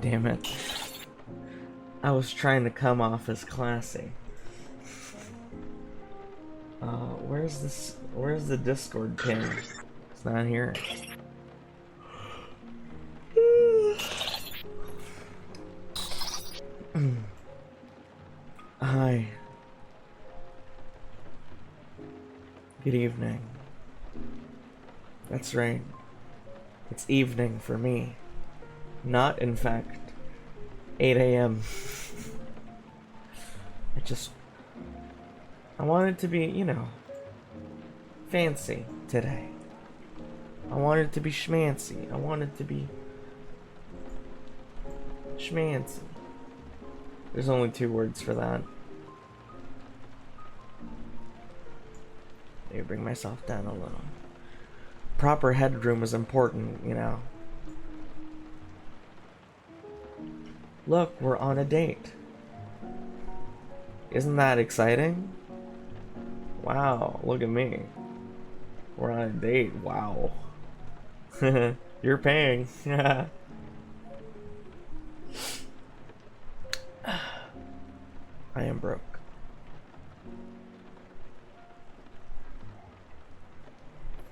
God damn it. I was trying to come off as classy. Where's the Discord pin? It's not here. Hi. Good evening. That's right. It's evening for me. Not, in fact, 8 a.m. I wanted to be, you know, fancy today. I wanted to be schmancy. I wanted to be schmancy. There's only 2 words for that. Maybe bring myself down a little. Proper headroom is important, you know. Look, we're on a date. Isn't that exciting? Wow, look at me. We're on a date, wow. You're paying. I am broke.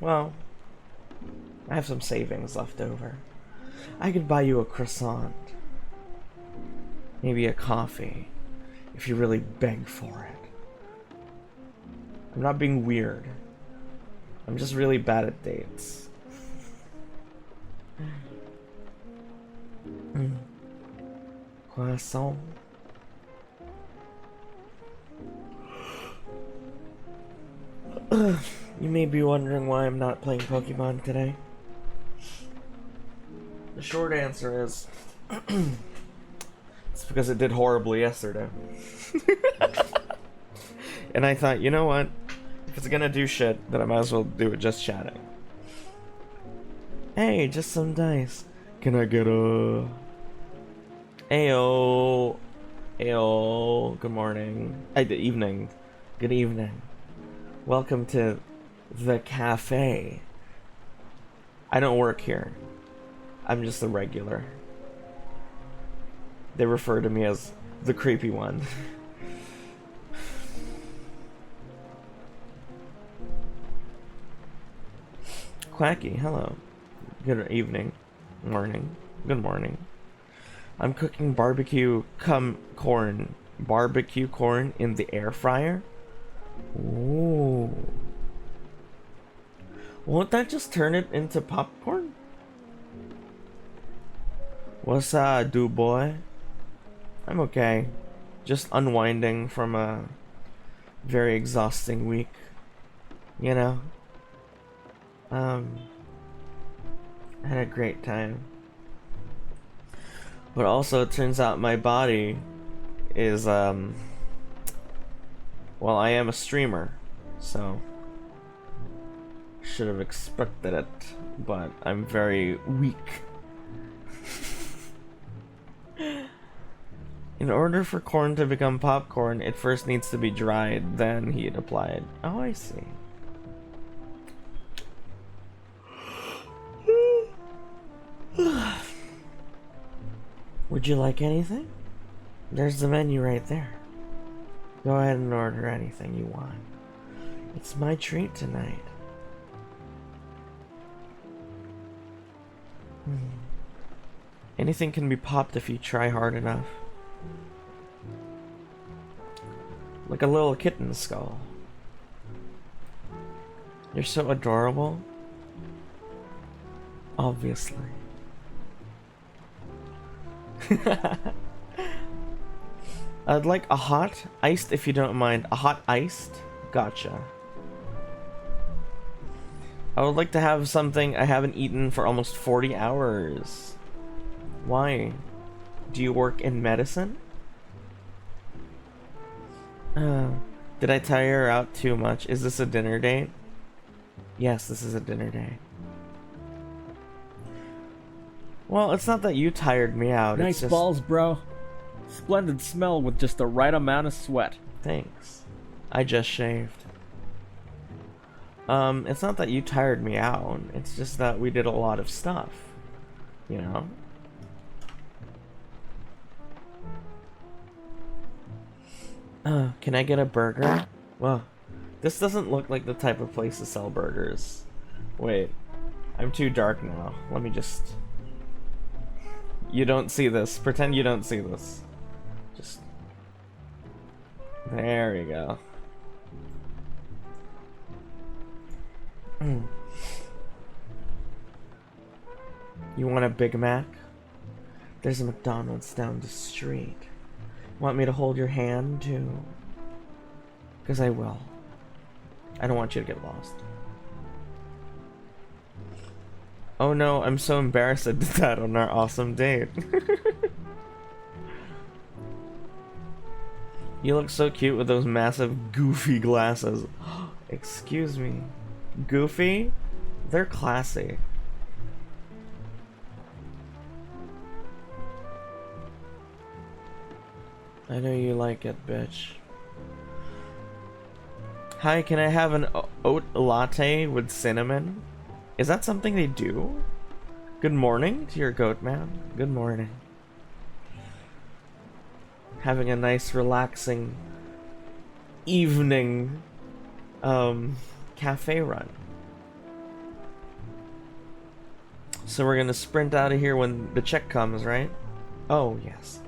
Well, I have some savings left over. I could buy you a croissant. Maybe a coffee, if you really beg for it. I'm not being weird. I'm just really bad at dates. Croissant. You may be wondering why I'm not playing Pokemon today. The short answer is it's because it did horribly yesterday. And I thought, you know what? If it's gonna do shit, then I might as well do it just chatting. Hey, just some dice. Can I get a... Ayo. Ayo. Good morning. Good evening. Good evening. Welcome to the cafe. I don't work here. I'm just a regular. They refer to me as the creepy one. Quacky, hello. Good evening. Morning. Good morning. I'm cooking barbecue corn. Barbecue corn in the air fryer? Ooh. Won't that just turn it into popcorn? What's up, dude boy? I'm okay. Just unwinding from a very exhausting week. You know? I had a great time. But also it turns out my body is well, I am a streamer, so should have expected it, but I'm very weak. In order for corn to become popcorn, it first needs to be dried, then heat applied. Oh, I see. Would you like anything? There's the menu right there. Go ahead and order anything you want. It's my treat tonight. Anything can be popped if you try hard enough. Like a little kitten skull. You're so adorable. Obviously. I'd like a hot iced, if you don't mind. A hot iced? Gotcha. I would like to have something I haven't eaten for almost 40 hours. Why? Do you work in medicine? Did I tire her out too much? Is this a dinner date? Yes, this is a dinner date. Well, it's not that you tired me out. Nice it's just... balls, bro. Splendid smell with just the right amount of sweat. Thanks. I just shaved. It's not that you tired me out. It's just that we did a lot of stuff. You know? Can I get a burger? Well, this doesn't look like the type of place to sell burgers. Wait, I'm too dark now. Let me just... You don't see this. Pretend you don't see this. Just... There you go. You want a Big Mac? There's a McDonald's down the street. Want me to hold your hand too? Because I will. I don't want you to get lost. Oh no, I'm so embarrassed I did that on our awesome date. You look so cute with those massive goofy glasses. Excuse me. Goofy? They're classy. I know you like it, bitch. Hi, can I have an oat latte with cinnamon? Is that something they do? Good morning to your goat man. Good morning. Having a nice relaxing evening cafe run. So we're gonna sprint out of here when the check comes, right? Oh, yes.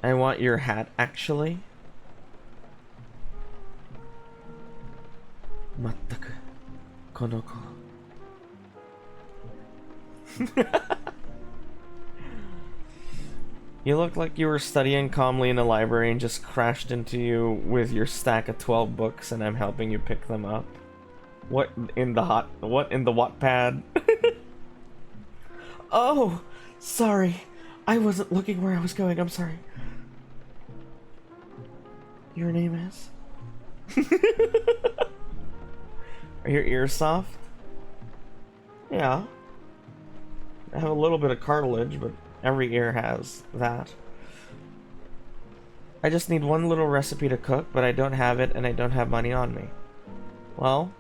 I want your hat, actually. Mattaku. Konoko. You look like you were studying calmly in a library and just crashed into you with your stack of 12 books and I'm helping you pick them up. What in the Wattpad? Oh, sorry. I wasn't looking where I was going. I'm sorry. Your name is? Are your ears soft? Yeah. I have a little bit of cartilage, but every ear has that. I just need one little recipe to cook, but I don't have it and I don't have money on me. Well,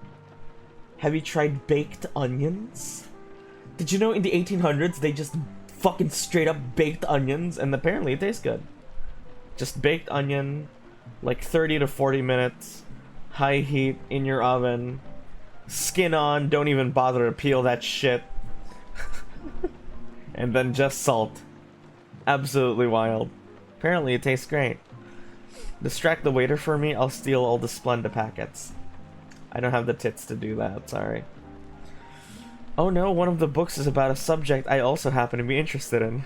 have you tried baked onions? Did you know in the 1800s they just fucking straight up baked onions and apparently it tastes good. Just baked onion, like 30 to 40 minutes, high heat in your oven, skin on, don't even bother to peel that shit. And then just salt. Absolutely wild. Apparently it tastes great. Distract the waiter for me, I'll steal all the Splenda packets. I don't have the tits to do that, sorry. Oh no, one of the books is about a subject I also happen to be interested in.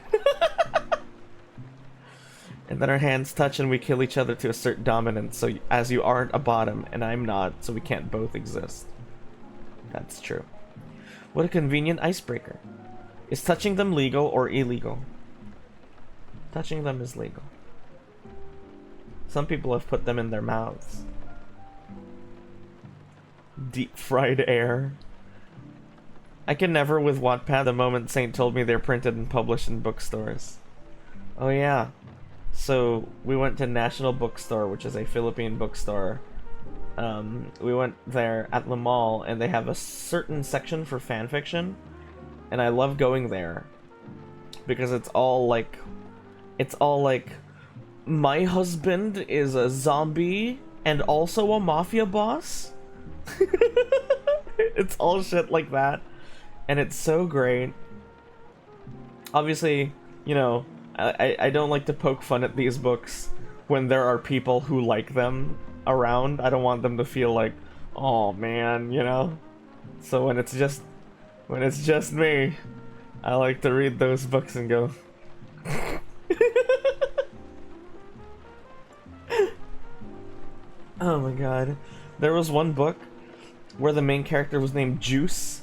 And then our hands touch and we kill each other to assert dominance, so as you aren't a bottom and I'm not, so we can't both exist. That's true. What a convenient icebreaker. Is touching them legal or illegal? Touching them is legal. Some people have put them in their mouths. Deep fried air. I can never with Wattpad the moment Saint told me they're printed and published in bookstores. Oh yeah. So we went to National Bookstore, which is a Philippine bookstore. We went there at the mall and they have a certain section for fanfiction. And I love going there. Because it's all like, my husband is a zombie and also a mafia boss. It's all shit like that. And it's so great. Obviously, you know, I don't like to poke fun at these books when there are people who like them around. I don't want them to feel like, oh man, you know? So when it's just me, I like to read those books and go... Oh my god. There was one book where the main character was named Juice.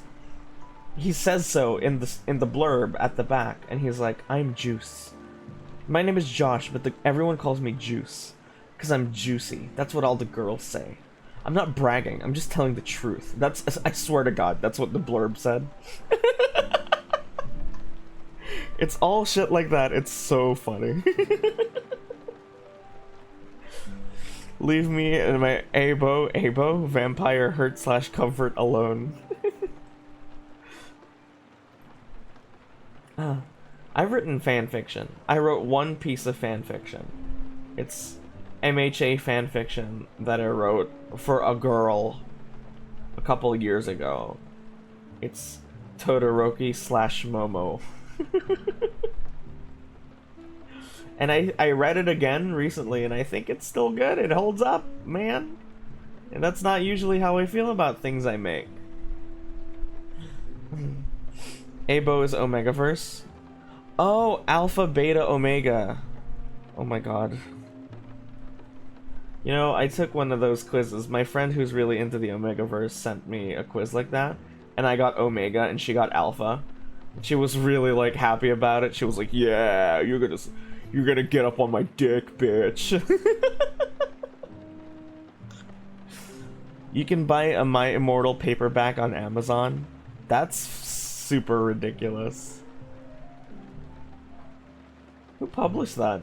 He says so in the blurb at the back, and he's like, I'm Juice. My name is Josh, but everyone calls me Juice. Because I'm juicy. That's what all the girls say. I'm not bragging, I'm just telling the truth. I swear to God, that's what the blurb said. It's all shit like that, it's so funny. Leave me in my abo, vampire hurt / comfort alone. I've written fan fiction. I wrote one piece of fan fiction. It's MHA fan fiction that I wrote for a girl a couple years ago. It's Todoroki slash Momo. And I read it again recently, and I think it's still good. It holds up, man. And that's not usually how I feel about things I make. Abo is Omegaverse. Oh, Alpha, Beta, Omega. Oh my god. You know, I took one of those quizzes. My friend who's really into the Omegaverse sent me a quiz like that, and I got Omega and she got Alpha. She was really like happy about it. She was like, "Yeah, you're gonna get up on my dick, bitch." You can buy a My Immortal paperback on Amazon. That's super ridiculous. Who published that?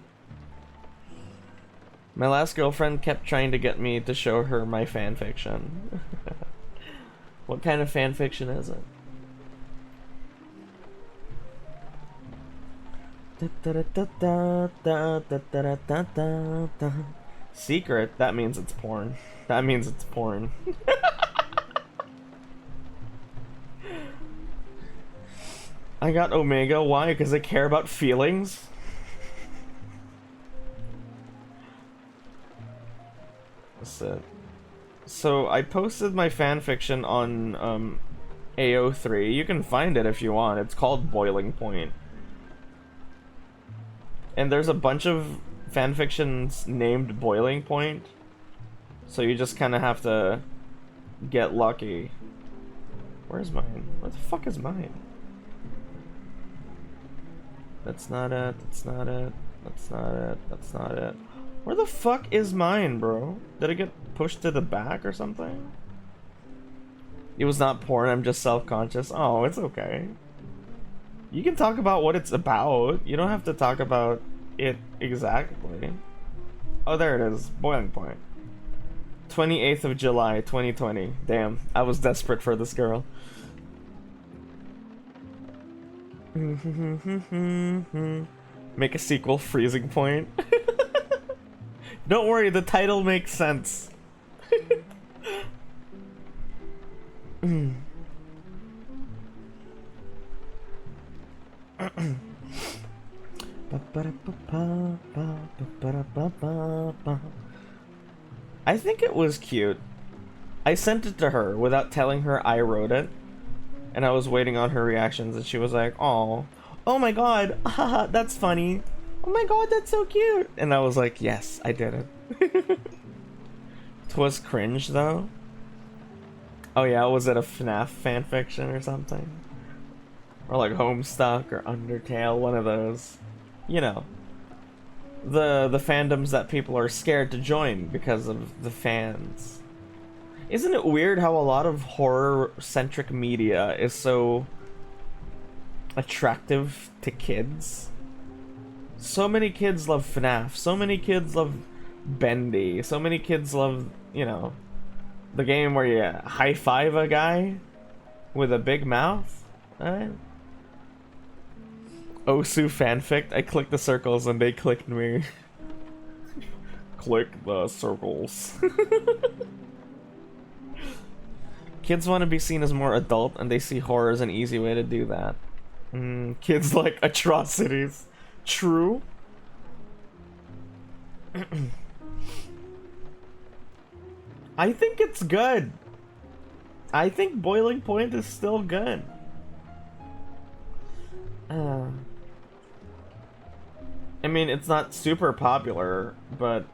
My last girlfriend kept trying to get me to show her my fanfiction. What kind of fanfiction is it? Secret? That means it's porn. That means it's porn. I got Omega. Why? Because I care about feelings? That's it. So I posted my fanfiction on AO3. You can find it if you want. It's called Boiling Point. And there's a bunch of fanfictions named Boiling Point. So you just kind of have to get lucky. Where's mine? Where the fuck is mine? That's not it. That's not it. That's not it. That's not it. Where the fuck is mine, bro? Did it get pushed to the back or something? It was not porn, I'm just self-conscious. Oh, it's okay. You can talk about what it's about. You don't have to talk about it exactly. Oh, there it is. Boiling Point. 28th of July, 2020. Damn, I was desperate for this girl. Make a sequel, Freezing Point. Don't worry, the title makes sense. I think it was cute. I sent it to her without telling her I wrote it, and I was waiting on her reactions, and she was like, "Oh, oh my god, haha, that's funny. Oh my god, that's so cute." And I was like, "Yes, I did it." 'Twas cringe though. Oh yeah, was it a FNAF fanfiction or something? Or like Homestuck or Undertale, one of those. You know, the fandoms that people are scared to join because of the fans. Isn't it weird how a lot of horror-centric media is so attractive to kids? So many kids love FNAF, so many kids love Bendy, so many kids love, you know, the game where you high-five a guy with a big mouth. Alright. Osu fanfic. I clicked the circles and they clicked me. Click the circles. Kids want to be seen as more adult, and they see horror as an easy way to do that. Kids like atrocities. True. I think it's good. I think Boiling Point is still good. I mean, it's not super popular, but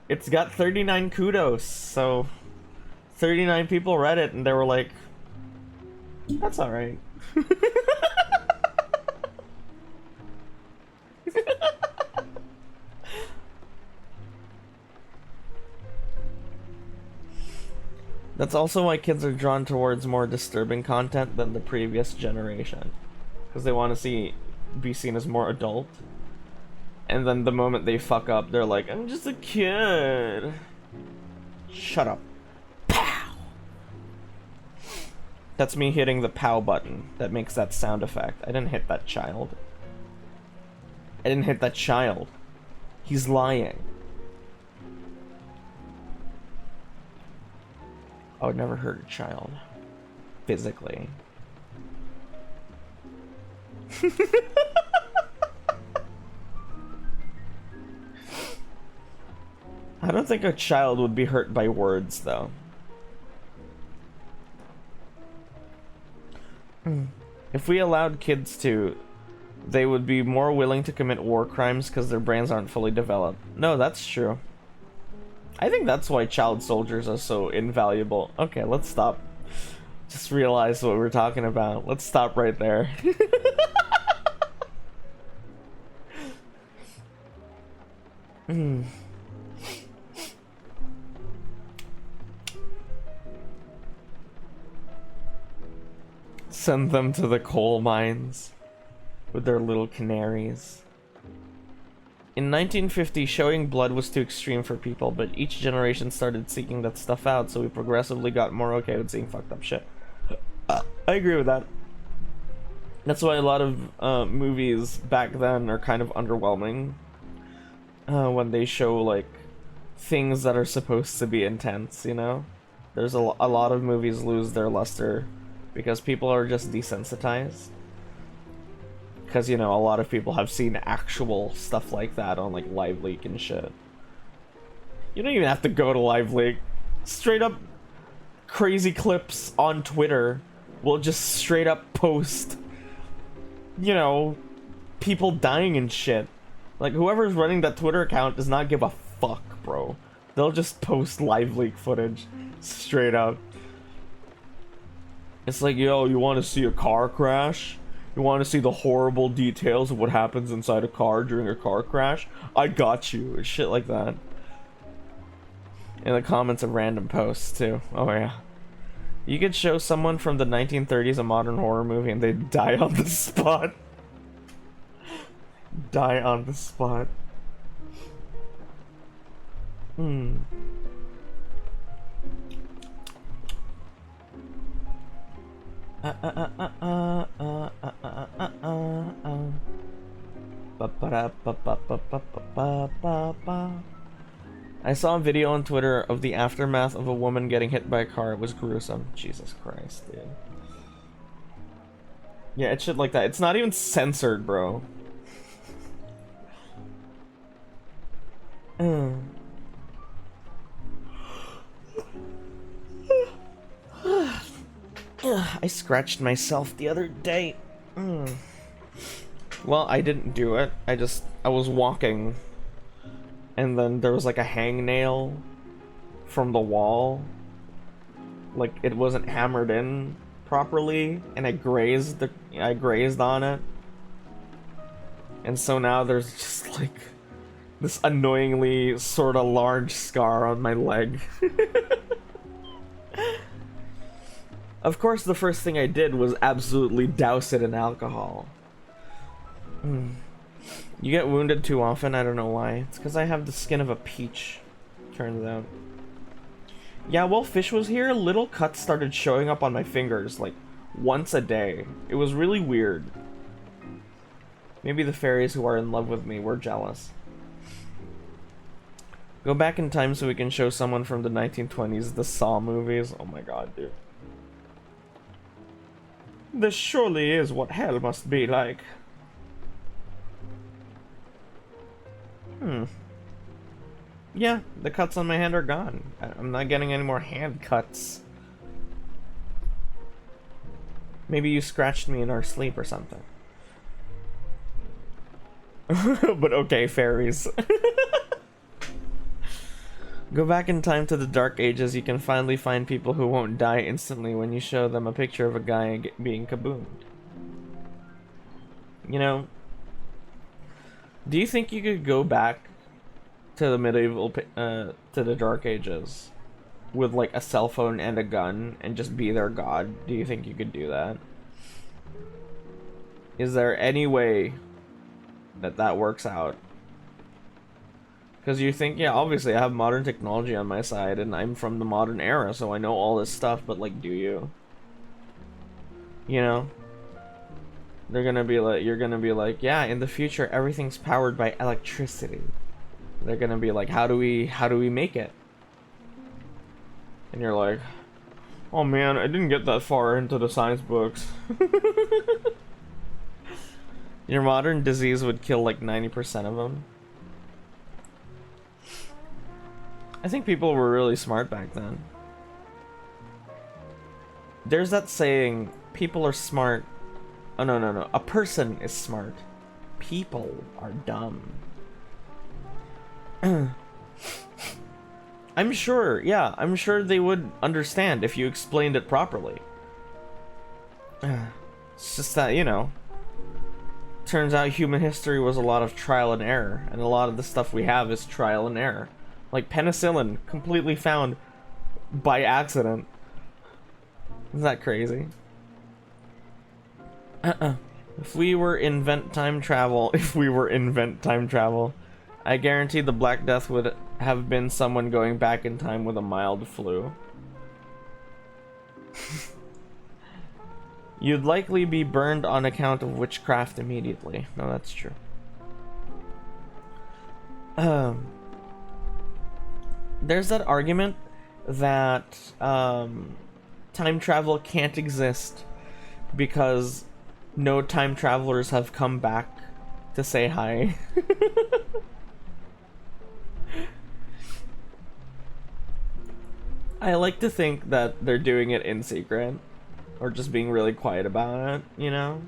it's got 39 kudos, so 39 people read it and they were like, "That's alright." That's also why kids are drawn towards more disturbing content than the previous generation, because they want to be seen as more adult. And then the moment they fuck up, they're like, "I'm just a kid." Shut up. Pow! That's me hitting the pow button that makes that sound effect. I didn't hit that child. I didn't hit that child. He's lying. I would never hurt a child. Physically. I don't think a child would be hurt by words, though. If we allowed kids to, they would be more willing to commit war crimes because their brains aren't fully developed. No, that's true. I think that's why child soldiers are so invaluable. Okay, let's stop. Just realized what we're talking about. Let's stop right there. Send them to the coal mines with their little canaries. In 1950, showing blood was too extreme for people, but each generation started seeking that stuff out, so we progressively got more okay with seeing fucked up shit. I agree with that. That's why a lot of movies back then are kind of underwhelming. When they show, like, things that are supposed to be intense, you know? There's a lot of movies lose their luster because people are just desensitized. Because, you know, a lot of people have seen actual stuff like that on, like, Live Leak and shit. You don't even have to go to Live Leak. Straight up crazy clips on Twitter will just straight up post, you know, people dying and shit. Like, whoever's running that Twitter account does not give a fuck, bro. They'll just post Live Leak footage. Straight up. It's like, yo, you want to see a car crash? You want to see the horrible details of what happens inside a car during a car crash? I got you. And shit like that. In the comments of random posts, too. Oh, yeah. You could show someone from the 1930s a modern horror movie and they'd die on the spot. Die on the spot. I saw a video on Twitter of the aftermath of a woman getting hit by a car. It was gruesome. Jesus Christ, dude. Yeah, it's shit like that. It's not even censored, bro. I scratched myself the other day. Well, I didn't do it. I was walking, and then there was like a hangnail from the wall. Like, it wasn't hammered in properly, and I grazed on it. And so now there's just like this annoyingly sort of large scar on my leg. Of course, the first thing I did was absolutely douse it in alcohol. You get wounded too often, I don't know why. It's because I have the skin of a peach, turns out. Yeah, while Fish was here, little cuts started showing up on my fingers, like, once a day. It was really weird. Maybe the fairies who are in love with me were jealous. Go back in time so we can show someone from the 1920s the Saw movies. Oh my god, dude. This surely is what hell must be like. Yeah, the cuts on my hand are gone. I'm not getting any more hand cuts. Maybe you scratched me in our sleep or something. But okay, fairies. Go back in time to the Dark Ages, you can finally find people who won't die instantly when you show them a picture of a guy being kaboomed. You know, do you think you could go back to the medieval, to the Dark Ages with like a cell phone and a gun and just be their god? Do you think you could do that? Is there any way that that works out? Because you think, yeah, obviously I have modern technology on my side and I'm from the modern era, so I know all this stuff, but like, do you? You know? They're gonna be like, you're gonna be like, yeah, in the future everything's powered by electricity. They're gonna be like, how do we make it? And you're like, oh man, I didn't get that far into the science books. Your modern disease would kill like 90% of them. I think people were really smart back then. There's that saying, people are smart. Oh, no. A person is smart. People are dumb. I'm sure, yeah, I'm sure they would understand if you explained it properly. It's just that, you know, turns out human history was a lot of trial and error, and a lot of the stuff we have is trial and error. Like penicillin, completely found by accident. Isn't that crazy? If we invent time travel, I guarantee the Black Death would have been someone going back in time with a mild flu. You'd likely be burned on account of witchcraft immediately. No, that's true. There's that argument that time travel can't exist because no time travelers have come back to say hi. I like to think that they're doing it in secret, or just being really quiet about it, you know?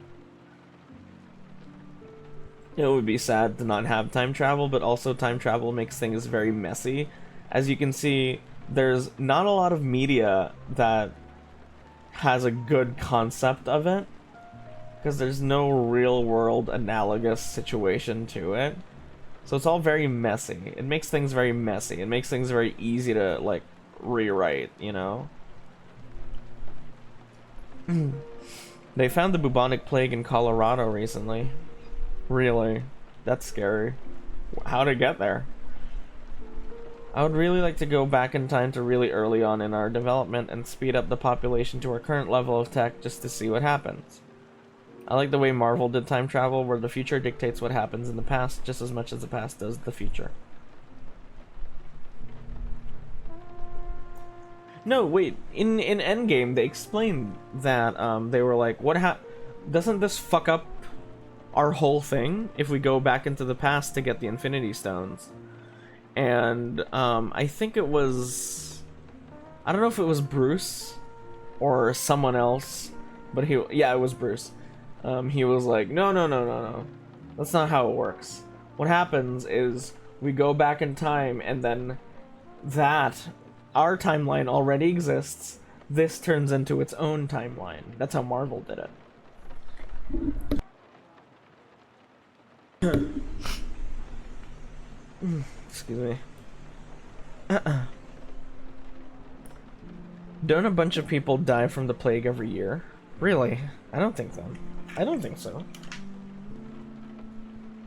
It would be sad to not have time travel, but also time travel makes things very messy. As you can see, there's not a lot of media that has a good concept of it, because there's no real world analogous situation to it. So it's all very messy. It makes things very messy. It makes things very easy to, like, rewrite, you know? They found the bubonic plague in Colorado recently. Really? That's scary. How'd it get there? I would really like to go back in time to really early on in our development and speed up the population to our current level of tech just to see what happens. I like the way Marvel did time travel, where the future dictates what happens in the past just as much as the past does the future. No, wait. In Endgame, they explained that they were like, doesn't this fuck up our whole thing if we go back into the past to get the Infinity Stones? And I think it was, I don't know if it was Bruce or someone else, but it was Bruce. He was like, no. That's not how it works. What happens is we go back in time, and then our timeline already exists. This turns into its own timeline. That's how Marvel did it. Excuse me. Don't a bunch of people die from the plague every year? Really? I don't think so. I don't think so.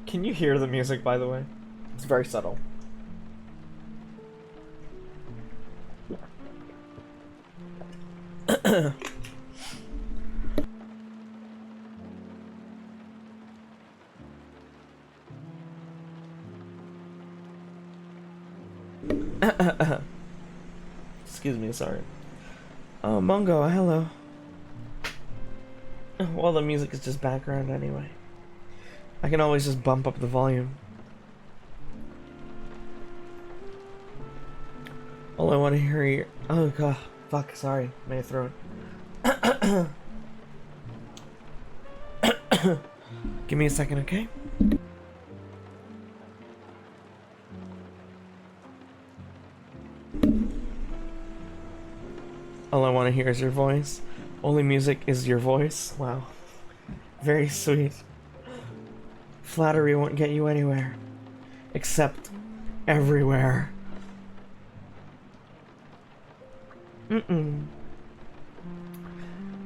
Can you hear the music, by the way? It's very subtle. Excuse me, sorry. Oh, Mungo, hello. Well, the music is just background anyway. I can always just bump up the volume. All I want to hear... Oh, God. Fuck, sorry. My throat. Give me a second, okay? All I want to hear is your voice. Only music is your voice. Wow. Very sweet. Flattery won't get you anywhere. Except everywhere. I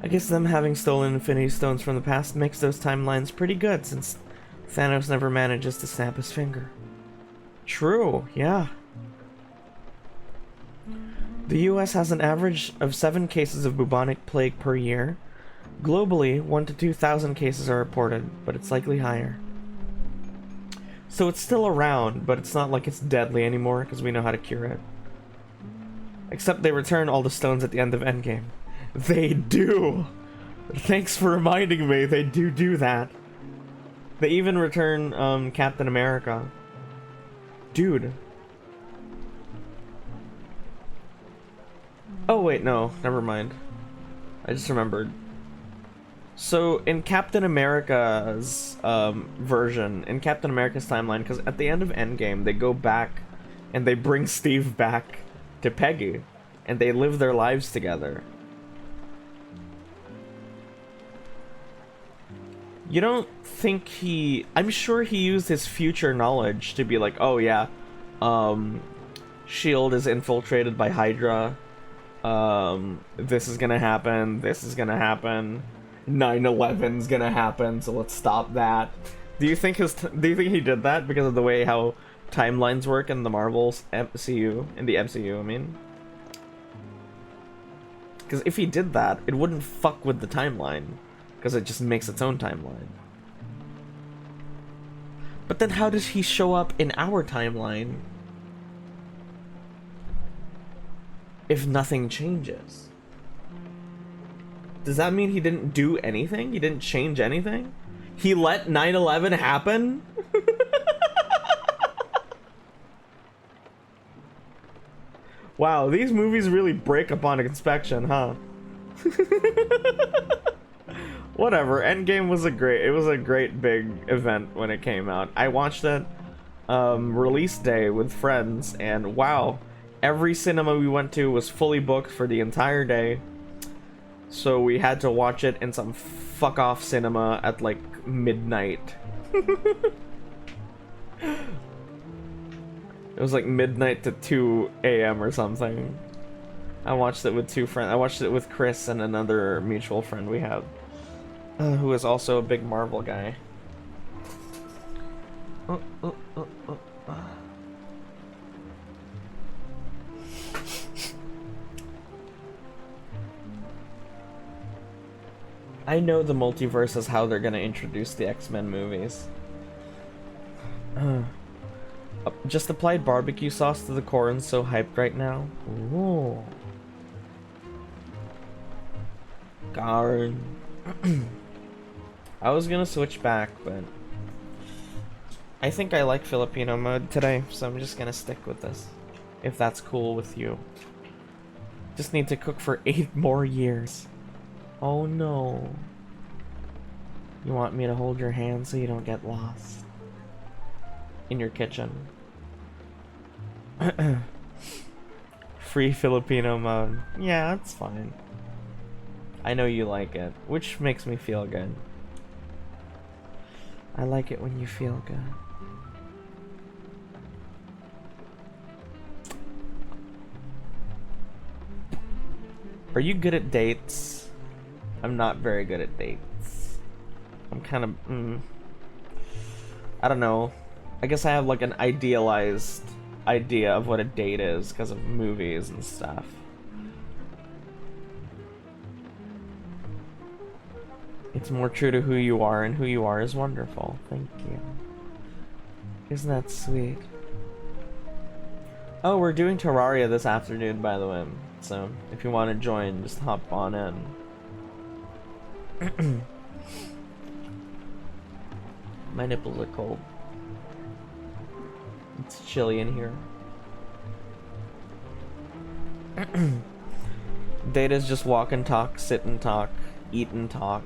guess them having stolen Infinity Stones from the past makes those timelines pretty good, since Thanos never manages to snap his finger. True, yeah. The US has an average of 7 cases of bubonic plague per year. Globally, 1 to 2,000 cases are reported, but it's likely higher. So it's still around, but it's not like it's deadly anymore, because we know how to cure it. Except they return all the stones at the end of Endgame. They do! Thanks for reminding me, they do that. They even return, Captain America. Dude. Oh wait, no, never mind. I just remembered. So, in Captain America's, version, in Captain America's timeline, because at the end of Endgame, they go back and they bring Steve back to Peggy, and they live their lives together. You don't think he... I'm sure he used his future knowledge to be like, oh yeah, S.H.I.E.L.D. is infiltrated by Hydra, this is gonna happen, this is gonna happen, 9/11's gonna happen, so let's stop that. Do you think he did that because of the way how timelines work in the Marvel's MCU, in the MCU, I mean? Because if he did that, it wouldn't fuck with the timeline, because it just makes its own timeline. But then how does he show up in our timeline if nothing changes? Does that mean he didn't do anything? He didn't change anything? He let 9/11 happen? Wow, these movies really break upon inspection, huh? Whatever, Endgame was a great big event when it came out. I watched it release day with friends, and wow, every cinema we went to was fully booked for the entire day. So we had to watch it in some fuck off cinema at like midnight. It was like midnight to 2 a.m. or something. I watched it with 2 friends. I watched it with Chris and another mutual friend we have, who is also a big Marvel guy. I know the multiverse is how they're gonna introduce the X-Men movies. Just applied barbecue sauce to the corn, so hyped right now. Ooh. Garn. I was gonna switch back, but I think I like Filipino mode today, so I'm just gonna stick with this. If that's cool with you. Just need to cook for 8 more years. Oh no. You want me to hold your hand so you don't get lost in your kitchen. Free Filipino mode. Yeah, that's fine. I know you like it, which makes me feel good. I like it when you feel good. Are you good at dates? I'm not very good at dates. I'm kind of, I don't know. I guess I have like an idealized idea of what a date is because of movies and stuff. It's more true to who you are, and who you are is wonderful. Thank you. Isn't that sweet? Oh, we're doing Terraria this afternoon, by the way. So, if you want to join, just hop on in. My nipples are cold. It's chilly in here. Data's just walk and talk, sit and talk, eat and talk.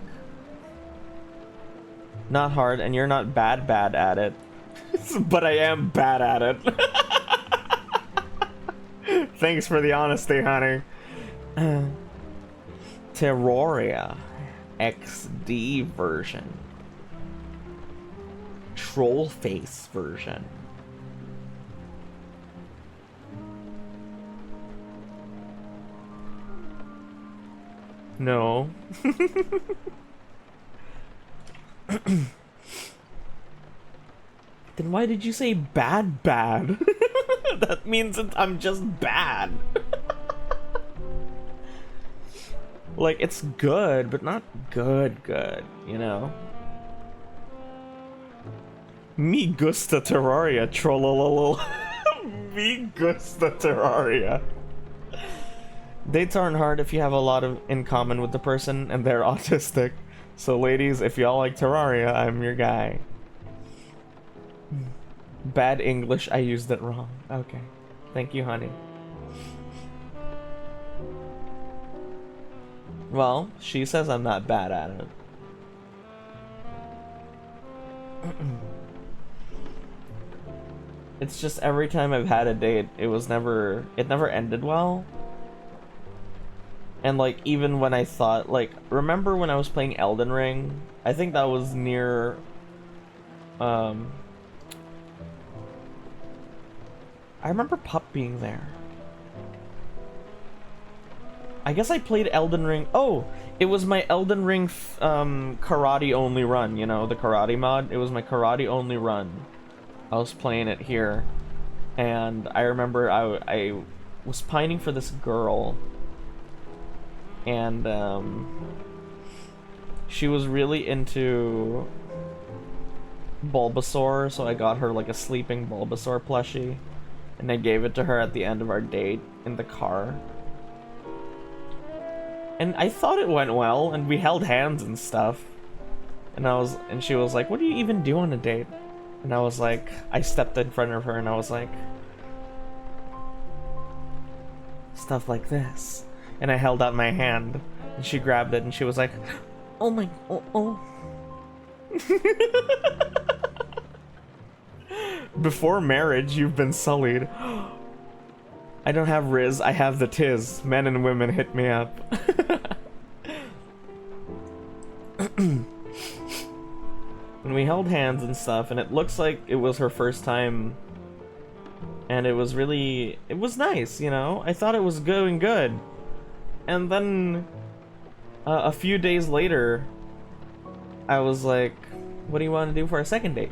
Not hard, and you're not bad at it. But I am bad at it. Thanks for the honesty, honey. Terraria XD version. Troll face version. No. Then why did you say bad? That means that I'm just bad. Like, it's good, but not good, you know? Me gusta Terraria, trollolol. Me gusta Terraria. Dates aren't hard if you have a lot in common with the person and they're autistic. So ladies, if y'all like Terraria, I'm your guy. Bad English, I used it wrong. Okay. Thank you, honey. Well, she says I'm not bad at it. It's just every time I've had a date, it never ended well. And like, even when I thought, like, remember when I was playing Elden Ring? I think that was near, I remember Pup being there. I guess I played Elden Ring. Oh, it was my Elden Ring karate only run, you know, the karate mod. It was my karate only run. I was playing it here. And I remember I was pining for this girl. And she was really into Bulbasaur, so I got her like a sleeping Bulbasaur plushie. And I gave it to her at the end of our date in the car. And I thought it went well, and we held hands and stuff. And she was like, "What do you even do on a date?" And I was like, I stepped in front of her and I was like, "Stuff like this." And I held out my hand, and she grabbed it, and she was like, "Oh my, oh." Before marriage, you've been sullied. I don't have Riz, I have the Tiz. Men and women hit me up. And we held hands and stuff, and it looks like it was her first time. And it was nice, you know? I thought it was going good. And then, a few days later, I was like, "What do you want to do for a second date?"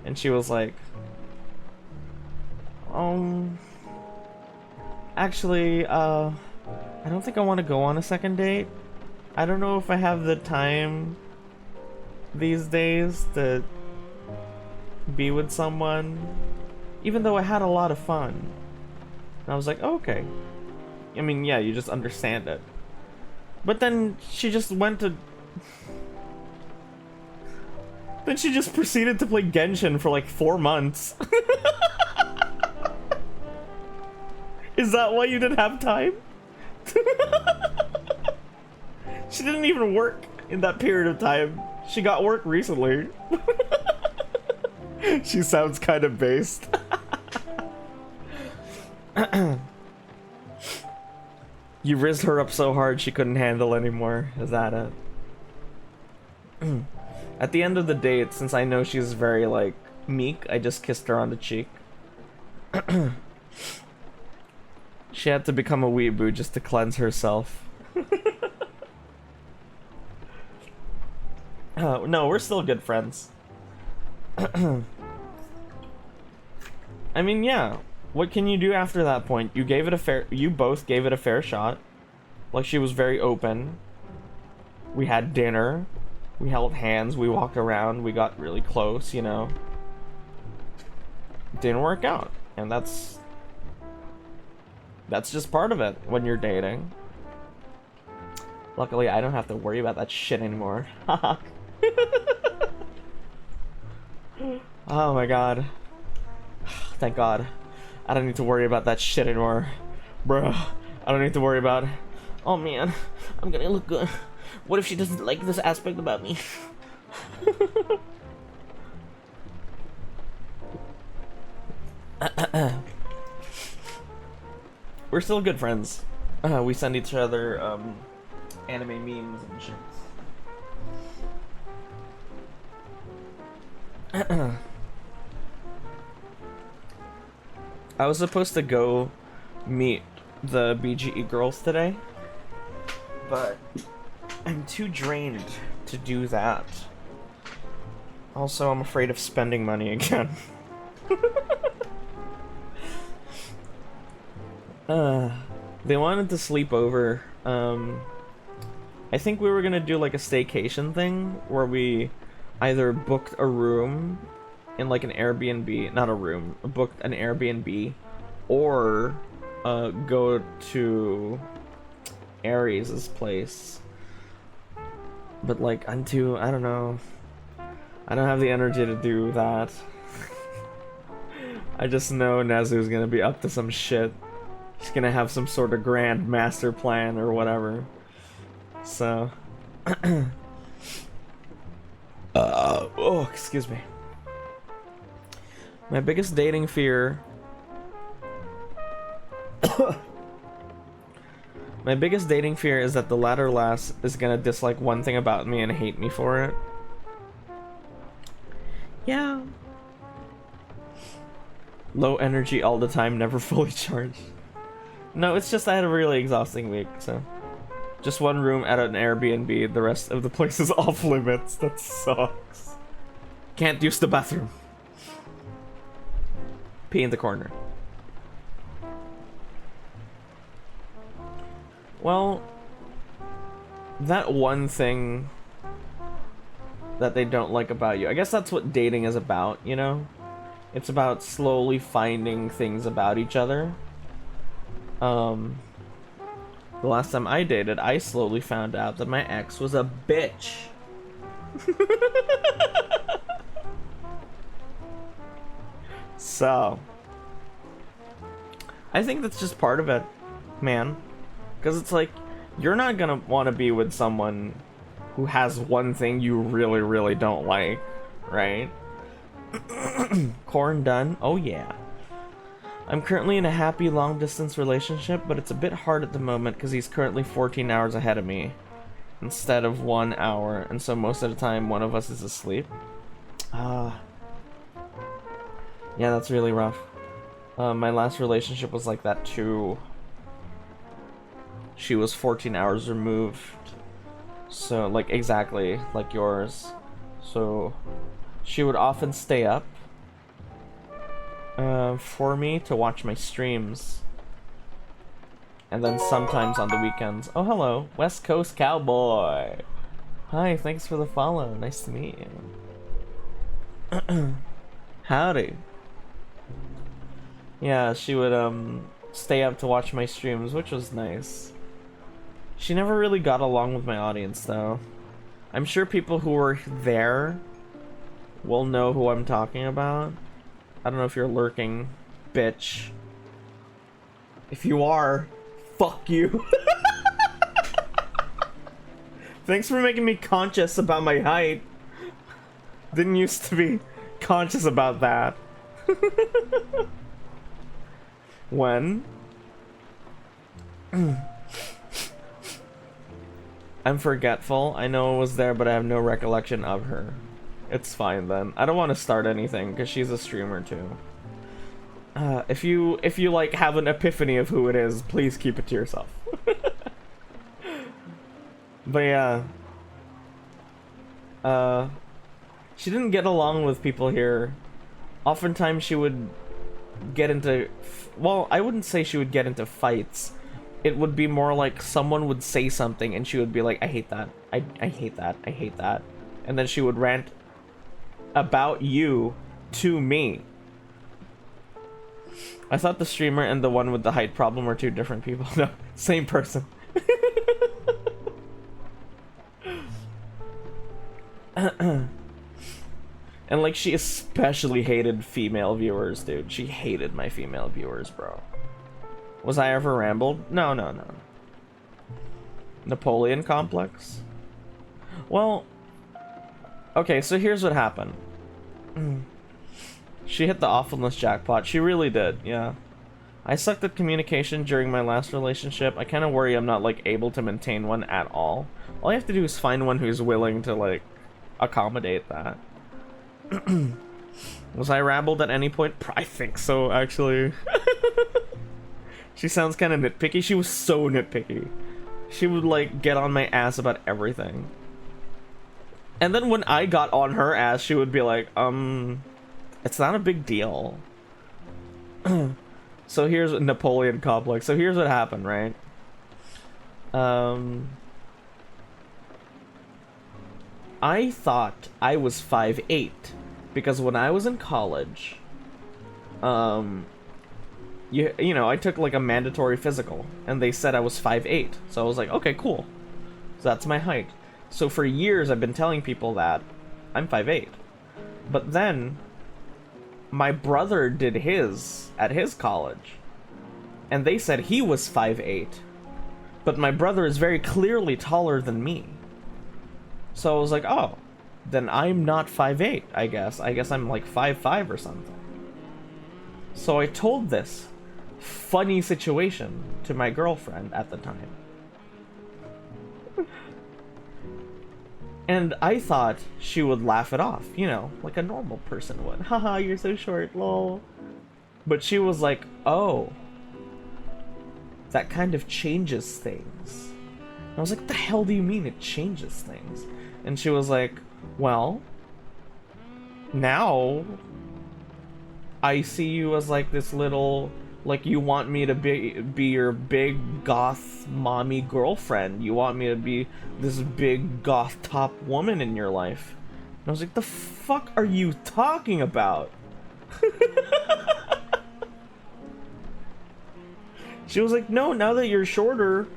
And she was like, actually, I don't think I want to go on a second date. I don't know if I have the time these days to be with someone, even though I had a lot of fun." And I was like, oh, okay. I mean, yeah, you just understand it. But then she just went to... Then she just proceeded to play Genshin for like 4 months. Is that why you didn't have time? She didn't even work in that period of time. She got work recently. She sounds kind of based. You rizzed her up so hard she couldn't handle anymore. Is that it? At the end of the date, since I know she's very, like, meek, I just kissed her on the cheek. She had to become a weeaboo just to cleanse herself. No, we're still good friends. I mean, yeah. What can you do after that point? You both gave it a fair shot. Like, she was very open. We had dinner. We held hands, we walked around, we got really close, you know. Didn't work out. And that's just part of it when you're dating. Luckily, I don't have to worry about that shit anymore. Oh my god. Thank god. I don't need to worry about that shit anymore. Bruh. I don't need to worry about... Oh man, I'm gonna look good. What if she doesn't like this aspect about me? We're still good friends. We send each other anime memes and shit. I was supposed to go meet the BGE girls today, but I'm too drained to do that. Also, I'm afraid of spending money again. They wanted to sleep over I think we were gonna do like a staycation thing where we either booked a room in like an Airbnb, not a room, booked an Airbnb, or go to Aries' place. But like, I don't know. I don't have the energy to do that. I just know Nezu's gonna be up to some shit. She's gonna have some sort of grand master plan or whatever. So... oh, excuse me. My biggest dating fear... My biggest dating fear is that the latter lass is gonna dislike one thing about me and hate me for it. Yeah. Low energy all the time, never fully charged. No, it's just I had a really exhausting week, so... Just one room at an Airbnb, the rest of the place is off limits. That sucks. Can't use the bathroom. Pee in the corner. Well, that one thing that they don't like about you, I guess that's what dating is about, you know? It's about slowly finding things about each other. The last time I dated, I slowly found out that my ex was a bitch. So, I think that's just part of it, man. Because it's like, you're not gonna want to be with someone who has one thing you really, really don't like, right? Corn done? Oh yeah. I'm currently in a happy long-distance relationship, but it's a bit hard at the moment because he's currently 14 hours ahead of me instead of 1 hour, and so most of the time one of us is asleep. Yeah, that's really rough. My last relationship was like that too. She was 14 hours removed, so like exactly like yours. So she would often stay up for me to watch my streams, and then sometimes on the weekends. Oh, hello, West Coast Cowboy. Hi, thanks for the follow. Nice to meet you. Howdy. Yeah, she would stay up to watch my streams, which was nice. She never really got along with my audience, though. I'm sure people who were there will know who I'm talking about. I don't know if you're lurking, bitch. If you are, fuck you. Thanks for making me conscious about my height. Didn't used to be conscious about that. When? I'm forgetful. I know I was there, but I have no recollection of her. It's fine then. I don't want to start anything because she's a streamer too. If you like have an epiphany of who it is, please keep it to yourself. But yeah. She didn't get along with people here. Oftentimes she would get into... Well, I wouldn't say she would get into fights. It would be more like someone would say something and she would be like, I hate that. I hate that. I hate that. And then she would rant about you to me. I thought the streamer and the one with the height problem were two different people. No, same person. And like, she especially hated female viewers, dude. She hated my female viewers, bro. Was I ever rambled? No, no, no. Napoleon complex? Well, okay, so here's what happened. She hit the awfulness jackpot. She really did, yeah. I sucked at communication during my last relationship. I kind of worry I'm not, like, able to maintain one at all. All I have to do is find one who's willing to, like, accommodate that. Was I rambled at any point? I think so, actually. She sounds kind of nitpicky. She was so nitpicky. She would, like, get on my ass about everything. And then when I got on her ass, she would be like, it's not a big deal. So here's Napoleon complex. So here's what happened, right? I thought I was 5'8", because when I was in college, you know, I took like a mandatory physical, and they said I was 5'8", so I was like, okay, cool. So that's my height. So for years I've been telling people that I'm 5'8". But then my brother did his at his college, and they said he was 5'8". But my brother is very clearly taller than me. So I was like, oh, then I'm not 5'8", I guess. I guess I'm like 5'5" or something. So I told this funny situation to my girlfriend at the time. And I thought she would laugh it off, you know, like a normal person would. Haha, you're so short, lol. But she was like, oh, that kind of changes things. And I was like, what the hell do you mean it changes things? And she was like, well, now I see you as like this little, like you want me to be your big goth mommy girlfriend. You want me to be this big goth top woman in your life. And I was like, the fuck are you talking about? She was like, no, now that you're shorter,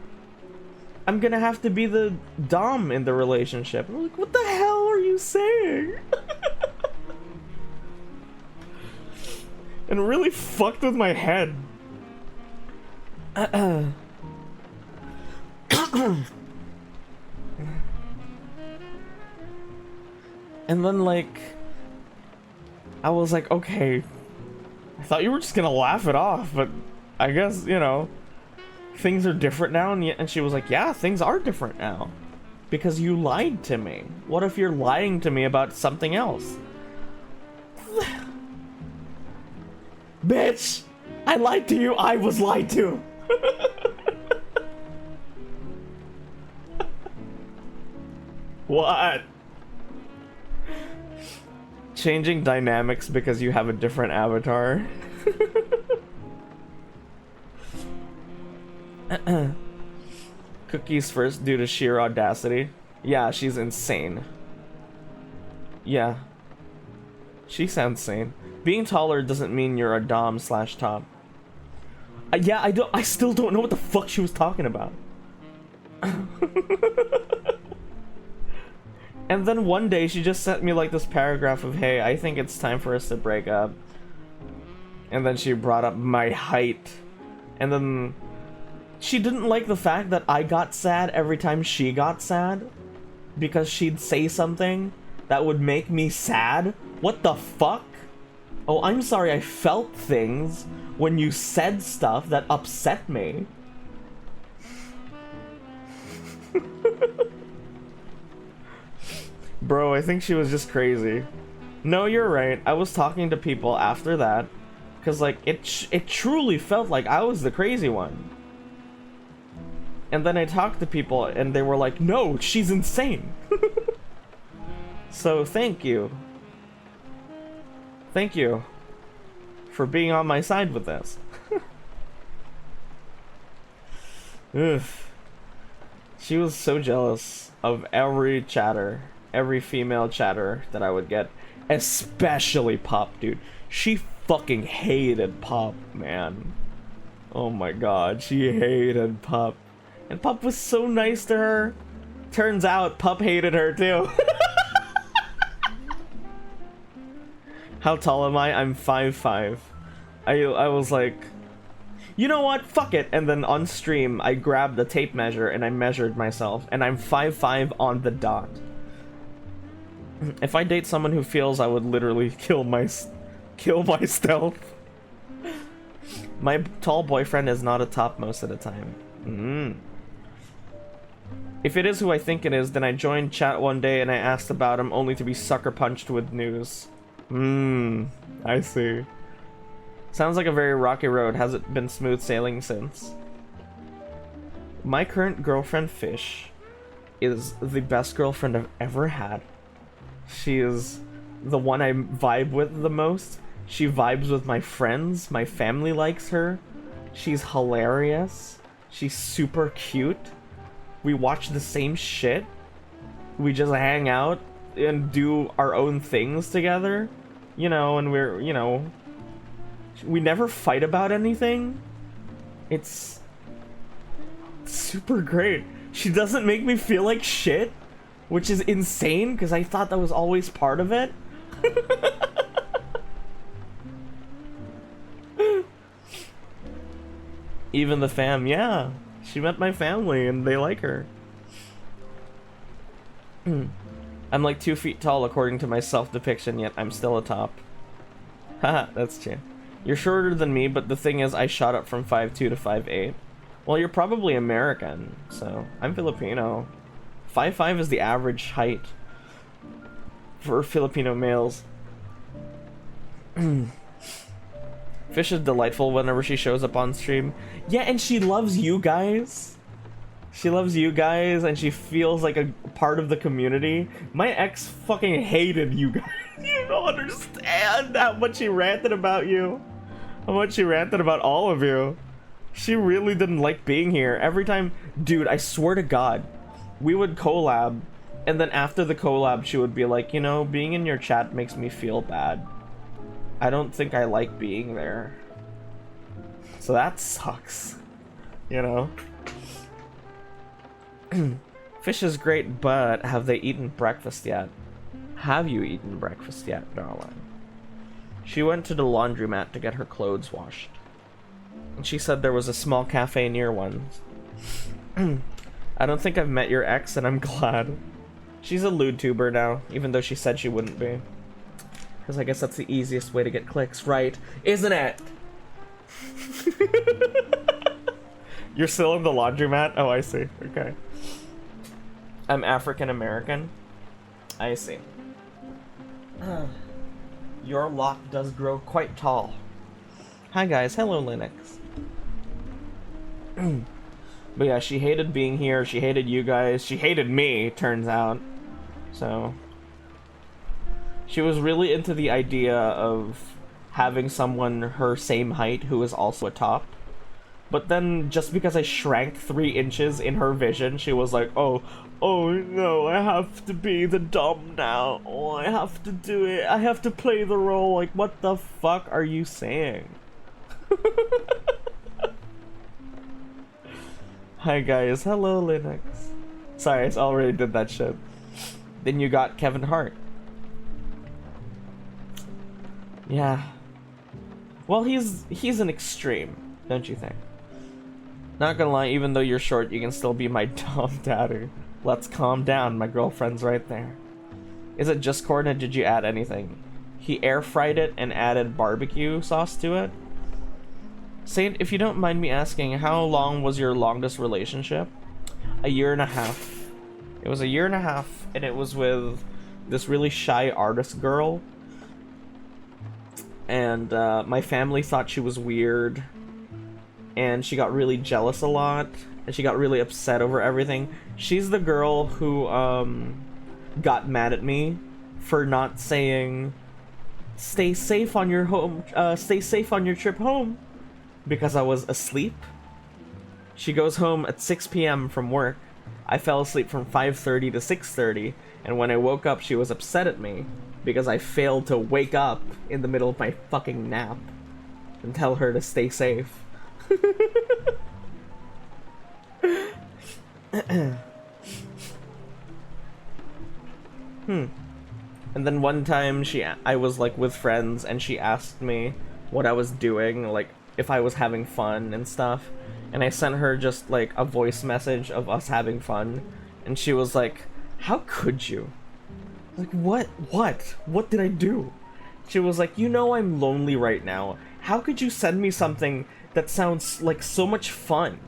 I'm gonna have to be the dom in the relationship. I'm like, what the hell are you saying? And it really fucked with my head. And then, like, I was like, okay, I thought you were just gonna laugh it off, but I guess, you know, things are different now. And she was like, yeah, things are different now, because you lied to me. What if you're lying to me about something else? Bitch, I lied to you. I was lied to. What? Changing dynamics because you have a different avatar. Cookies first due to sheer audacity. Yeah, she's insane. Yeah. She sounds sane. Being taller doesn't mean you're a dom slash top. Yeah, I still don't know what the fuck she was talking about. And then one day she just sent me like this paragraph of, hey, I think it's time for us to break up. And then she brought up my height. And then she didn't like the fact that I got sad every time she got sad, because she'd say something that would make me sad. What the fuck? Oh, I'm sorry, I felt things when you said stuff that upset me. Bro, I think she was just crazy. No, you're right. I was talking to people after that, because like it truly felt like I was the crazy one. And then I talked to people and they were like, no, she's insane. So thank you. Thank you for being on my side with this. Ugh. She was so jealous of every chatter, every female chatter that I would get, especially Pop, dude. She fucking hated Pop, man. Oh my god, she hated Pop. And Pup was so nice to her. Turns out Pup hated her too. How tall am I? I'm 5'5". I was like, you know what? Fuck it. And then on stream, I grabbed the tape measure and I measured myself. And I'm 5'5" on the dot. If I date someone who feels, I would literally kill my stealth. My tall boyfriend is not a top most of the time. If it is who I think it is, then I joined chat one day and I asked about him only to be sucker punched with news. I see. Sounds like a very rocky road. Has it been smooth sailing since? My current girlfriend, Fish, is the best girlfriend I've ever had. She is the one I vibe with the most. She vibes with my friends. My family likes her. She's hilarious. She's super cute. We watch the same shit. We just hang out and do our own things together, you know, and we're, you know, we never fight about anything. It's super great. She doesn't make me feel like shit, which is insane because I thought that was always part of it. Even the fam, yeah. She met my family and they like her. I'm like 2 feet tall according to my self-depiction, yet I'm still a top. Haha, that's true. You're shorter than me, but the thing is I shot up from 5'2" to 5'8". Well, you're probably American, so I'm Filipino. 5'5" is the average height for Filipino males. Fish is delightful whenever she shows up on stream. Yeah, and she loves you guys. She loves you guys, and she feels like a part of the community. My ex fucking hated you guys. You don't understand how much she ranted about you. How much she ranted about all of you. She really didn't like being here. Every time, dude, I swear to God, we would collab, and then after the collab, she would be like, you know, being in your chat makes me feel bad. I don't think I like being there. So that sucks. You know? Fish is great, but have they eaten breakfast yet? Have you eaten breakfast yet, darling? She went to the laundromat to get her clothes washed. And she said there was a small cafe near one. I don't think I've met your ex, and I'm glad. She's a Vtuber now, even though she said she wouldn't be. Because I guess that's the easiest way to get clicks, right? Isn't it? You're still in the laundromat? Oh, I see. Okay. I'm African American. I see. Your lock does grow quite tall. Hi guys, hello Linux. But yeah, she hated being here, she hated you guys, she hated me, turns out. So she was really into the idea of having someone her same height who is also a top. But then, just because I shrank 3 inches in her vision, she was like, oh no, I have to be the dom now. Oh, I have to do it. I have to play the role. Like, what the fuck are you saying? Hi guys, hello Linux. Sorry, I already did that shit. Then you got Kevin Hart. Yeah. Well, he's an extreme, don't you think? Not gonna lie, even though you're short, you can still be my dom daddy. Let's calm down, my girlfriend's right there. Is it just corn or did you add anything? He air fried it and added barbecue sauce to it. Saint, if you don't mind me asking, how long was your longest relationship? 1.5 years. It was 1.5 years, and it was with this really shy artist girl. And my family thought she was weird. And she got really jealous a lot. And she got really upset over everything. She's the girl who got mad at me for not saying, stay safe on your stay safe on your trip home, because I was asleep. She goes home at 6 p.m. from work. I fell asleep from 5:30 to 6:30, and when I woke up, she was upset at me because I failed to wake up in the middle of my fucking nap and tell her to stay safe. And then one time I was like with friends and she asked me what I was doing, like if I was having fun and stuff, and I sent her just like a voice message of us having fun, and she was like, how could you? Like, what did I do? She was like, you know I'm lonely right now, how could you send me something that sounds like so much fun?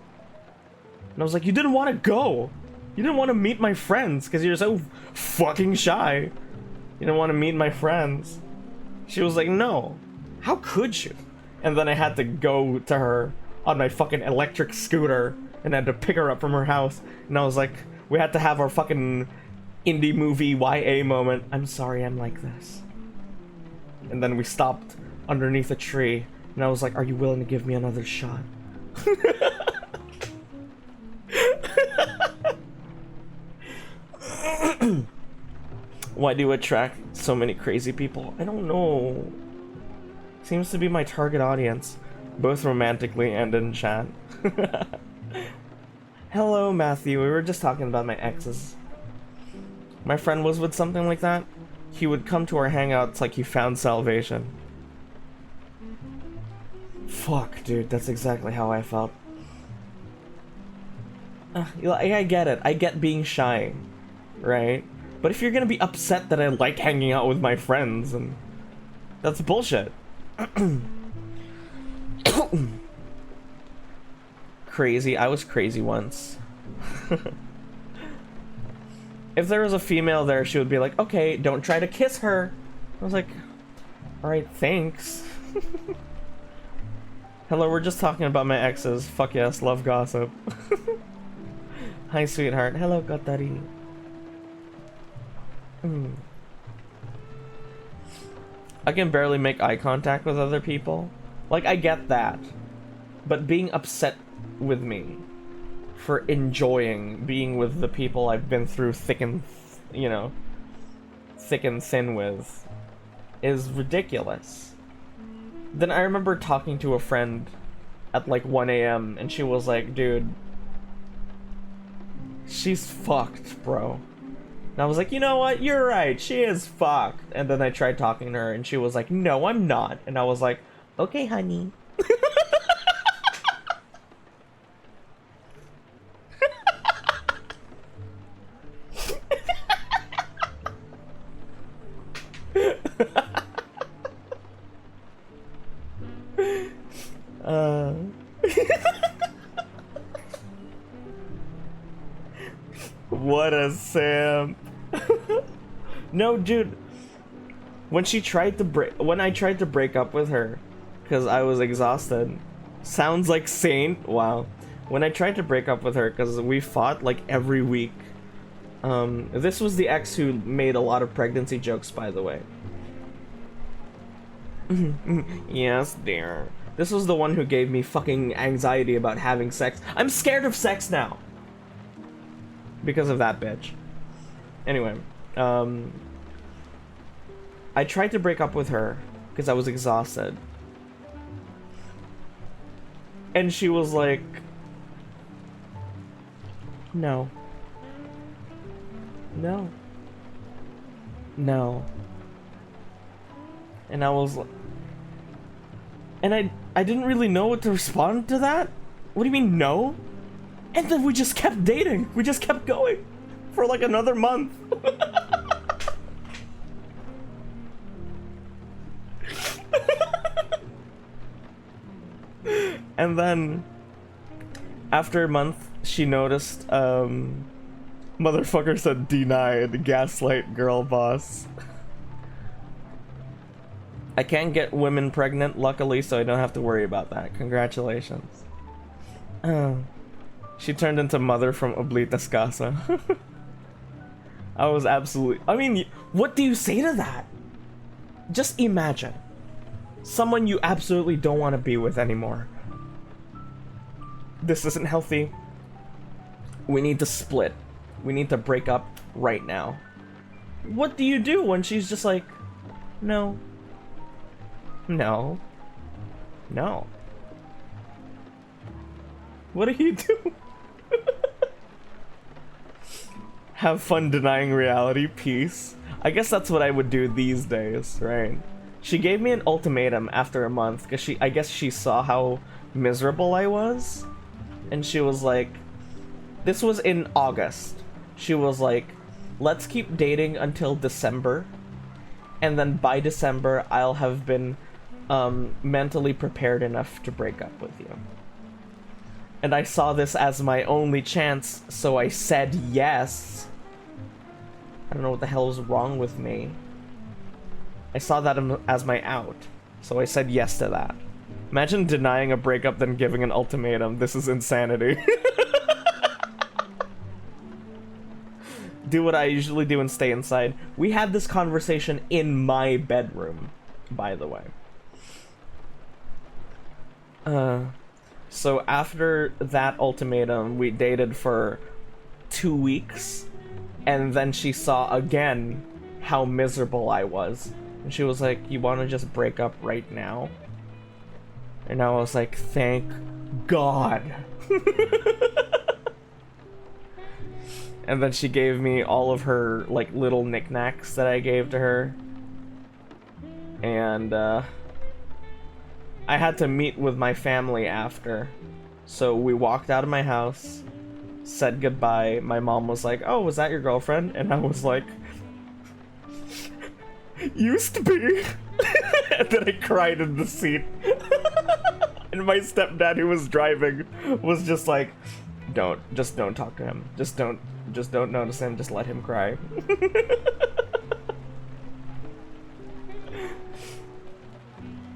And I was like, you didn't want to go. You didn't want to meet my friends because you're so fucking shy. You didn't want to meet my friends. She was like, no. How could you? And then I had to go to her on my fucking electric scooter and had to pick her up from her house. And I was like, we had to have our fucking indie movie YA moment. I'm sorry I'm like this. And then we stopped underneath a tree. And I was like, are you willing to give me another shot? Why do you attract so many crazy people? I don't know. Seems to be my target audience, both romantically and in chat. Hello, Matthew. We were just talking about my exes. My friend was with something like that. He would come to our hangouts like he found salvation. Fuck, dude. That's exactly how I felt. I get it. I get being shy, right? But if you're gonna be upset that I like hanging out with my friends, and that's bullshit. Crazy. I was crazy once. If there was a female there, she would be like, okay, don't try to kiss her. I was like, alright, thanks. Hello, we're just talking about my exes. Fuck yes, love gossip. Hi, sweetheart. Hello, Katari. I can barely make eye contact with other people. Like, I get that. But being upset with me for enjoying being with the people I've been through thick and, thick and thin with is ridiculous. Then I remember talking to a friend at like 1 a.m. and she was like, dude, she's fucked, bro. And I was like, you know what? You're right. She is fucked. And then I tried talking to her and she was like, no, I'm not. And I was like, okay, honey. What a simp. No, dude. When I tried to break up with her, because I was exhausted. Sounds like Saint. Wow. When I tried to break up with her, because we fought like every week. This was the ex who made a lot of pregnancy jokes, by the way. Yes, dear. This was the one who gave me fucking anxiety about having sex. I'm scared of sex now. Because of that bitch. Anyway, I tried to break up with her because I was exhausted. And she was like, no. No. No. And I was like, and I didn't really know what to respond to that. What do you mean, no? And then we just kept dating. We just kept going for like another month. And then after a month, she noticed, motherfucker said denied, gaslight girl boss. I can't get women pregnant, luckily, so I don't have to worry about that. Congratulations. She turned into mother from Oblitas Casa. I was absolutely... I mean, what do you say to that? Just imagine. Someone you absolutely don't want to be with anymore. This isn't healthy. We need to split. We need to break up right now. What do you do when she's just like, no. No. No. What do you do? Have fun denying reality, peace. I guess that's what I would do these days, right? She gave me an ultimatum after a month because I guess she saw how miserable I was. And she was like, this was in August. She was like, let's keep dating until December. And then by December, I'll have been mentally prepared enough to break up with you. And I saw this as my only chance, so I said yes. I don't know what the hell was wrong with me. I saw that as my out, so I said yes to that. Imagine denying a breakup then giving an ultimatum. This is insanity. Do what I usually do and stay inside. We had this conversation in my bedroom, by the way. So after that ultimatum, we dated for 2 weeks, and then she saw again how miserable I was. And she was like, you want to just break up right now? And I was like, thank God. And then she gave me all of her, like, little knickknacks that I gave to her. And, I had to meet with my family after. So we walked out of my house, said goodbye. My mom was like, oh, was that your girlfriend? And I was like, used to be. And then I cried in the seat. And my stepdad, who was driving, was just like, don't talk to him. Just don't notice him. Just let him cry.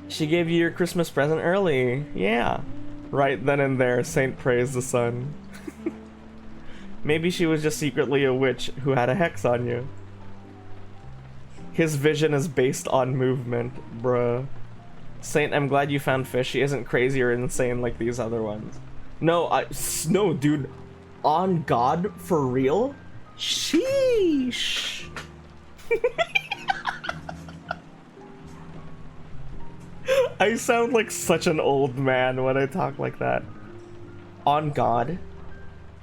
She gave you your Christmas present early. Yeah. Right then and there, Saint praised the sun. Maybe she was just secretly a witch who had a hex on you. His vision is based on movement, bruh. Saint, I'm glad you found fish. She isn't crazy or insane like these other ones. No, no, dude. On God, for real? Sheesh. I sound like such an old man when I talk like that. On God.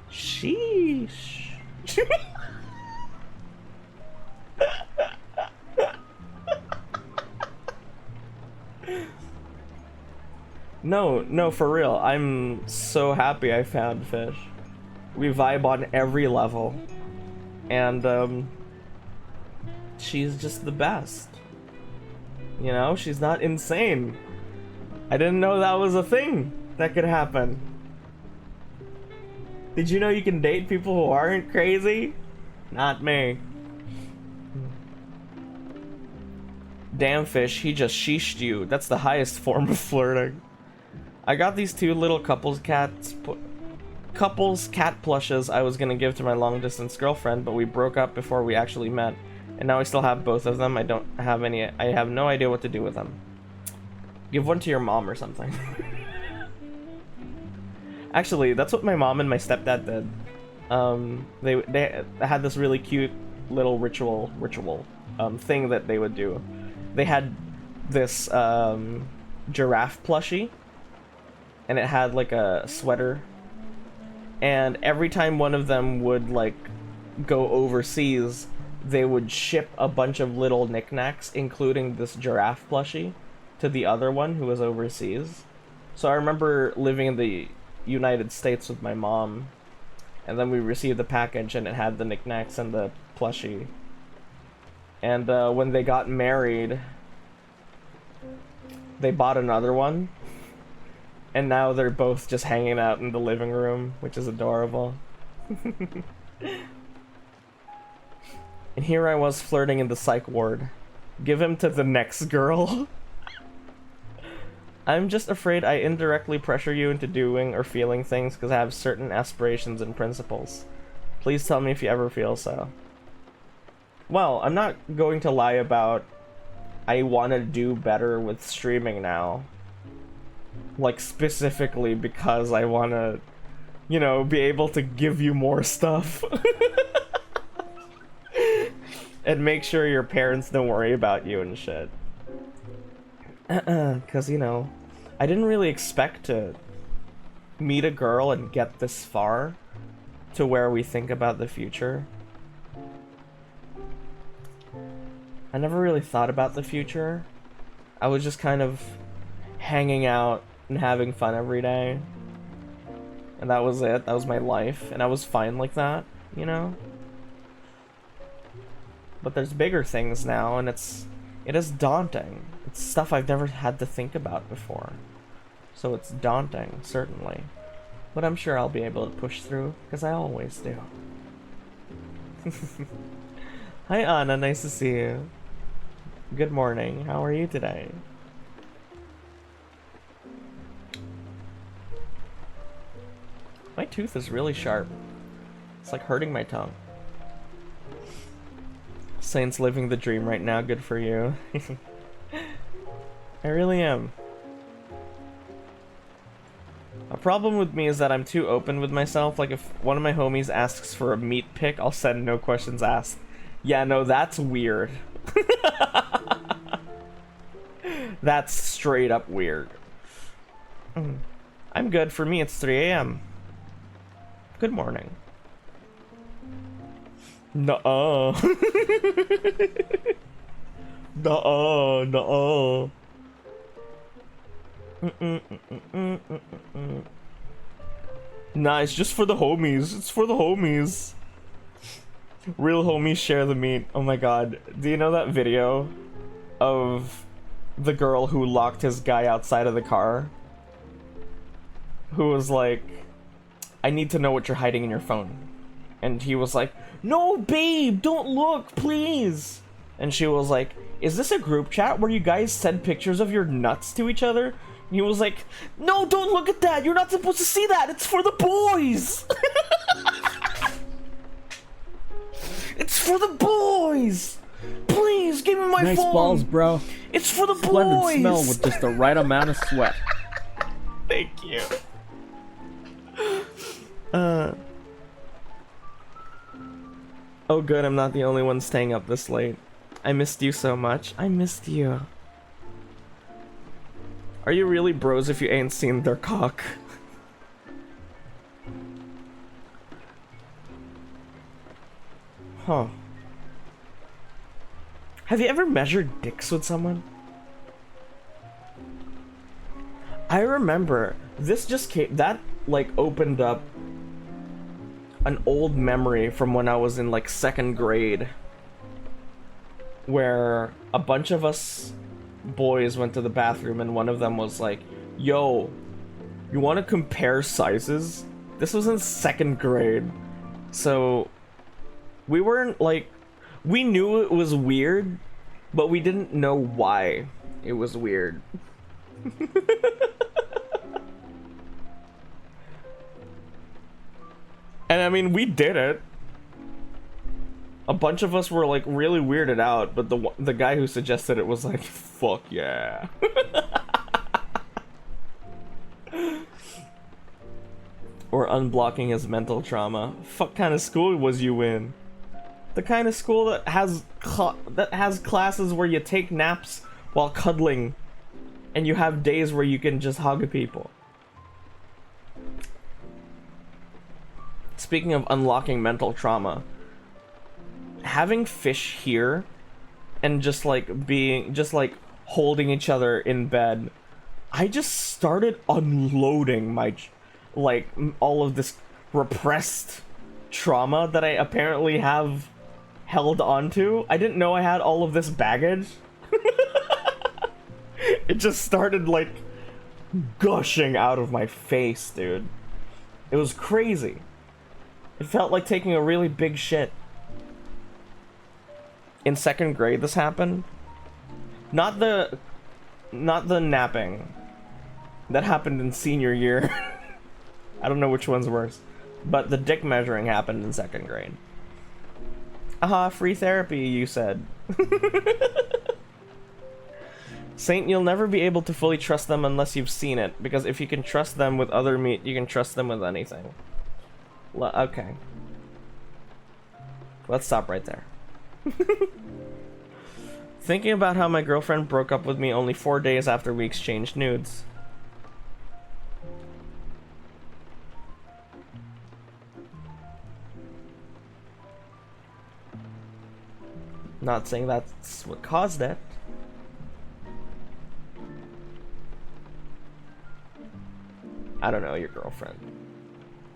Sheesh. No, for real. I'm so happy I found fish. We vibe on every level. And, she's just the best. You know, she's not insane. I didn't know that was a thing that could happen. Did you know you can date people who aren't crazy? Not me. Damn fish, he just sheeshed you. That's the highest form of flirting. I got these two little couples cat plushes I was gonna give to my long distance girlfriend, but we broke up before we actually met. And now I still have both of them. I have no idea what to do with them. Give one to your mom or something. Actually, that's what my mom and my stepdad did. They had this really cute little ritual thing that they would do. They had this giraffe plushie, and it had like a sweater. And every time one of them would like go overseas, they would ship a bunch of little knickknacks, including this giraffe plushie, to the other one who was overseas. So I remember living in the United States with my mom, and then we received the package and it had the knickknacks and the plushie. And when they got married, they bought another one, and now they're both just hanging out in the living room, which is adorable. And here I was flirting in the psych ward. Give him to the next girl. I'm just afraid I indirectly pressure you into doing or feeling things because I have certain aspirations and principles. Please tell me if you ever feel so. Well, I'm not going to lie about I want to do better with streaming now. Like, specifically because I want to, you know, be able to give you more stuff. And make sure your parents don't worry about you and shit. Because, you know, I didn't really expect to meet a girl and get this far to where we think about the future. I never really thought about the future. I was just kind of hanging out and having fun every day. And that was it. That was my life. And I was fine like that, you know? But there's bigger things now, and it is daunting. It's stuff I've never had to think about before. So it's daunting, certainly. But I'm sure I'll be able to push through, because I always do. Hi Anna, nice to see you. Good morning, how are you today? My tooth is really sharp. It's like hurting my tongue. Saint's living the dream right now, good for you. I really am. A problem with me is that I'm too open with myself. Like if one of my homies asks for a meat pic, I'll send no questions asked. Yeah, no, that's weird. That's straight up weird. I'm good. For me, it's 3 a.m. Good morning. Nuh-uh. Nuh-uh, nuh-uh. Nah, it's just for the homies. It's for the homies. Real homies share the meat. Oh my god. Do you know that video of the girl who locked his guy outside of the car? Who was like, I need to know what you're hiding in your phone. And he was like, no, babe, don't look, please. And she was like, is this a group chat where you guys send pictures of your nuts to each other? And he was like, no, don't look at that. You're not supposed to see that. It's for the boys. It's for the boys. Please, give me my Nice phone. balls, bro. It's for the Splendid boys. smell with just the right amount of sweat. Thank you. Oh good, I'm not the only one staying up this late. I missed you so much. I missed you. Are you really bros if you ain't seen their cock? Huh. Have you ever measured dicks with someone? I remember this just came, that like opened up an old memory from when I was in like 2nd grade, where a bunch of us boys went to the bathroom and one of them was like, yo, you want to compare sizes? This was in 2nd grade, so we weren't like, we knew it was weird, but we didn't know why it was weird. And I mean, we did it. A bunch of us were like really weirded out, but the guy who suggested it was like, fuck yeah. Or unblocking his mental trauma. Fuck kind of school was you in? The kind of school that has classes where you take naps while cuddling, and you have days where you can just hug people. Speaking of unlocking mental trauma, having fish here and just like holding each other in bed, I just started unloading my all of this repressed trauma that I apparently have held onto. I didn't know I had all of this baggage. It just started like gushing out of my face, dude. It was crazy. It felt like taking a really big shit. In 2nd grade this happened. Not the napping. That happened in senior year. I don't know which one's worse. But the dick measuring happened in 2nd grade. Aha, free therapy, you said. Saint, you'll never be able to fully trust them unless you've seen it, because if you can trust them with other meat, you can trust them with anything. Okay. Let's stop right there. Thinking about how my girlfriend broke up with me only 4 days after we exchanged nudes. Not saying that's what caused it. I don't know, your girlfriend.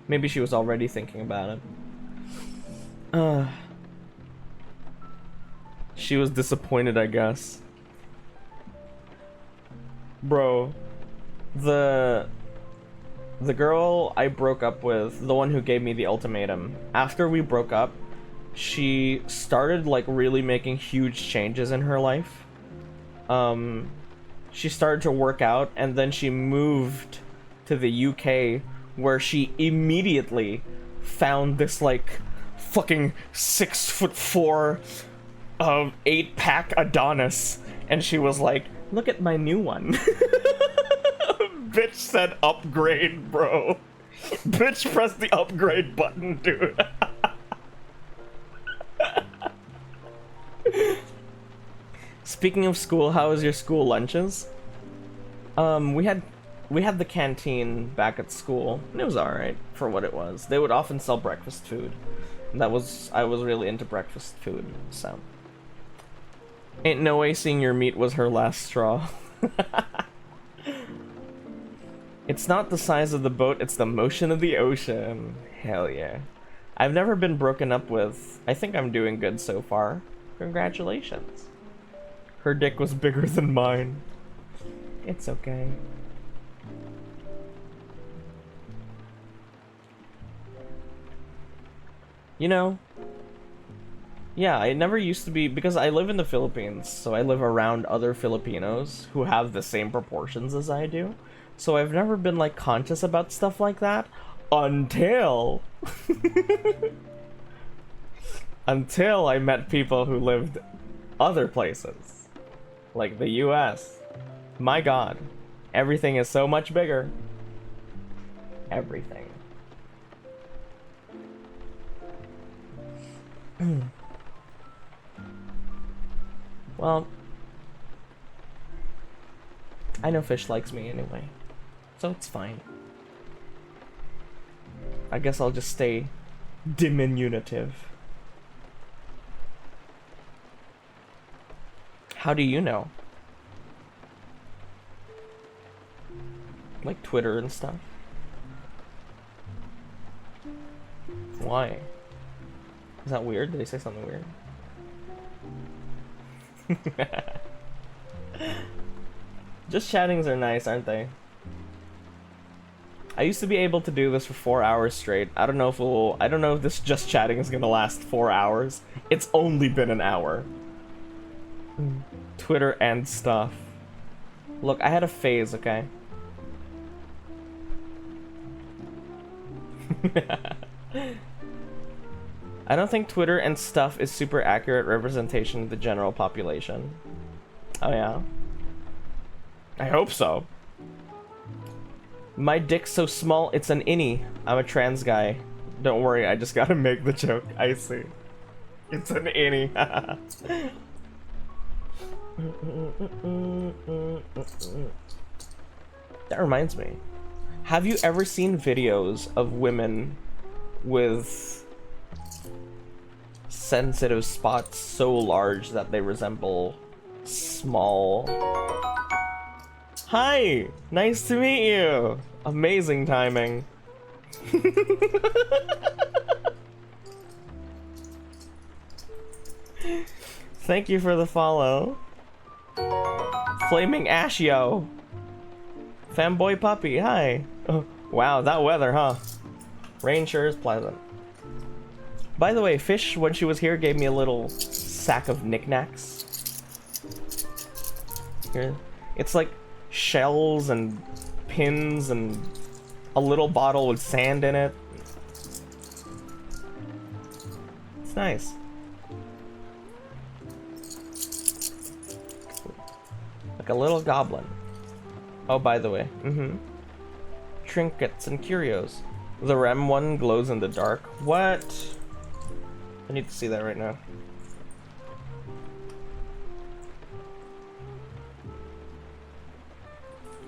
Maybe she was already thinking about it. She was disappointed, I guess. Bro, the girl I broke up with, the one who gave me the ultimatum, after we broke up, she started like really making huge changes in her life. She started to work out, and then she moved to the UK, where she immediately found this like fucking 6'4" 8-pack Adonis, and she was like, look at my new one. Bitch said upgrade, bro. Bitch pressed the upgrade button, dude. Speaking of school, how was your school lunches? We had the canteen back at school, and it was alright for what it was. They would often sell breakfast food. And I was really into breakfast food, so. Ain't no way seeing your meat was her last straw. It's not the size of the boat, it's the motion of the ocean. Hell yeah. I've never been broken up with. I think I'm doing good so far. Congratulations. Her dick was bigger than mine. It's okay. You know, yeah, I never used to be, because I live in the Philippines, so I live around other Filipinos who have the same proportions as I do. So I've never been like conscious about stuff like that until until I met people who lived other places, like the US. My God, everything is so much bigger. Everything. Well, I know Fish likes me anyway, so it's fine. I guess I'll just stay diminutive. How do you know? Like Twitter and stuff? Why? Is that weird? Did they say something weird? Just chattings are nice, aren't they? I used to be able to do this for 4 hours straight. I don't know if this just chatting is gonna last 4 hours. It's only been an hour. Twitter and stuff. Look, I had a phase, okay? I don't think Twitter and stuff is super accurate representation of the general population. Oh yeah? I hope so. My dick's so small, it's an innie. I'm a trans guy. Don't worry, I just gotta make the joke. I see. It's an innie. That reminds me. Have you ever seen videos of women with sensitive spots so large that they resemble small? Hi! Nice to meet you! Amazing timing. Thank you for the follow. Flaming Ashio. Fanboy Puppy, hi. Oh, wow, that weather, huh? Rain sure is pleasant. By the way, Fish, when she was here, gave me a little sack of knickknacks. Here. It's like shells and pins and a little bottle with sand in it. It's nice. Like a little goblin. Oh, by the way, trinkets and curios. The REM one glows in the dark. What? I need to see that right now.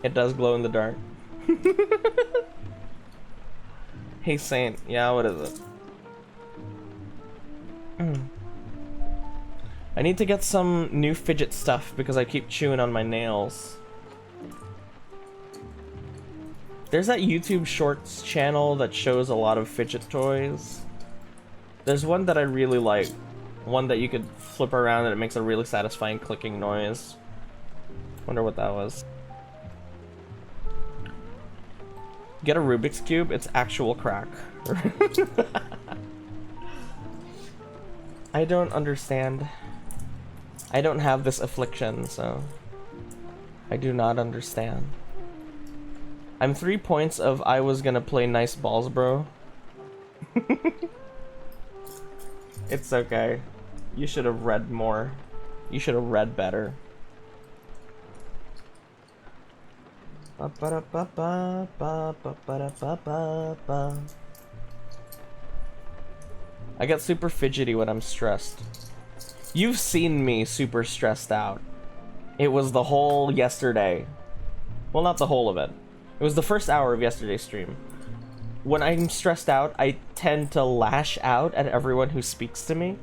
It does glow in the dark. Hey Saint, yeah, what is it? I need to get some new fidget stuff because I keep chewing on my nails. There's that YouTube Shorts channel that shows a lot of fidget toys. There's one that I really like. One that you could flip around and it makes a really satisfying clicking noise. Wonder what that was. Get a Rubik's Cube, it's actual crack. I don't understand. I don't have this affliction, so I do not understand. I'm 3 points of I was gonna play nice balls, bro. It's okay. You should have read more. You should have read better. I get super fidgety when I'm stressed. You've seen me super stressed out. It was the whole yesterday. Well, not the whole of it. It was the first hour of yesterday's stream. When I'm stressed out, I tend to lash out at everyone who speaks to me,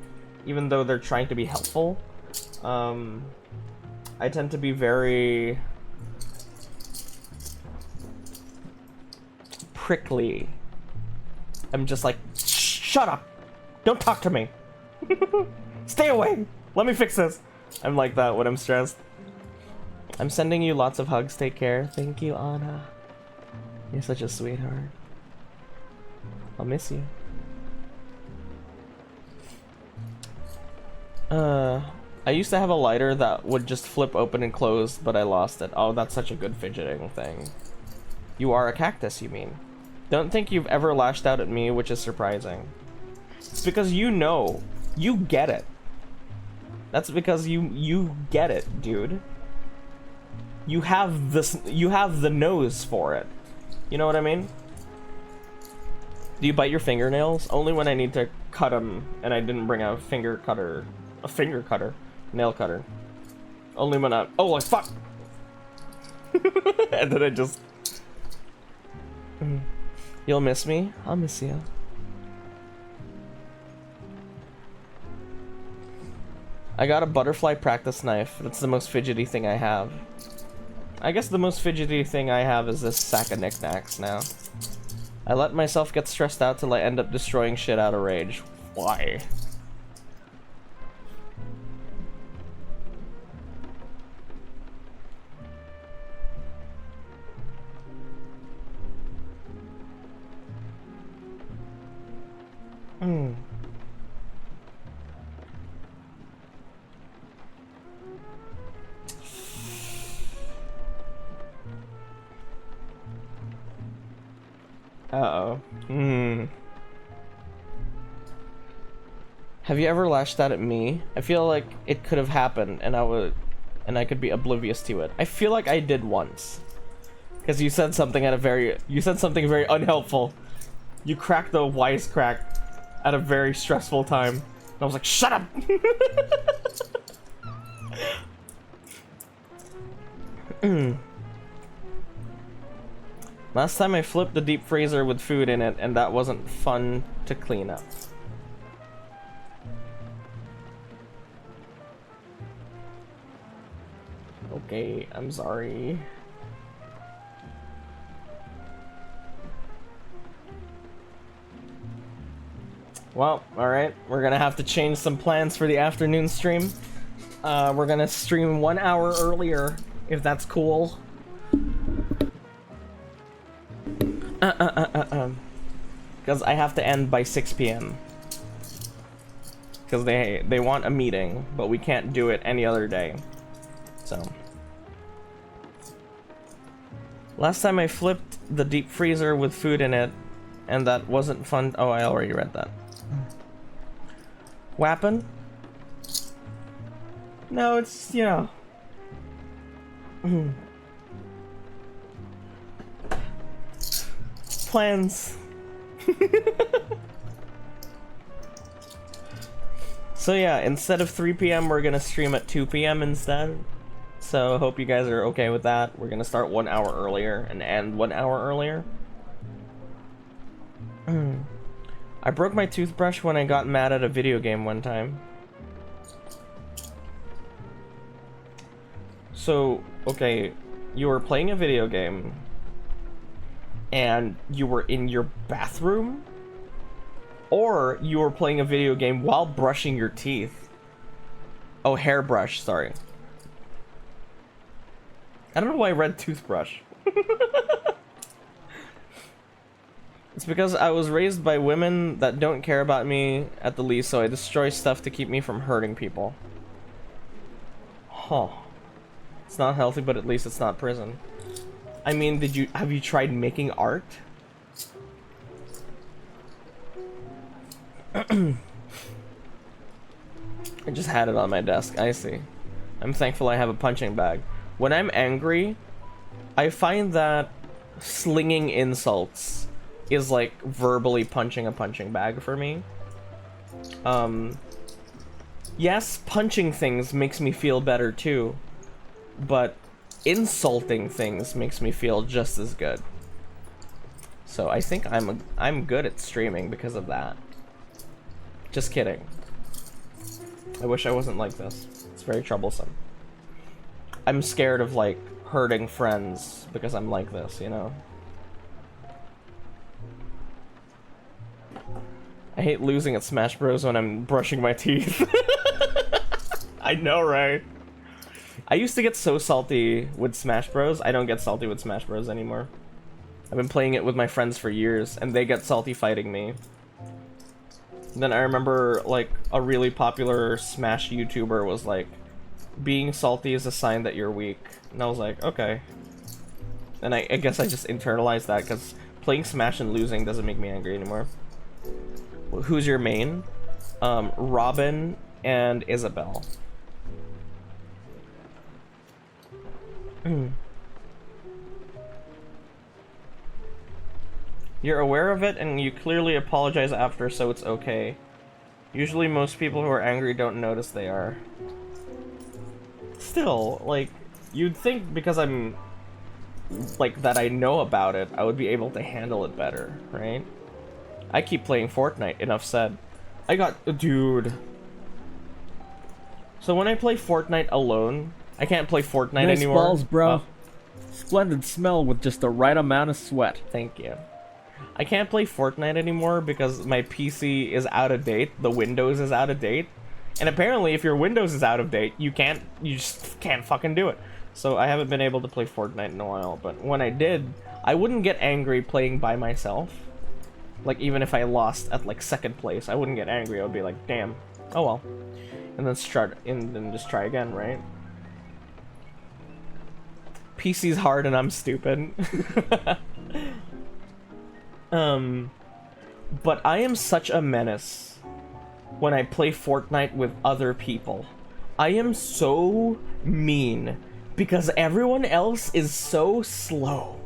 even though they're trying to be helpful. I tend to be very prickly. I'm just like, shut up! Don't talk to me! Stay away! Let me fix this! I'm like that when I'm stressed. I'm sending you lots of hugs. Take care. Thank you, Anna. You're such a sweetheart. I'll miss you. I used to have a lighter that would just flip open and close, but I lost it. Oh, that's such a good fidgeting thing. You are a cactus, you mean? Don't think you've ever lashed out at me, which is surprising. It's because you know. You get it. That's because you get it, dude. You have this. You have the nose for it. You know what I mean? Do you bite your fingernails? Only when I need to cut them, and I didn't bring a finger cutter, nail cutter. Only when I. Oh, like fuck! And then I just. You'll miss me. I'll miss you. I got a butterfly practice knife. That's the most fidgety thing I have. I guess the most fidgety thing I have is this sack of knickknacks now. I let myself get stressed out till I end up destroying shit out of rage. Why? Uh-oh. Have you ever lashed out at me? I feel like it could have happened and I could be oblivious to it. I feel like I did once. Because you said something very unhelpful. You cracked the wisecrack at a very stressful time. And I was like, shut up! Last time I flipped the deep freezer with food in it, and that wasn't fun to clean up. Okay, I'm sorry. Well, alright, we're gonna have to change some plans for the afternoon stream. We're gonna stream 1 hour earlier, if that's cool. Because I have to end by 6 p.m. Because they want a meeting, but we can't do it any other day. So. Last time I flipped the deep freezer with food in it, and that wasn't fun. Oh, I already read that. Wappin'? No, it's, you know. Plans. So yeah, instead of 3 p.m. we're gonna stream at 2 p.m. instead. So hope you guys are okay with that. We're gonna start 1 hour earlier and end 1 hour earlier. I broke my toothbrush when I got mad at a video game one time. So, okay, you were playing a video game and you were in your bathroom? Or you were playing a video game while brushing your teeth? Oh, hairbrush, sorry. I don't know why I read toothbrush. It's because I was raised by women that don't care about me at the least, so I destroy stuff to keep me from hurting people. Huh. It's not healthy, but at least it's not prison. I mean, have you tried making art? I just had it on my desk, I see. I'm thankful I have a punching bag. When I'm angry, I find that slinging insults is like verbally punching a punching bag for me. Yes, punching things makes me feel better too, but insulting things makes me feel just as good. So I think I'm good at streaming because of that. Just kidding. I wish I wasn't like this. It's very troublesome. I'm scared of, like, hurting friends because I'm like this, you know? I hate losing at Smash Bros. When I'm brushing my teeth. I know, right? I used to get so salty with Smash Bros. I don't get salty with Smash Bros. Anymore. I've been playing it with my friends for years, and they get salty fighting me. Then I remember, like, a really popular Smash YouTuber was like, being salty is a sign that you're weak. And I was like, okay. And I guess I just internalized that, because playing Smash and losing doesn't make me angry anymore. Who's your main? Robin and Isabelle. You're aware of it, and you clearly apologize after, so it's okay. Usually most people who are angry don't notice they are. Still, like, you'd think because I'm, like, that I know about it, I would be able to handle it better, right? I keep playing Fortnite, enough said. Dude. So when I play Fortnite alone, I can't play Fortnite Nice anymore. balls, bro. Oh, Splendid smell with just the right amount of sweat. thank you. I can't play Fortnite anymore because my PC is out of date. The Windows is out of date. And apparently if your Windows is out of date, you just can't fucking do it. So I haven't been able to play Fortnite in a while, but when I did, I wouldn't get angry playing by myself. Like, even if I lost at, like, second place, I wouldn't get angry. I would be like, damn, oh well. And then just try again, right? PC's hard and I'm stupid. But I am such a menace when I play Fortnite with other people. I am so mean because everyone else is so slow.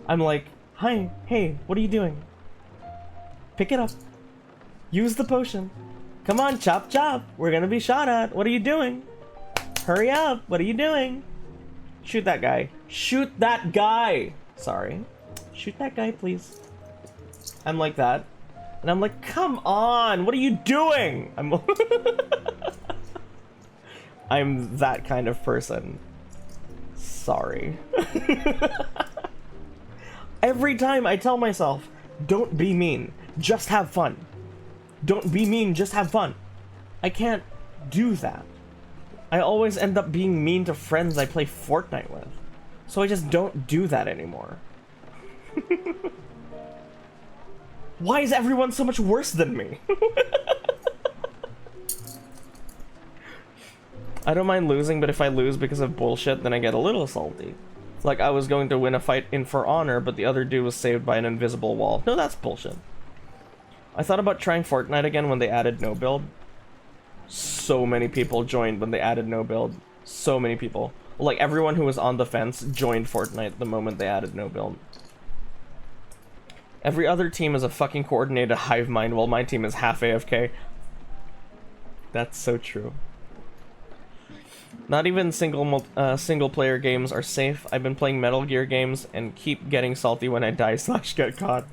I'm like, hi, hey, what are you doing? Pick it up. Use the potion. Come on, chop chop. We're gonna be shot at. What are you doing? Hurry up. What are you doing? Shoot that guy. Shoot that guy. Sorry. Shoot that guy, please. I'm like that. And I'm like, come on. What are you doing? I'm that kind of person. Sorry. Every time I tell myself, don't be mean. Just have fun. Don't be mean, just have fun. I can't do that. I always end up being mean to friends I play Fortnite with. So I just don't do that anymore. Why is everyone so much worse than me? I don't mind losing, but if I lose because of bullshit, then I get a little salty. Like, I was going to win a fight in For Honor, but the other dude was saved by an invisible wall. No, that's bullshit. I thought about trying Fortnite again when they added no build. So many people joined when they added no build. So many people. Like, everyone who was on the fence joined Fortnite the moment they added no build. Every other team is a fucking coordinated hive mind, while my team is half AFK. That's so true. Not even single player games are safe. I've been playing Metal Gear games and keep getting salty when I die / get caught.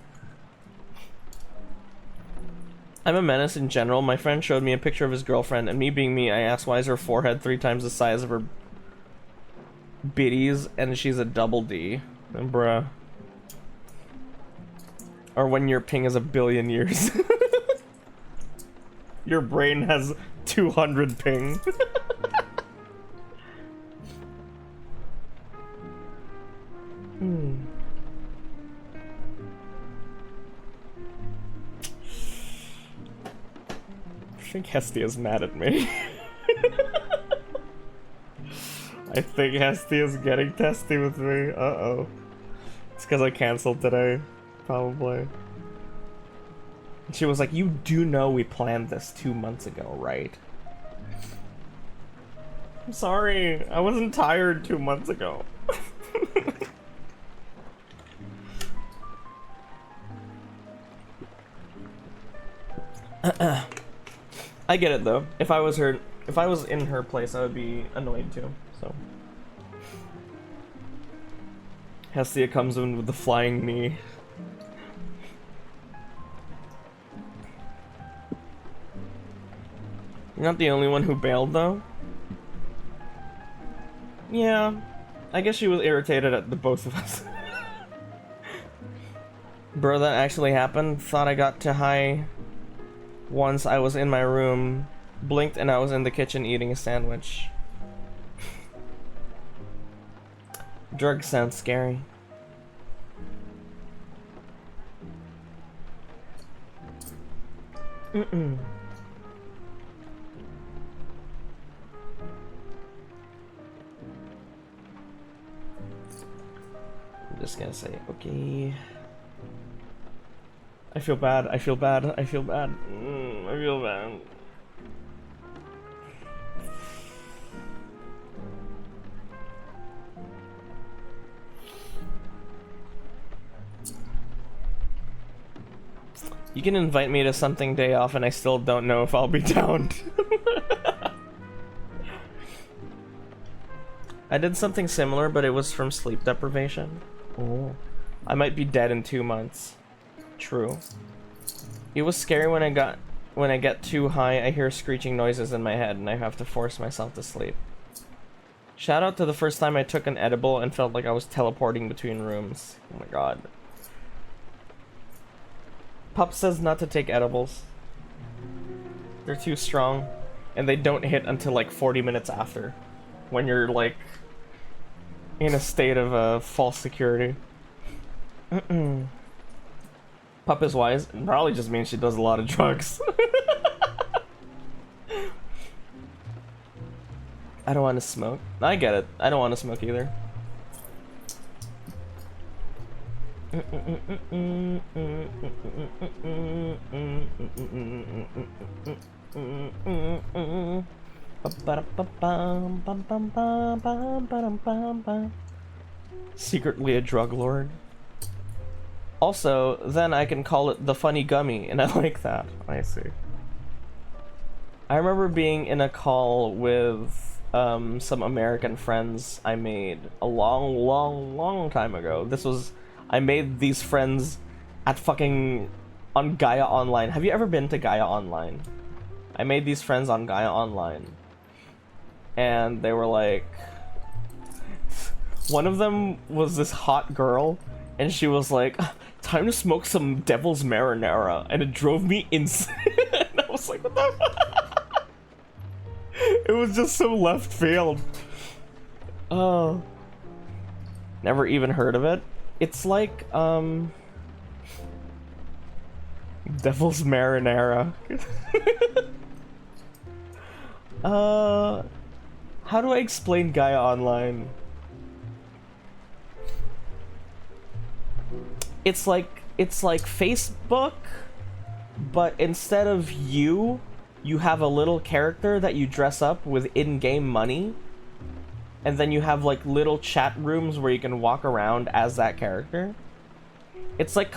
I'm a menace in general. My friend showed me a picture of his girlfriend, and me being me, I asked why is her forehead 3 times the size of her biddies, and she's a double D. Bruh. Or when your ping is 1 billion years. Your brain has 200 ping. I think Hestia's mad at me. I think Hestia's getting testy with me. Uh-oh. It's because I canceled today. Probably. She was like, you do know we planned this 2 months ago, right? I'm sorry. I wasn't tired 2 months ago. I get it though. If I was in her place, I would be annoyed too. So Hestia comes in with the flying knee. You're not the only one who bailed, though. Yeah, I guess she was irritated at the both of us. Bro, that actually happened. Thought I got to high once I was in my room. Blinked and I was in the kitchen eating a sandwich. Drugs sound scary. Mm-mm. I'm just gonna say, okay. I feel bad, I feel bad, I feel bad. I feel bad. You can invite me to something day off and I still don't know if I'll be down. I did something similar, but it was from sleep deprivation. Oh. I might be dead in 2 months. True. It was scary when I get too high, I hear screeching noises in my head and I have to force myself to sleep. Shout out to the first time I took an edible and felt like I was teleporting between rooms. Oh my god. Pup says not to take edibles. They're too strong and they don't hit until like 40 minutes after, when you're like in a state of false security. Pup is wise. It probably just means she does a lot of drugs. I don't want to smoke. I get it. I don't want to smoke either. Secretly a drug lord. Also, then I can call it the funny gummy, and I like that. I see. I remember being in a call with some American friends I made a long time ago. I made these friends at on Gaia Online. Have you ever been to Gaia Online? I made these friends on Gaia Online. And they were like... One of them was this hot girl, and she was like, time to smoke some devil's marinara, and it drove me insane. And I was like, what the It was just so left field. Oh. Never even heard of it. It's like, devil's marinara. How do I explain Gaia Online? It's like Facebook, but instead of you have a little character that you dress up with in-game money, and then you have like little chat rooms where you can walk around as that character. It's like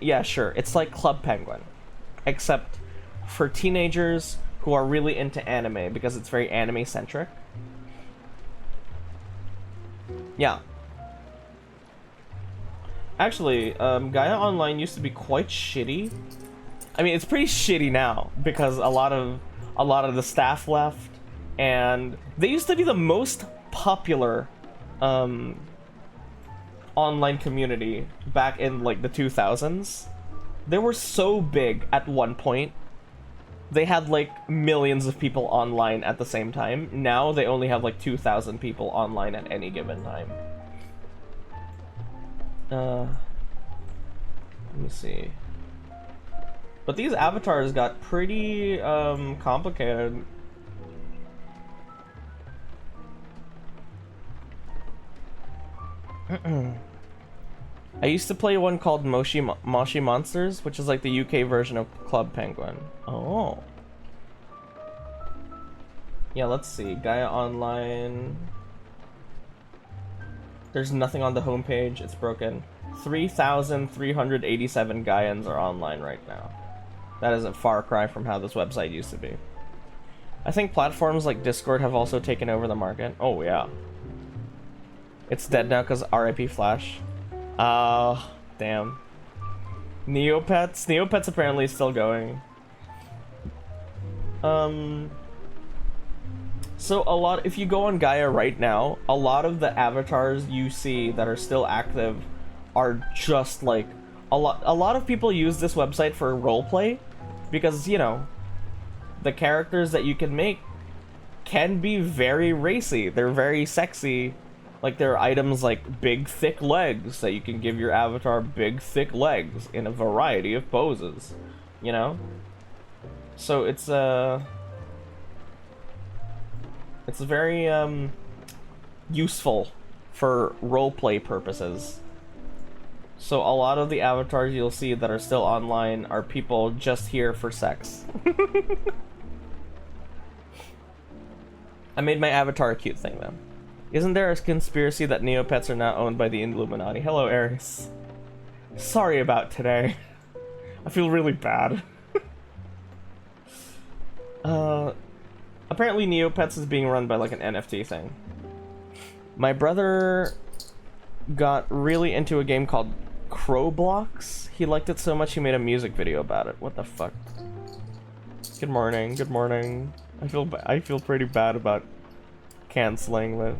yeah, sure, it's like Club Penguin, except for teenagers who are really into anime, because it's very anime-centric. Yeah. Actually, Gaia Online used to be quite shitty. I mean, it's pretty shitty now because a lot of the staff left, and they used to be the most popular online community back in like the 2000s. They were so big at one point. They had like millions of people online at the same time. Now they only have like 2,000 people online at any given time. Let me see. But these avatars got pretty complicated. I used to play one called Moshi Monsters, which is like the UK version of Club Penguin. Oh. Yeah, let's see. Gaia Online. There's nothing on the homepage. It's broken. 3,387 Gaians are online right now. That is a far cry from how this website used to be. I think platforms like Discord have also taken over the market. Oh, yeah. It's dead now because RIP Flash. Damn. Neopets? Neopets apparently still going. So if you go on Gaia right now, a lot of the avatars you see that are still active are just like, a lot of people use this website for roleplay because, you know, the characters that you can make can be very racy. They're very sexy. Like, there are items like big, thick legs that you can give your avatar big, thick legs in a variety of poses, you know? So it's very, useful for roleplay purposes. So a lot of the avatars you'll see that are still online are people just here for sex. I made my avatar a cute thing, though. Isn't there a conspiracy that Neopets are now owned by the Illuminati? Hello, Ares. Sorry about today. I feel really bad. Apparently Neopets is being run by like an NFT thing. My brother got really into a game called Crowblocks. He liked it so much he made a music video about it. What the fuck? Good morning, good morning. I feel pretty bad about canceling the...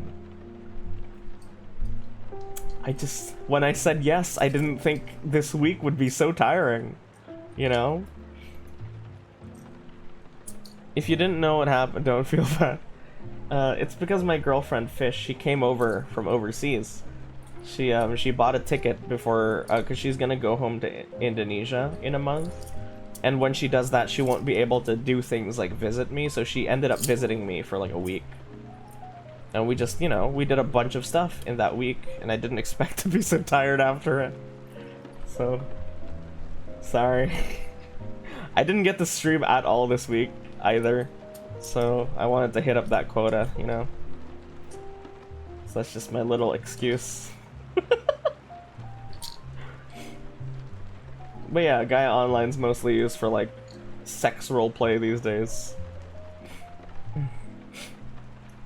when I said yes, I didn't think this week would be so tiring, you know? If you didn't know what happened, don't feel bad. It's because my girlfriend Fish, she came over from overseas. She bought a ticket before, cause she's gonna go home to Indonesia in a month. And when she does that, she won't be able to do things like visit me, so she ended up visiting me for like a week. And we just, you know, we did a bunch of stuff in that week, and I didn't expect to be so tired after it. So, sorry. I didn't get to stream at all this week either, so I wanted to hit up that quota, you know? So that's just my little excuse. But yeah, Gaia Online's mostly used for like sex roleplay these days.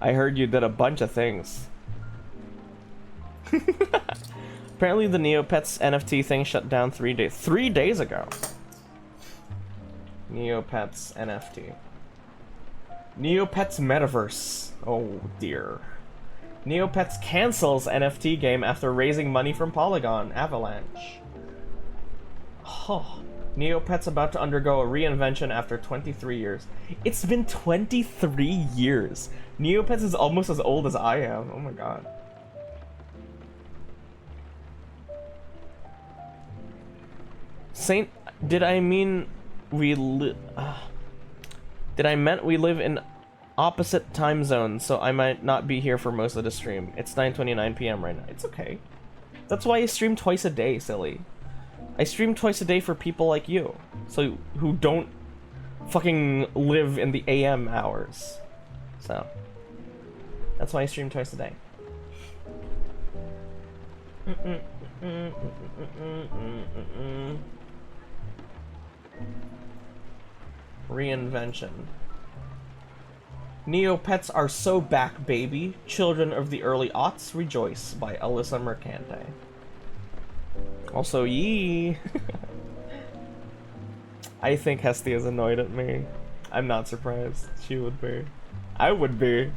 I heard you did a bunch of things. Apparently the Neopets NFT thing shut down 3 days ago. Neopets NFT. Neopets Metaverse. Oh dear. Neopets cancels NFT game after raising money from Polygon Avalanche. Oh, Neopets about to undergo a reinvention after 23 years. It's been 23 years. Neopets is almost as old as I am. Oh my god. Did I mean we live in opposite time zones, so I might not be here for most of the stream. It's 9:29 p.m. right now. It's okay. That's why I stream twice a day, silly. I stream twice a day for people like you, so who don't fucking live in the AM hours. So that's why I stream twice a day. Reinvention. Neopets are so back, baby. Children of the early aughts rejoice by Alyssa Mercante. Also, yee. I think Hestia is annoyed at me. I'm not surprised. She would be. I would be.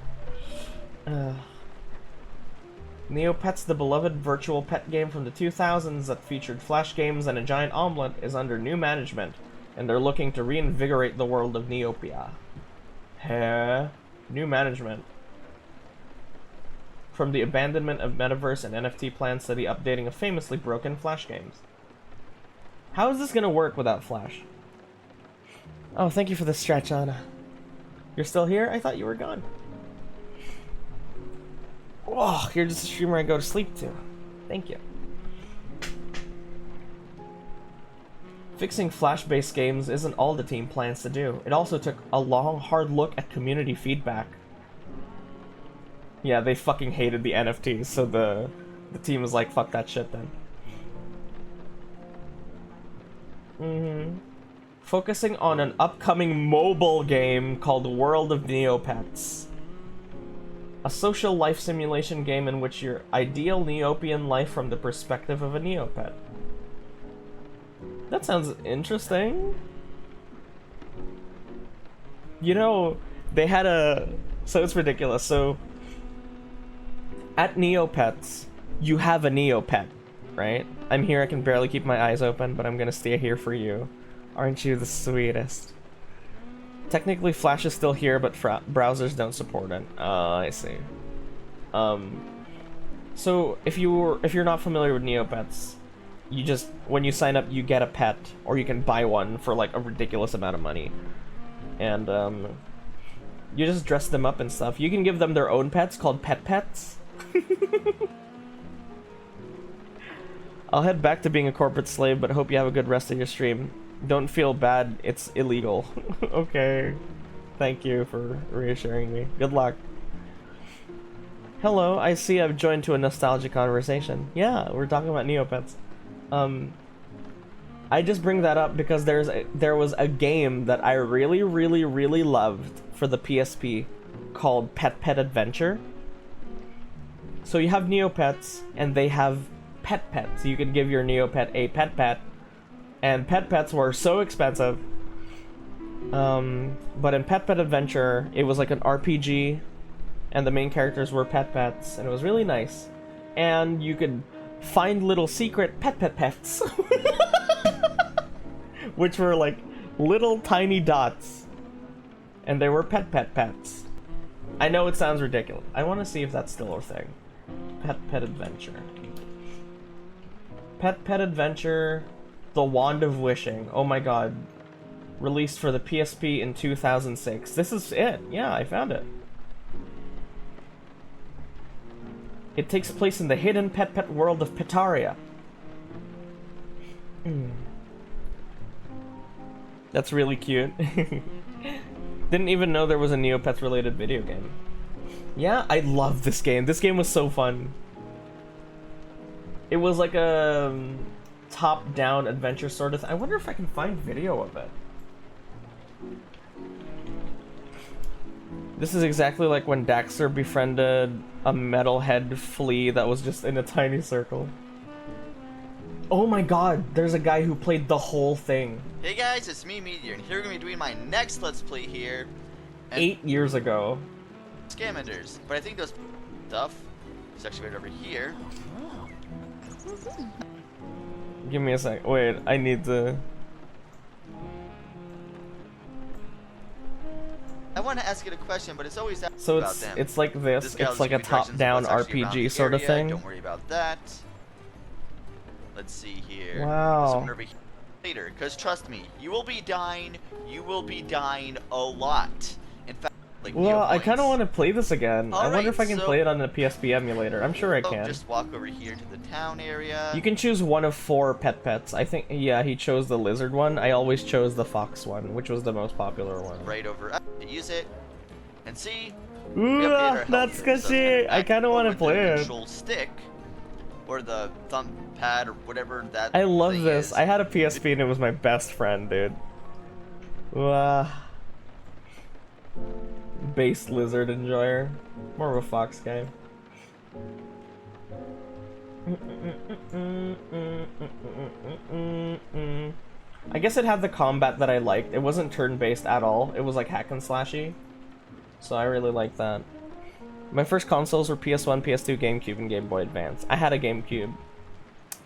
Neopets, the beloved virtual pet game from the 2000s that featured flash games and a giant omelet, is under new management, and they're looking to reinvigorate the world of Neopia. Heh. New management. From the abandonment of Metaverse and NFT plans to the updating of famously broken Flash games. How is this gonna work without Flash? Oh, thank you for the stretch, Anna. You're still here? I thought you were gone. Oh, you're just a streamer I go to sleep to. Thank you. Fixing Flash-based games isn't all the team plans to do. It also took a long, hard look at community feedback. Yeah, they fucking hated the NFTs, so the team was like, fuck that shit then. Focusing on an upcoming mobile game called World of Neopets. A social life simulation game in which your ideal Neopian life from the perspective of a Neopet. That sounds interesting. You know, they had a... So it's ridiculous. So, at Neopets, you have a Neopet, right? I'm here, I can barely keep my eyes open, but I'm gonna stay here for you. Aren't you the sweetest? Technically, Flash is still here, but browsers don't support it. I see. So if you're not familiar with Neopets, you just, when you sign up, you get a pet, or you can buy one for like a ridiculous amount of money, and you just dress them up and stuff. You can give them their own pets called pet pets. I'll head back to being a corporate slave, but hope you have a good rest of your stream. Don't feel bad, it's illegal. Okay. Thank you for reassuring me. Good luck. Hello, I see I've joined to a nostalgic conversation. Yeah, we're talking about Neopets. I just bring that up because there was a game that I really, really, really loved for the PSP called Pet Pet Adventure. So you have Neopets, and they have pet pets. You could give your Neopet a pet pet. And pet pets were so expensive. But in Pet Pet Adventure, it was like an RPG, and the main characters were pet pets, and it was really nice. And you could find little secret pets, which were like little tiny dots, and they were pets. I know it sounds ridiculous. I want to see if that's still a thing. Pet Pet Adventure. Pet Pet Adventure... The Wand of Wishing. Oh my god. Released for the PSP in 2006. This is it. Yeah, I found it. It takes place in the hidden pet world of Petaria. That's really cute. Didn't even know there was a Neopets related video game. Yeah, I love this game. This game was so fun. It was like a... top-down adventure sort of I wonder if I can find video of it. This is exactly like when Daxter befriended a metalhead flea that was just in a tiny circle. Oh my god, there's a guy who played the whole thing. Hey guys, it's me, Meteor, and here we're going to be doing my next Let's Play here. 8 years ago. Scavengers, but I think those stuff is actually right over here. Give me a sec. Wait, I need to... I want to ask you a question, but it's always So about them. it's like this. guy It's like a will give you directions of top-down what's actually around the RPG sort of area. thing. Don't worry about that. Let's see here. Wow. Someone over here later, because trust me, you will be dying. You will be dying a lot. In fact, like Well, I kind of want to play this again. I wonder if I can so- play it on the PSP emulator. I'm sure I can. Just walk over here to the town area. You can choose one of 4 pets. I think, yeah, he chose the lizard one. I always chose the fox one, which was the most popular one. Right over up to use it, and see. Ooh, we updated our health that's here, so cushy. I kind of want to play the it. control stick, or the thumb pad, or whatever that. I love thing this. is. I had a PSP and it was my best friend, dude. Wow. Base lizard enjoyer. More of a fox guy. I guess it had the combat that I liked. It wasn't turn-based at all. It was like hack and slashy. So I really liked that. My first consoles were PS1, PS2, GameCube, and Game Boy Advance. I had a GameCube.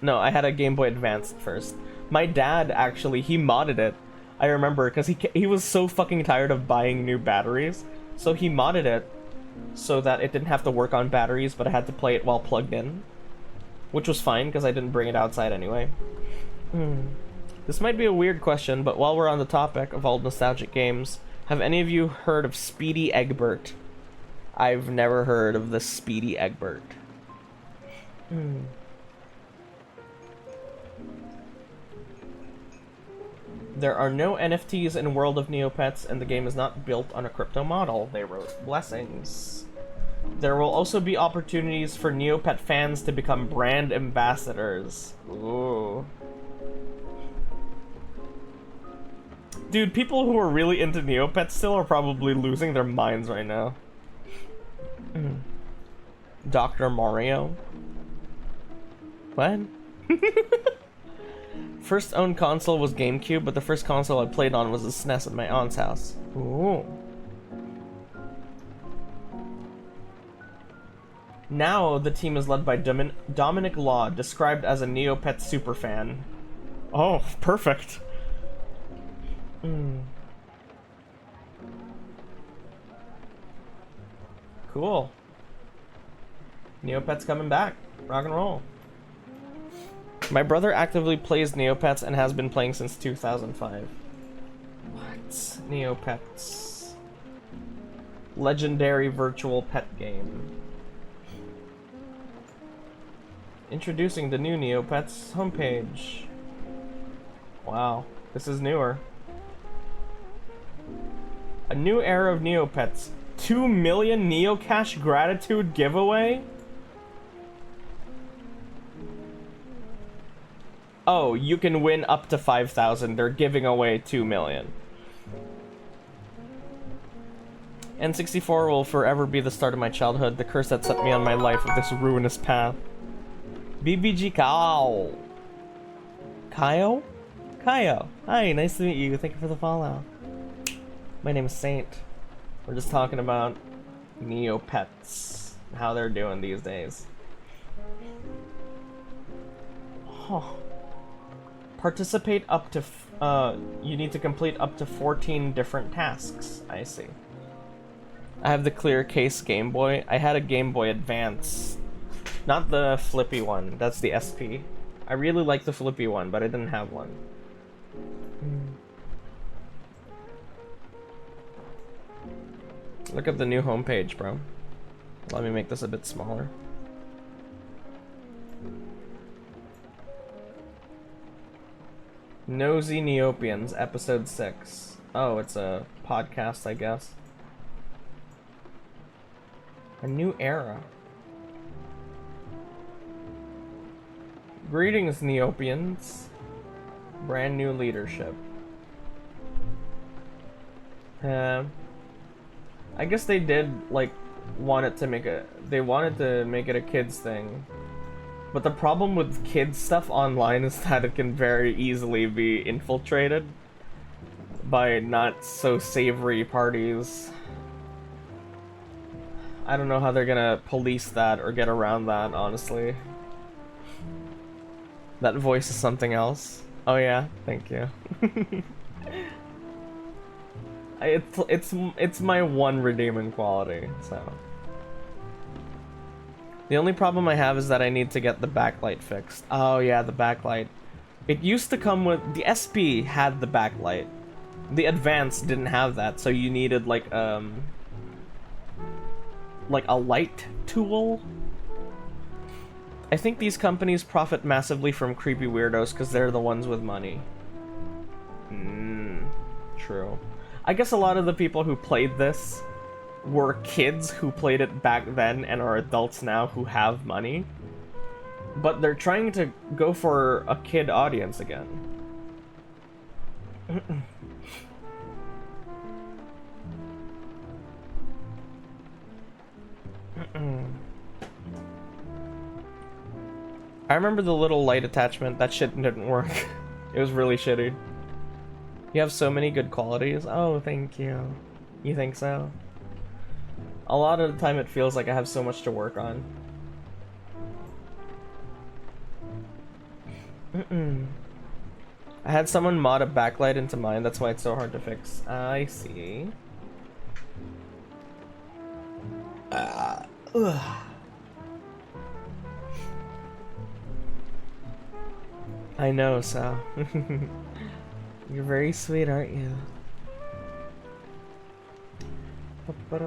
No, I had a Game Boy Advance first. My dad, actually, he modded it. I remember, because he was so fucking tired of buying new batteries. So he modded it so that it didn't have to work on batteries, but I had to play it while plugged in. Which was fine, because I didn't bring it outside anyway. This might be a weird question, but while we're on the topic of old nostalgic games, have any of you heard of Speedy Egbert? I've never heard of the Speedy Egbert. There are no NFTs in World of Neopets, and the game is not built on a crypto model. They wrote blessings. There will also be opportunities for Neopet fans to become brand ambassadors. Ooh. Dude, people who are really into Neopets still are probably losing their minds right now. Dr. Mario. What? First owned console was GameCube, but the first console I played on was a SNES at my aunt's house. Ooh. Now the team is led by Dominic Law, described as a Neopets superfan. Oh, perfect. Cool. Neopets coming back. Rock and roll. My brother actively plays Neopets and has been playing since 2005. What? Neopets. Legendary virtual pet game. Introducing the new Neopets homepage. Wow, this is newer. A new era of Neopets. 2 million Neocash gratitude giveaway? Oh, you can win up to 5,000. They're giving away 2 million. N64 will forever be the start of my childhood, the curse that set me on my life of this ruinous path. BBG Kao. Kaio? Kaio. Hi, nice to meet you. Thank you for the follow. My name is Saint. We're just talking about Neopets. How they're doing these days. Huh. Participate up to... you need to complete up to 14 different tasks. I see. I have the clear case Game Boy. I had a Game Boy Advance. Not the flippy one. That's the SP. I really like the flippy one, but I didn't have one. Look at the new homepage, bro. Let me make this a bit smaller. Nosy Neopians, episode 6. Oh, it's a podcast, I guess. A new era. Greetings, Neopians. Brand new leadership. I guess they did, like, they wanted to make it a kids thing. But the problem with kids stuff online is that it can very easily be infiltrated by not so savory parties. I don't know how they're gonna police that or get around that, honestly. That voice is something else. Oh yeah, thank you. It's my one redeeming quality, so. The only problem I have is that I need to get the backlight fixed. Oh yeah, the backlight. It used to come with... The SP had the backlight. The Advance didn't have that, so you needed like a light tool? I think these companies profit massively from creepy weirdos because they're the ones with money. True. I guess a lot of the people who played this were kids who played it back then and are adults now who have money. But they're trying to go for a kid audience again. I remember the little light attachment. That shit didn't work. It was really shitty. You have so many good qualities. Oh, thank you. You think so? A lot of the time it feels like I have so much to work on. I had someone mod a backlight into mine, that's why it's so hard to fix. I see. I know, so. You're very sweet, aren't you? My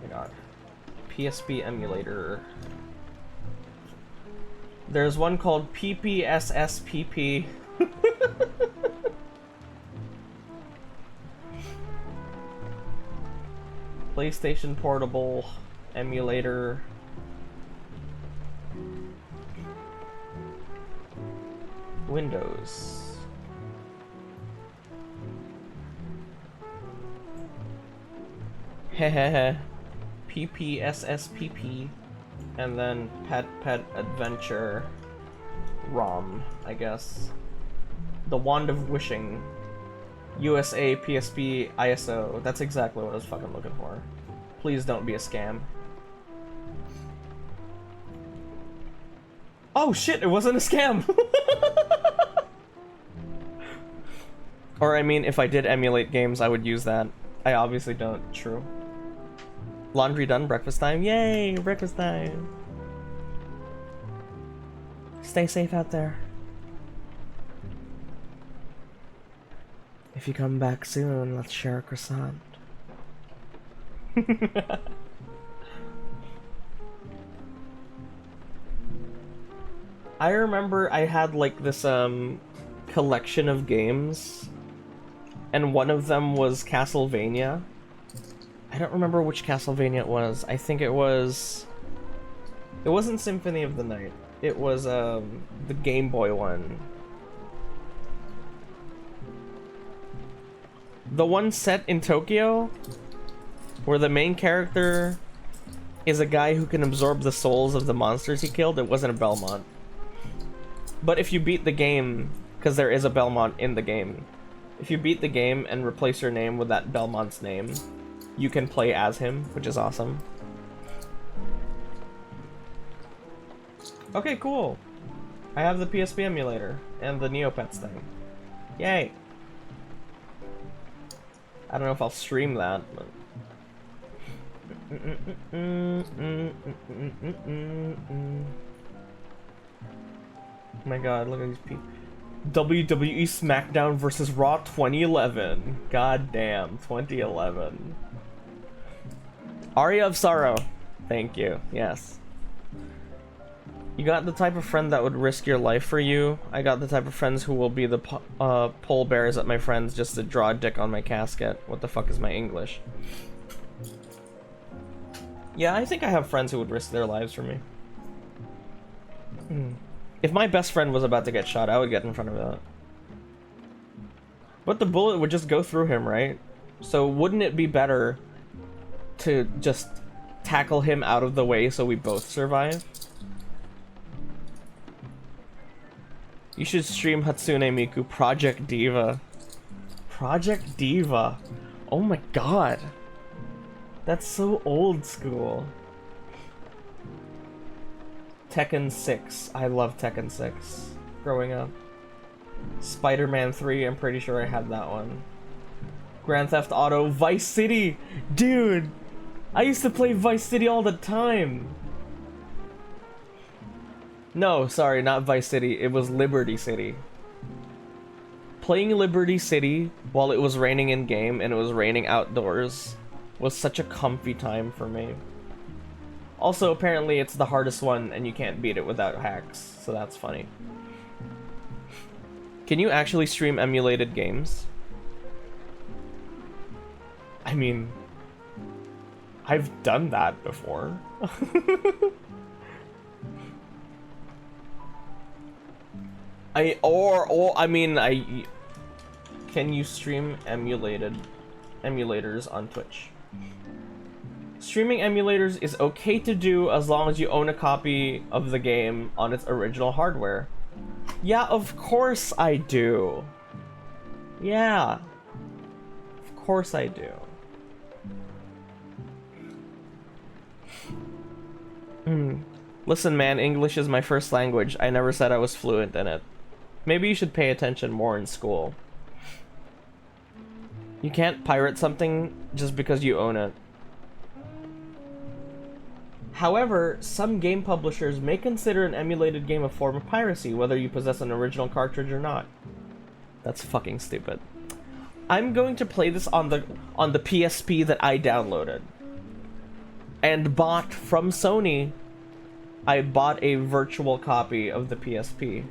god. PSP emulator. There's one called PPSSPP. PlayStation Portable emulator. Windows. Hehehe. PPSSPP. And then Pet Adventure ROM, I guess. The Wand of Wishing. USA, PSP, ISO. That's exactly what I was fucking looking for. Please don't be a scam. Oh shit, it wasn't a scam! Or I mean, if I did emulate games, I would use that. I obviously don't. True. Laundry done, breakfast time. Yay, breakfast time. Stay safe out there. If you come back soon, let's share a croissant. I remember I had like this collection of games, and one of them was Castlevania. I don't remember which Castlevania it was. I think it was... It wasn't Symphony of the Night. It was the Game Boy one. The one set in Tokyo, where the main character is a guy who can absorb the souls of the monsters he killed. It wasn't a Belmont. But if you beat the game, because there is a Belmont in the game, if you beat the game and replace your name with that Belmont's name, you can play as him, which is awesome. Okay, cool. I have the PSP emulator and the Neopets thing. Yay! I don't know if I'll stream that, but... Oh my god, look at these people. WWE SmackDown vs. Raw 2011. God damn, 2011. Aria of Sorrow. Thank you, yes. You got the type of friend that would risk your life for you. I got the type of friends who will be the pole bears at my friends just to draw a dick on my casket. What the fuck is my English? Yeah, I think I have friends who would risk their lives for me. If my best friend was about to get shot, I would get in front of that. But the bullet would just go through him, right? So wouldn't it be better to just tackle him out of the way so we both survive? You should stream Hatsune Miku Project Diva. Project Diva. Oh my god. That's so old school. Tekken 6. I love Tekken 6 growing up. Spider-Man 3, I'm pretty sure I had that one. Grand Theft Auto Vice City! Dude! I used to play Vice City all the time! No, sorry, not Vice City. It was Liberty City. Playing Liberty City while it was raining in-game and it was raining outdoors was such a comfy time for me. Also, apparently it's the hardest one and you can't beat it without hacks, so that's funny. Can you actually stream emulated games? I mean, I've done that before. Can you stream emulators on Twitch? Streaming emulators is okay to do as long as you own a copy of the game on its original hardware. Yeah, of course I do. Yeah. Of course I do. Listen, man, English is my first language. I never said I was fluent in it. Maybe you should pay attention more in school. You can't pirate something just because you own it. However, some game publishers may consider an emulated game a form of piracy, whether you possess an original cartridge or not. That's fucking stupid. I'm going to play this on the PSP that I downloaded. And bought from Sony. I bought a virtual copy of the PSP.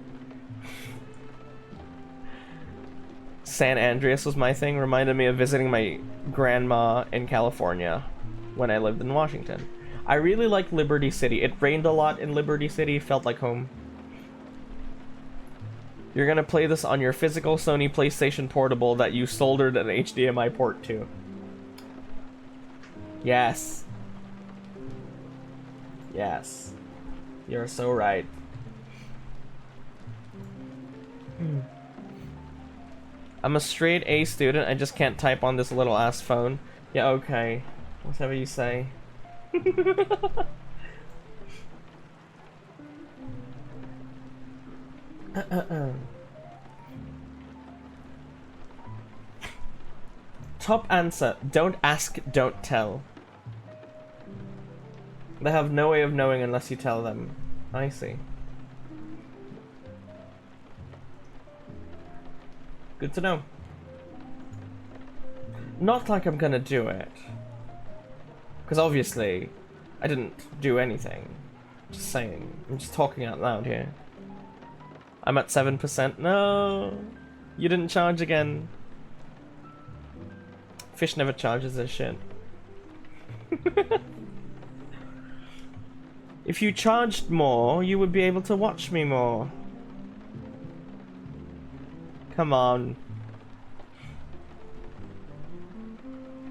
San Andreas was my thing. Reminded me of visiting my grandma in California when I lived in Washington. I really like Liberty City. It rained a lot in Liberty City. Felt like home. You're gonna play this on your physical Sony PlayStation Portable that you soldered an HDMI port to. Yes. Yes. You're so right. I'm a straight A student, I just can't type on this little ass phone. Yeah, okay. Whatever you say. Top answer. Don't ask, don't tell. They have no way of knowing unless you tell them. I see. Good to know. Not like I'm gonna do it. Because obviously, I didn't do anything. Just saying. I'm just talking out loud here. I'm at 7%. No! You didn't charge again. Fish never charges this shit. If you charged more, you would be able to watch me more. Come on.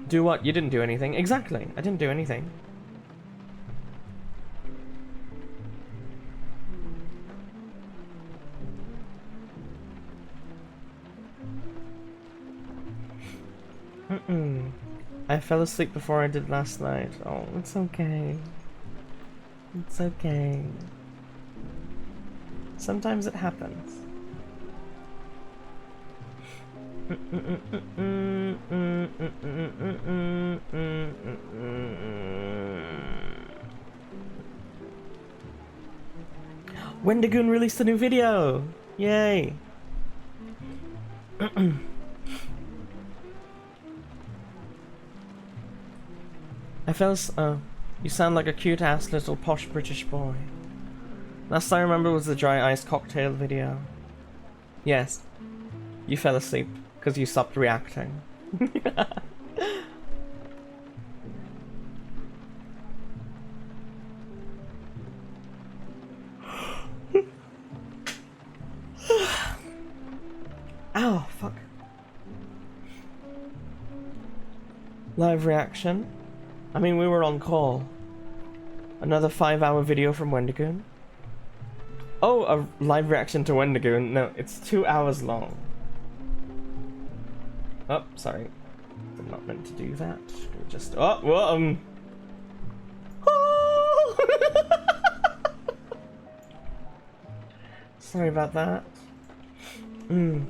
Do what? You didn't do anything. Exactly. I didn't do anything. I fell asleep before I did last night. Oh, it's okay. It's okay. Sometimes it happens. Wendigoon released a new video! Yay! I felt you sound like a cute-ass little posh British boy. Last I remember was the dry ice cocktail video. Yes. You fell asleep because you stopped reacting. Ow, fuck. Live reaction. I mean, we were on call. Another 5-hour video from Wendigoon. Oh, a live reaction to Wendigoon. No, it's 2 hours long. Oh, sorry. I'm not meant to do that. Just oh, sorry about that. Your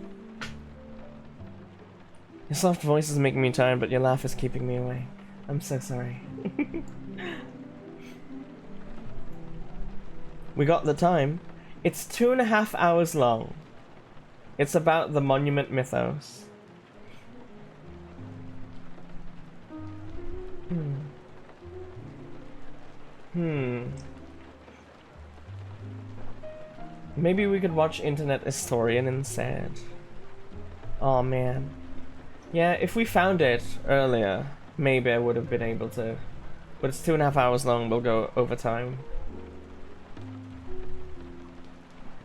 soft voice is making me tired, but your laugh is keeping me awake. I'm so sorry. We got the time. It's 2.5 hours long. It's about the monument mythos. Maybe we could watch Internet Historian instead. Oh man. Yeah, if we found it earlier, maybe I would have been able to. But it's 2.5 hours long, we'll go over time.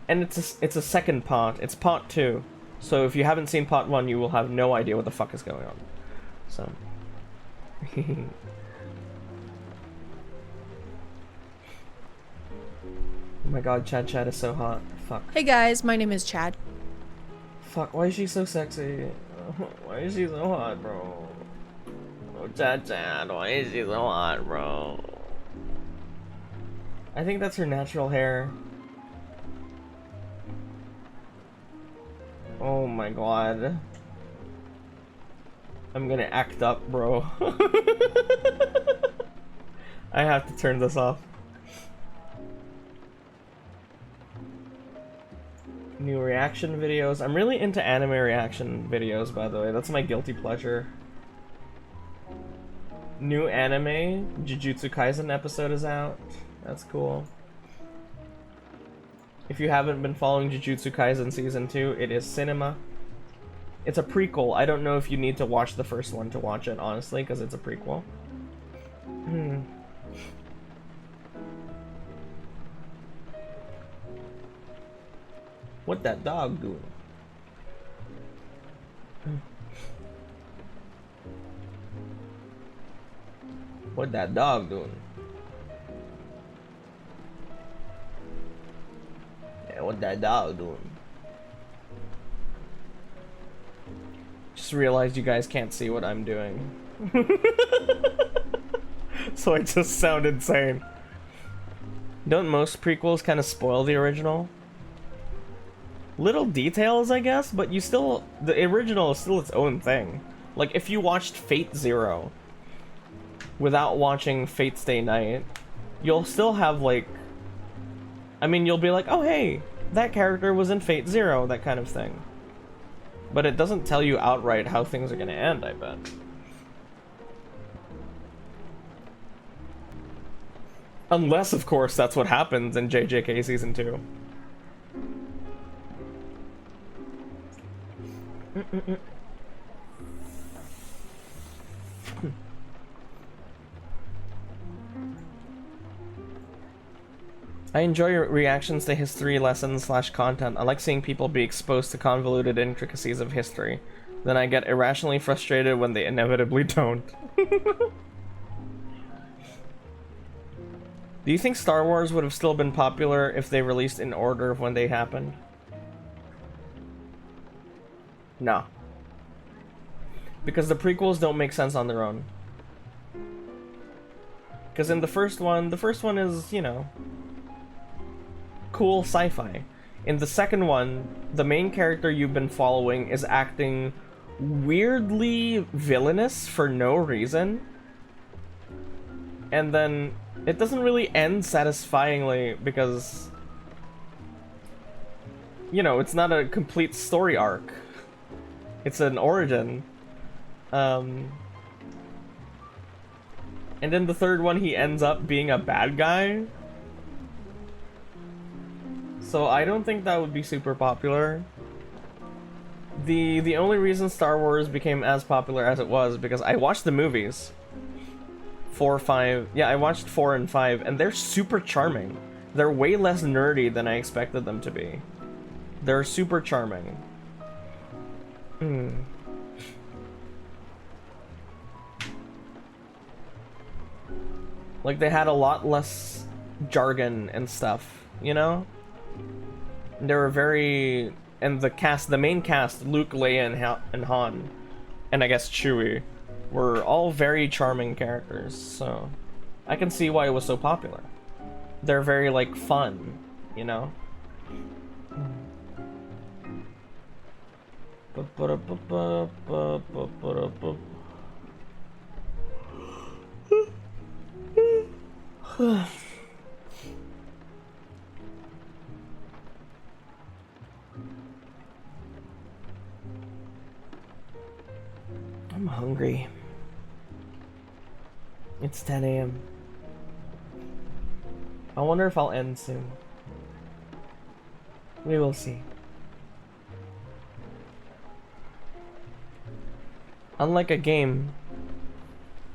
And it's a second part, it's part 2. So if you haven't seen part 1, you will have no idea what the fuck is going on. So. Oh my god, Chad is so hot. Fuck. Hey guys, my name is Chad. Fuck, why is she so sexy? Why is she so hot, bro? Oh, Chad, why is she so hot, bro? I think that's her natural hair. Oh my god. I'm gonna act up, bro. I have to turn this off. New reaction videos. I'm really into anime reaction videos, by the way. That's my guilty pleasure. New anime Jujutsu Kaisen episode is out. That's cool. If you haven't been following Jujutsu Kaisen Season 2, it is cinema. It's a prequel. I don't know if you need to watch the first one to watch it, honestly, because it's a prequel. What that dog doing? What that dog doing? Yeah, what that dog doing? Just realized you guys can't see what I'm doing. So I just sound insane. Don't most prequels kind of spoil the original? Little details, I guess, but you still... The original is still its own thing. Like, if you watched Fate Zero without watching Fate Stay Night, you'll still have, like... I mean, you'll be like, oh, hey, that character was in Fate Zero, that kind of thing. But it doesn't tell you outright how things are gonna end, I bet. Unless, of course, that's what happens in JJK Season 2. I enjoy your reactions to history lessons / content. I like seeing people be exposed to convoluted intricacies of history. Then I get irrationally frustrated when they inevitably don't. Do you think Star Wars would have still been popular if they released in order of when they happened? No. Because the prequels don't make sense on their own. Because in the first one is, you know, cool sci-fi. In the second one, the main character you've been following is acting weirdly villainous for no reason. And then it doesn't really end satisfyingly because, you know, it's not a complete story arc. It's an origin. And in the third one, he ends up being a bad guy. So I don't think that would be super popular. The only reason Star Wars became as popular as it was because I watched the movies. 4, 5... Yeah, I watched 4 and 5, and they're super charming. They're way less nerdy than I expected them to be. They're super charming. Like, they had a lot less jargon and stuff, you know? They were very... And the main cast, Luke, Leia, and Han, and I guess Chewie, were all very charming characters, so I can see why it was so popular. They're very, like, fun, you know? I'm hungry. It's 10 a.m. I wonder if I'll end soon. We will see. Unlike a game,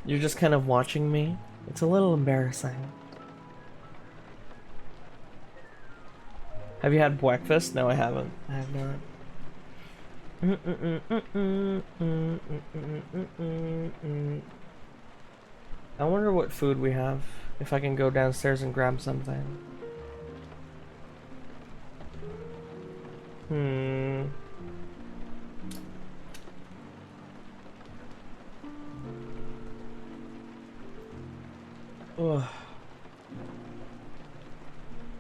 you're just kind of watching me. It's a little embarrassing. Have you had breakfast? No, I haven't. I have not. I wonder what food we have. If I can go downstairs and grab something. Ugh.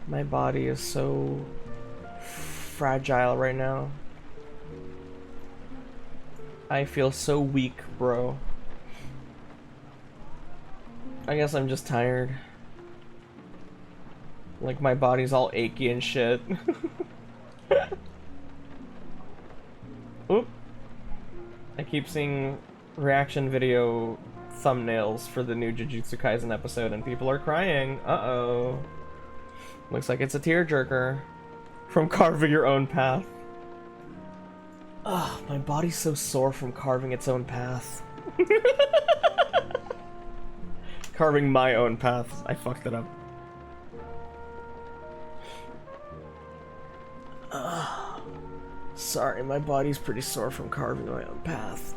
My body is so fragile right now. I feel so weak, bro. I guess I'm just tired. Like, my body's all achy and shit. Oop. I keep seeing reaction video thumbnails for the new Jujutsu Kaisen episode and people are crying. Uh-oh. Looks like it's a tearjerker from carving your own path. Ugh, my body's so sore from carving its own path. Carving my own path. I fucked it up. Sorry, my body's pretty sore from carving my own path.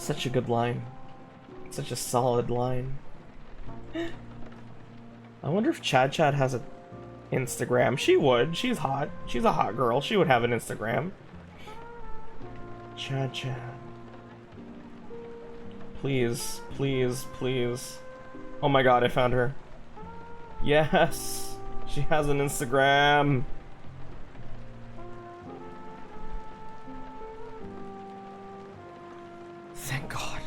Such a good line. Such a solid line. I wonder if Chad Chad has an Instagram. She would. She's hot. She's a hot girl. She would have an Instagram. Chad Chad. Please, please, please. Oh my god, I found her. Yes! She has an Instagram! Thank god.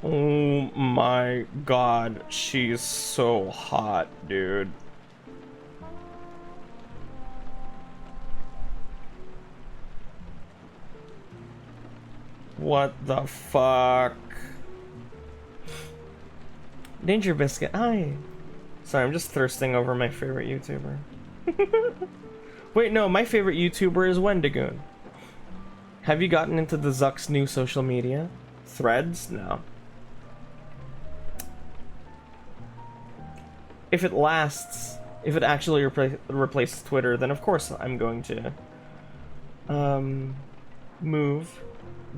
Oh my god, she's so hot, dude. What the fuck? Danger Biscuit, hi. Sorry, I'm just thirsting over my favorite YouTuber. Wait, no, my favorite YouTuber is Wendigoon. Have you gotten into the Zuck's new social media? Threads? No. If it lasts, if it actually replaces Twitter, then of course I'm going to move.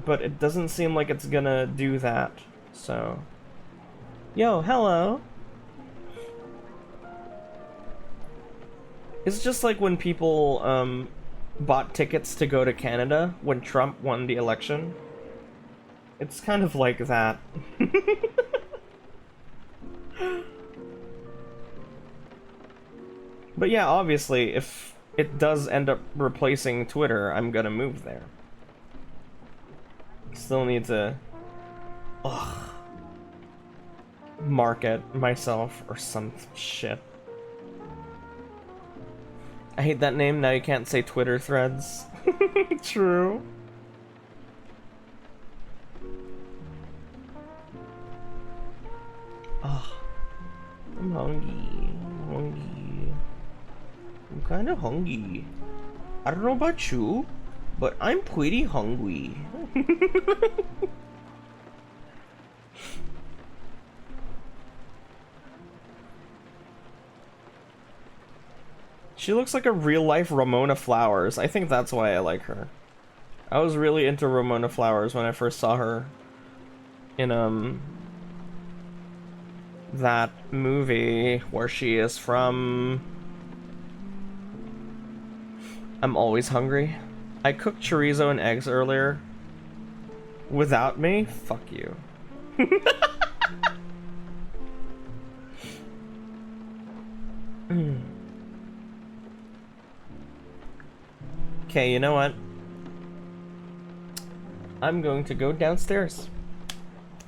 But it doesn't seem like it's gonna do that, so... Yo, hello! It's just like when people, bought tickets to go to Canada when Trump won the election. It's kind of like that. But yeah, obviously, if it does end up replacing Twitter, I'm gonna move there. Still need to... Ugh. Market myself or some shit. I hate that name, now you can't say Twitter threads. True. Ugh. I'm hungry. I'm hungry. I'm kinda hungry. I don't know about you, but I'm pretty hungry. She looks like a real-life Ramona Flowers. I think that's why I like her. I was really into Ramona Flowers when I first saw her in, that movie where she is from... I'm Always Hungry. I cooked chorizo and eggs earlier. Without me? Fuck you. Okay, you know what? I'm going to go downstairs.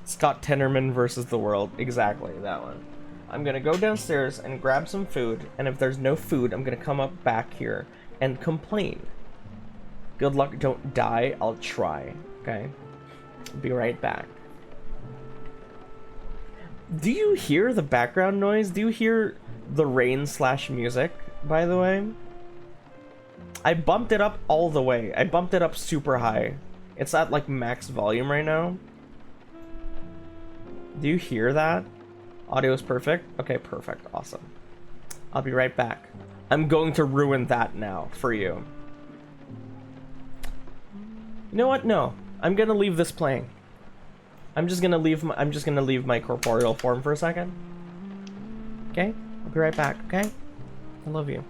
Scott Tenorman versus the world. Exactly, that one. I'm gonna go downstairs and grab some food, and if there's no food, I'm gonna come up back here and complain. Good luck, don't die, I'll try, okay? Be right back. Do you hear the background noise? Do you hear the rain/music, by the way? I bumped it up all the way. I bumped it up super high. It's at like max volume right now. Do you hear that? Audio is perfect? Okay, perfect. Awesome. I'll be right back. I'm going to ruin that now for you. You know what? No. I'm gonna leave this playing. I'm just gonna leave my corporeal form for a second. Okay? I'll be right back, okay? I love you.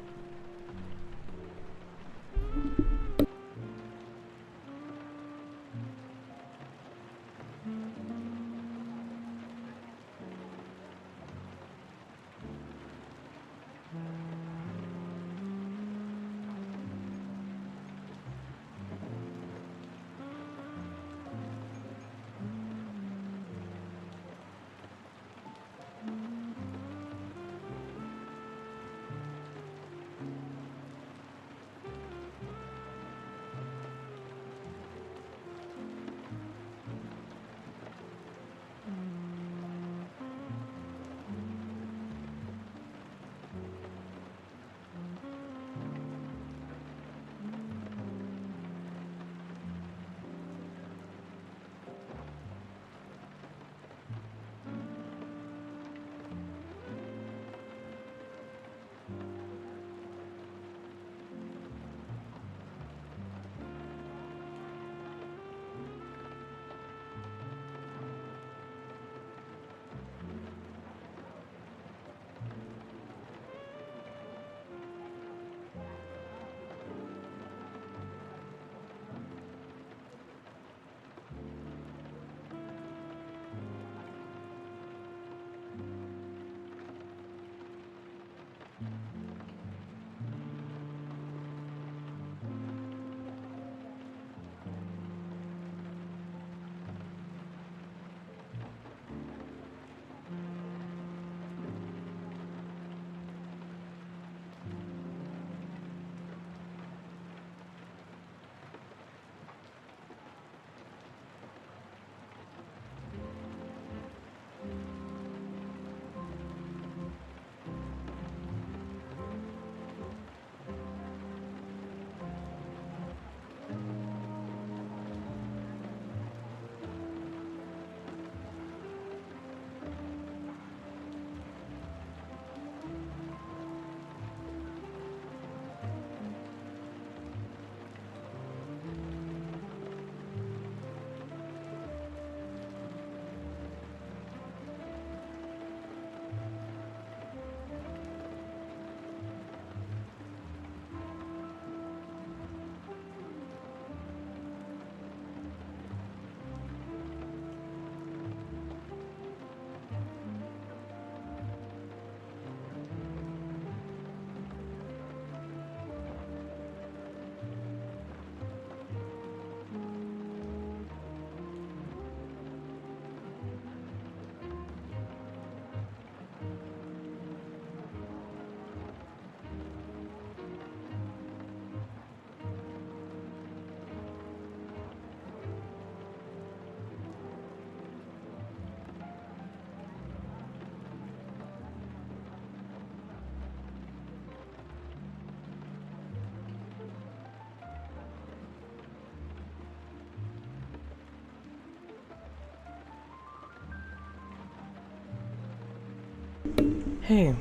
Hey,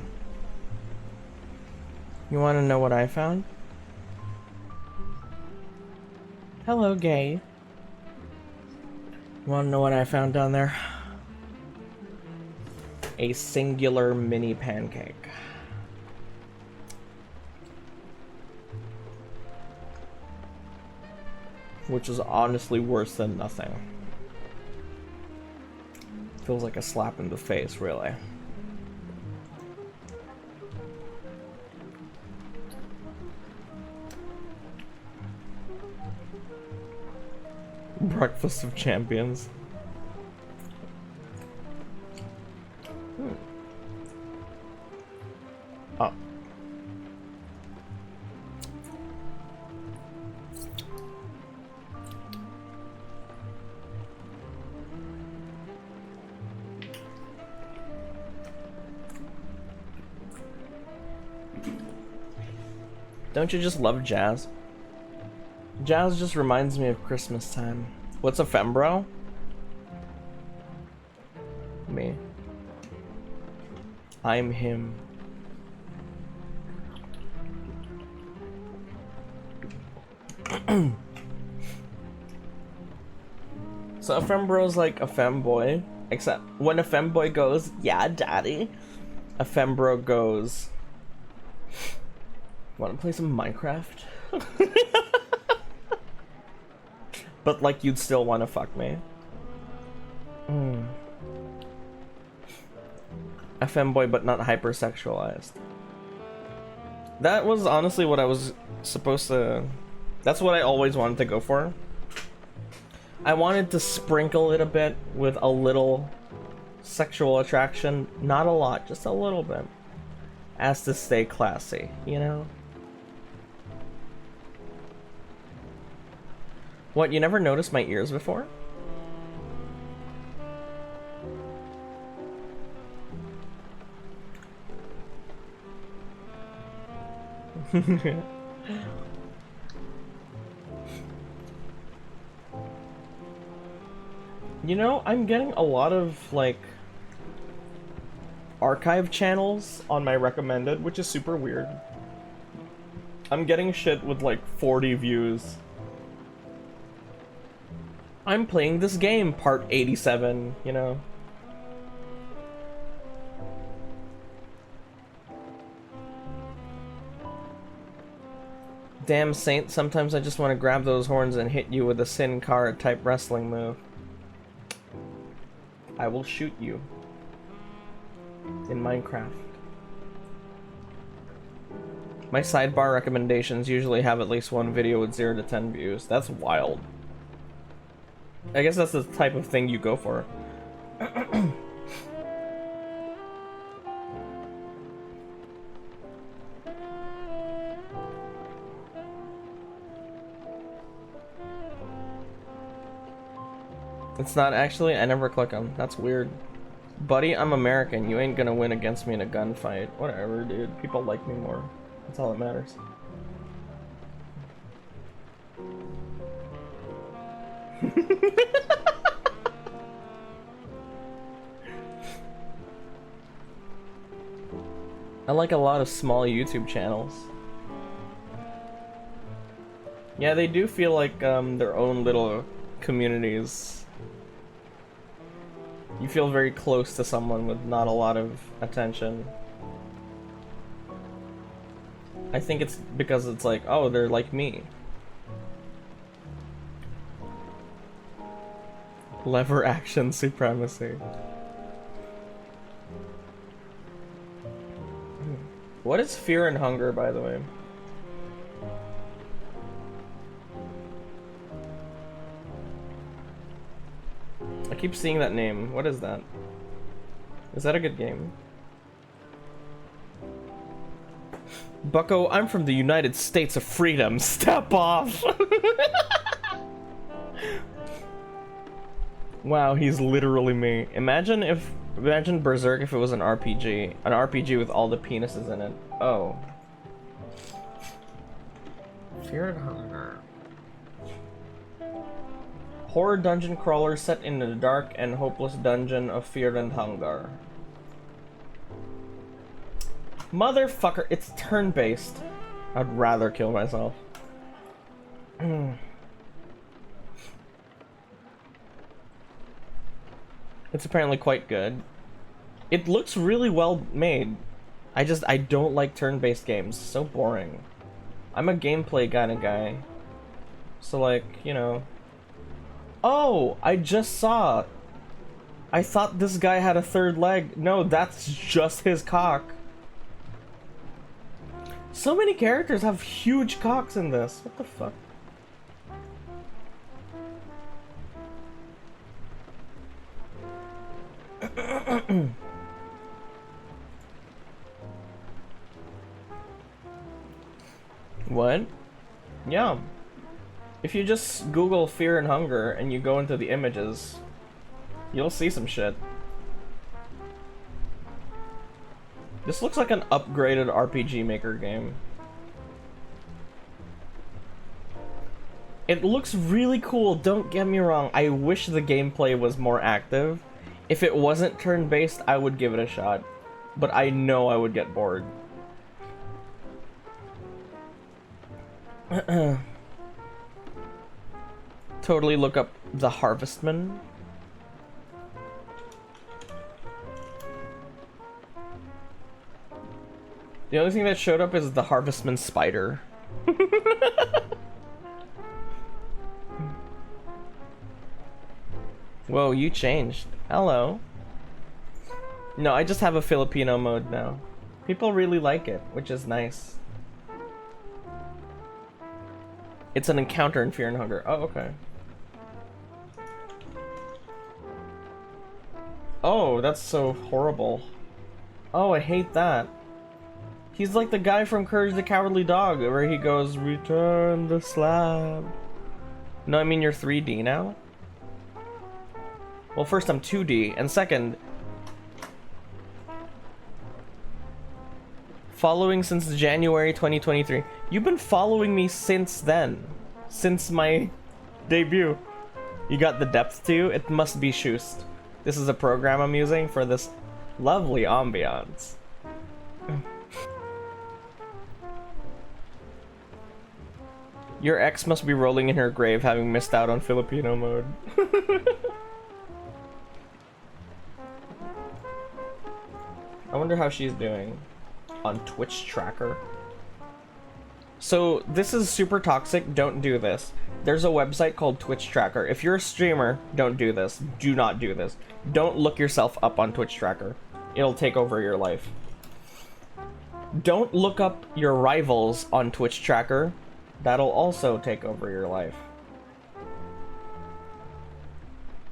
you want to know what I found? Hello, gay. You want to know what I found down there? A singular mini pancake. Which is honestly worse than nothing. Feels like a slap in the face, really. Breakfast of Champions. Oh. Don't you just love jazz? Jazz just reminds me of Christmas time. What's a Fembro? Me. I'm him. So a Fembro's like a femboy, except when a femboy goes, yeah, daddy, a Fembro goes, wanna play some Minecraft? But like you'd still wanna fuck me. A femboy but not hypersexualized. That was honestly what I was supposed to... That's what I always wanted to go for. I wanted to sprinkle it a bit with a little sexual attraction. Not a lot, just a little bit. As to stay classy, you know? What, you never noticed my ears before? You know, I'm getting a lot of, like, archive channels on my recommended, which is super weird. I'm getting shit with, like, 40 views. I'm playing this game, part 87, you know? Damn Saint, sometimes I just want to grab those horns and hit you with a Sin Cara type wrestling move. I will shoot you. In Minecraft. My sidebar recommendations usually have at least one video with 0 to 10 views. That's wild. I guess that's the type of thing you go for. It's not actually? I never click them. That's weird. Buddy, I'm American. You ain't gonna win against me in a gunfight. Whatever, dude. People like me more. That's all that matters. I like a lot of small YouTube channels. Yeah, they do feel like their own little communities. You feel very close to someone with not a lot of attention. I think it's because it's like, oh, they're like me. Lever action supremacy. What is fear and hunger, by the way? I keep seeing that name. What is that? Is that a good game? Bucko, I'm from the United States of Freedom. Step off! Wow, he's literally me. Imagine Berserk if it was an RPG. An RPG with all the penises in it. Oh. Fear and hunger. Horror dungeon crawler set in the dark and hopeless dungeon of fear and hunger. Motherfucker, it's turn-based. I'd rather kill myself. It's apparently quite good. It looks really well made. I don't like turn-based games. So boring. I'm a gameplay kind of guy. So like, you know. Oh, I just saw. I thought this guy had a third leg. No, that's just his cock. So many characters have huge cocks in this. What the fuck? What? Yeah. If you just Google fear and hunger and you go into the images, you'll see some shit. This looks like an upgraded RPG Maker game. It looks really cool, don't get me wrong. I wish the gameplay was more active. If it wasn't turn-based, I would give it a shot. But I know I would get bored. Totally look up the Harvestman. The only thing that showed up is the Harvestman spider. Whoa, you changed. Hello. No, I just have a Filipino mode now. People really like it, which is nice. It's an encounter in Fear and Hunger. Oh, okay. Oh, that's so horrible. Oh, I hate that. He's like the guy from Courage the Cowardly Dog, where he goes, "Return the slab." No, I mean you're 3D now? Well, first I'm 2D, and second, following since January 2023. You've been following me since then. Since my debut. You got the depth too? It must be Shoost. This is a program I'm using for this lovely ambiance. Your ex must be rolling in her grave having missed out on Filipino mode. I wonder how she's doing on Twitch tracker. So this is super toxic. Don't do this. There's a website called Twitch Tracker. If you're a streamer, don't do this. Do not do this. Don't look yourself up on Twitch Tracker. It'll take over your life. Don't look up your rivals on Twitch Tracker. That'll also take over your life.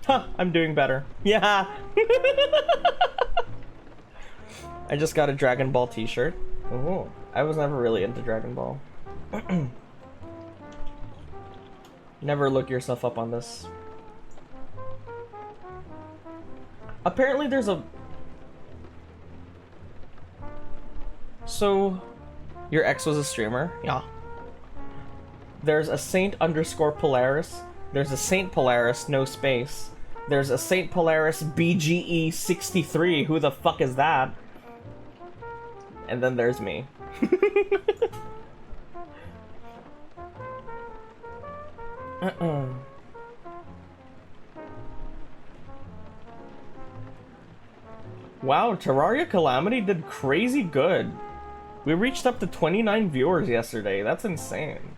Huh, I'm doing better. Yeah. I just got a Dragon Ball t-shirt. Ooh, I was never really into Dragon Ball. Never look yourself up on this. Apparently there's a... So, your ex was a streamer? Yeah. There's a Saint underscore Polaris. There's a Saint Polaris, no space. There's a Saint Polaris BGE 63. Who the fuck is that? And then there's me. Wow, Terraria Calamity did crazy good. We reached up to 29 viewers yesterday. That's insane.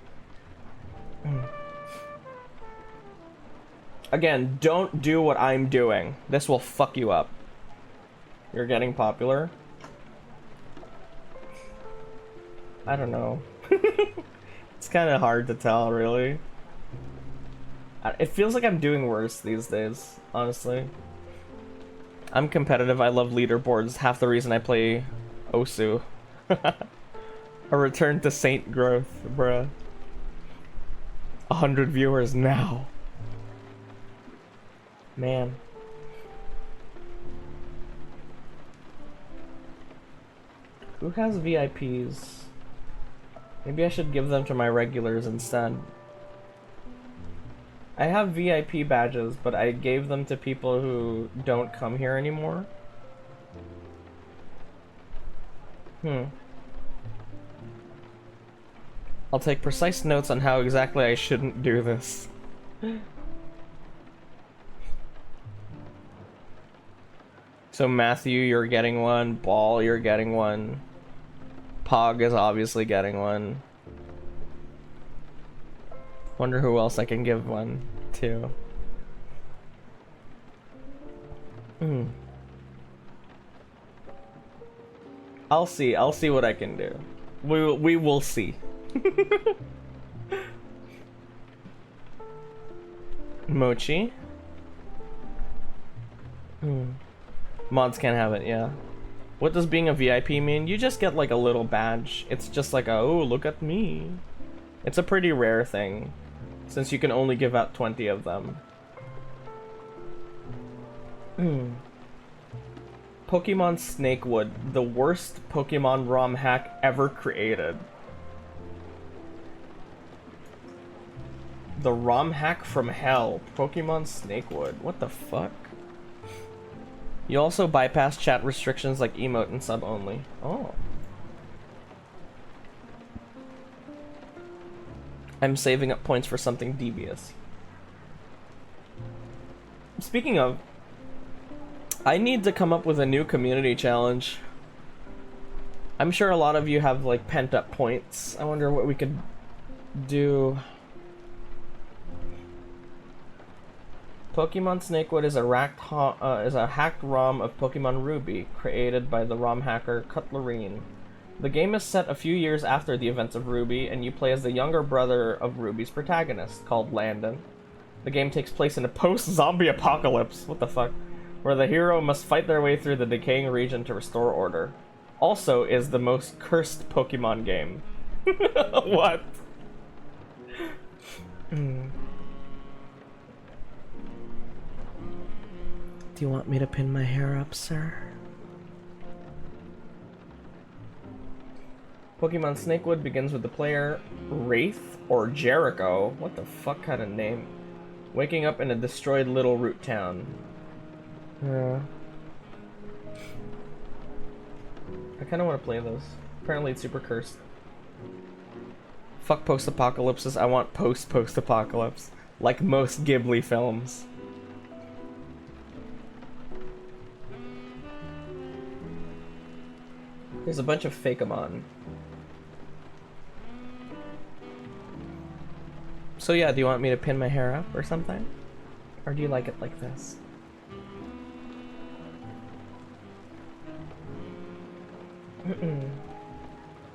Again, don't do what I'm doing. This will fuck you up. You're getting popular. I don't know. It's kind of hard to tell, really. It feels like I'm doing worse these days, honestly. I'm competitive. I love leaderboards. Half the reason I play Osu. A return to Saint growth, bruh. 100 viewers now. Man. Who has VIPs? Maybe I should give them to my regulars instead. I have VIP badges, but I gave them to people who don't come here anymore. I'll take precise notes on how exactly I shouldn't do this. So Matthew, you're getting one. Ball, you're getting one. Pog is obviously getting one. Wonder who else I can give one to. I'll see what I can do. We will see. Mochi. Mods can't have it, yeah. What does being a VIP mean? You just get like a little badge. It's just like, oh, look at me. It's a pretty rare thing, since you can only give out 20 of them. Pokemon Snakewood, the worst Pokemon ROM hack ever created. The ROM hack from hell. Pokemon Snakewood. What the fuck? You also bypass chat restrictions like emote and sub only. Oh. I'm saving up points for something devious. Speaking of, I need to come up with a new community challenge. I'm sure a lot of you have like pent up points. I wonder what we could do. Pokemon Snakewood is a hacked ROM of Pokemon Ruby, created by the ROM hacker Cutlerine. The game is set a few years after the events of Ruby, and you play as the younger brother of Ruby's protagonist, called Landon. The game takes place in a post-zombie apocalypse, what the fuck, where the hero must fight their way through the decaying region to restore order. Also is the most cursed Pokemon game. What? Do you want me to pin my hair up, sir? Pokemon Snakewood begins with the player Wraith or Jericho. What the fuck kind of name? Waking up in a destroyed little root town. I kind of want to play this. Apparently it's super cursed. Fuck post-apocalypses. I want post-post-apocalypse. Like most Ghibli films. There's a bunch of Fakeamon. So yeah, do you want me to pin my hair up or something? Or do you like it like this?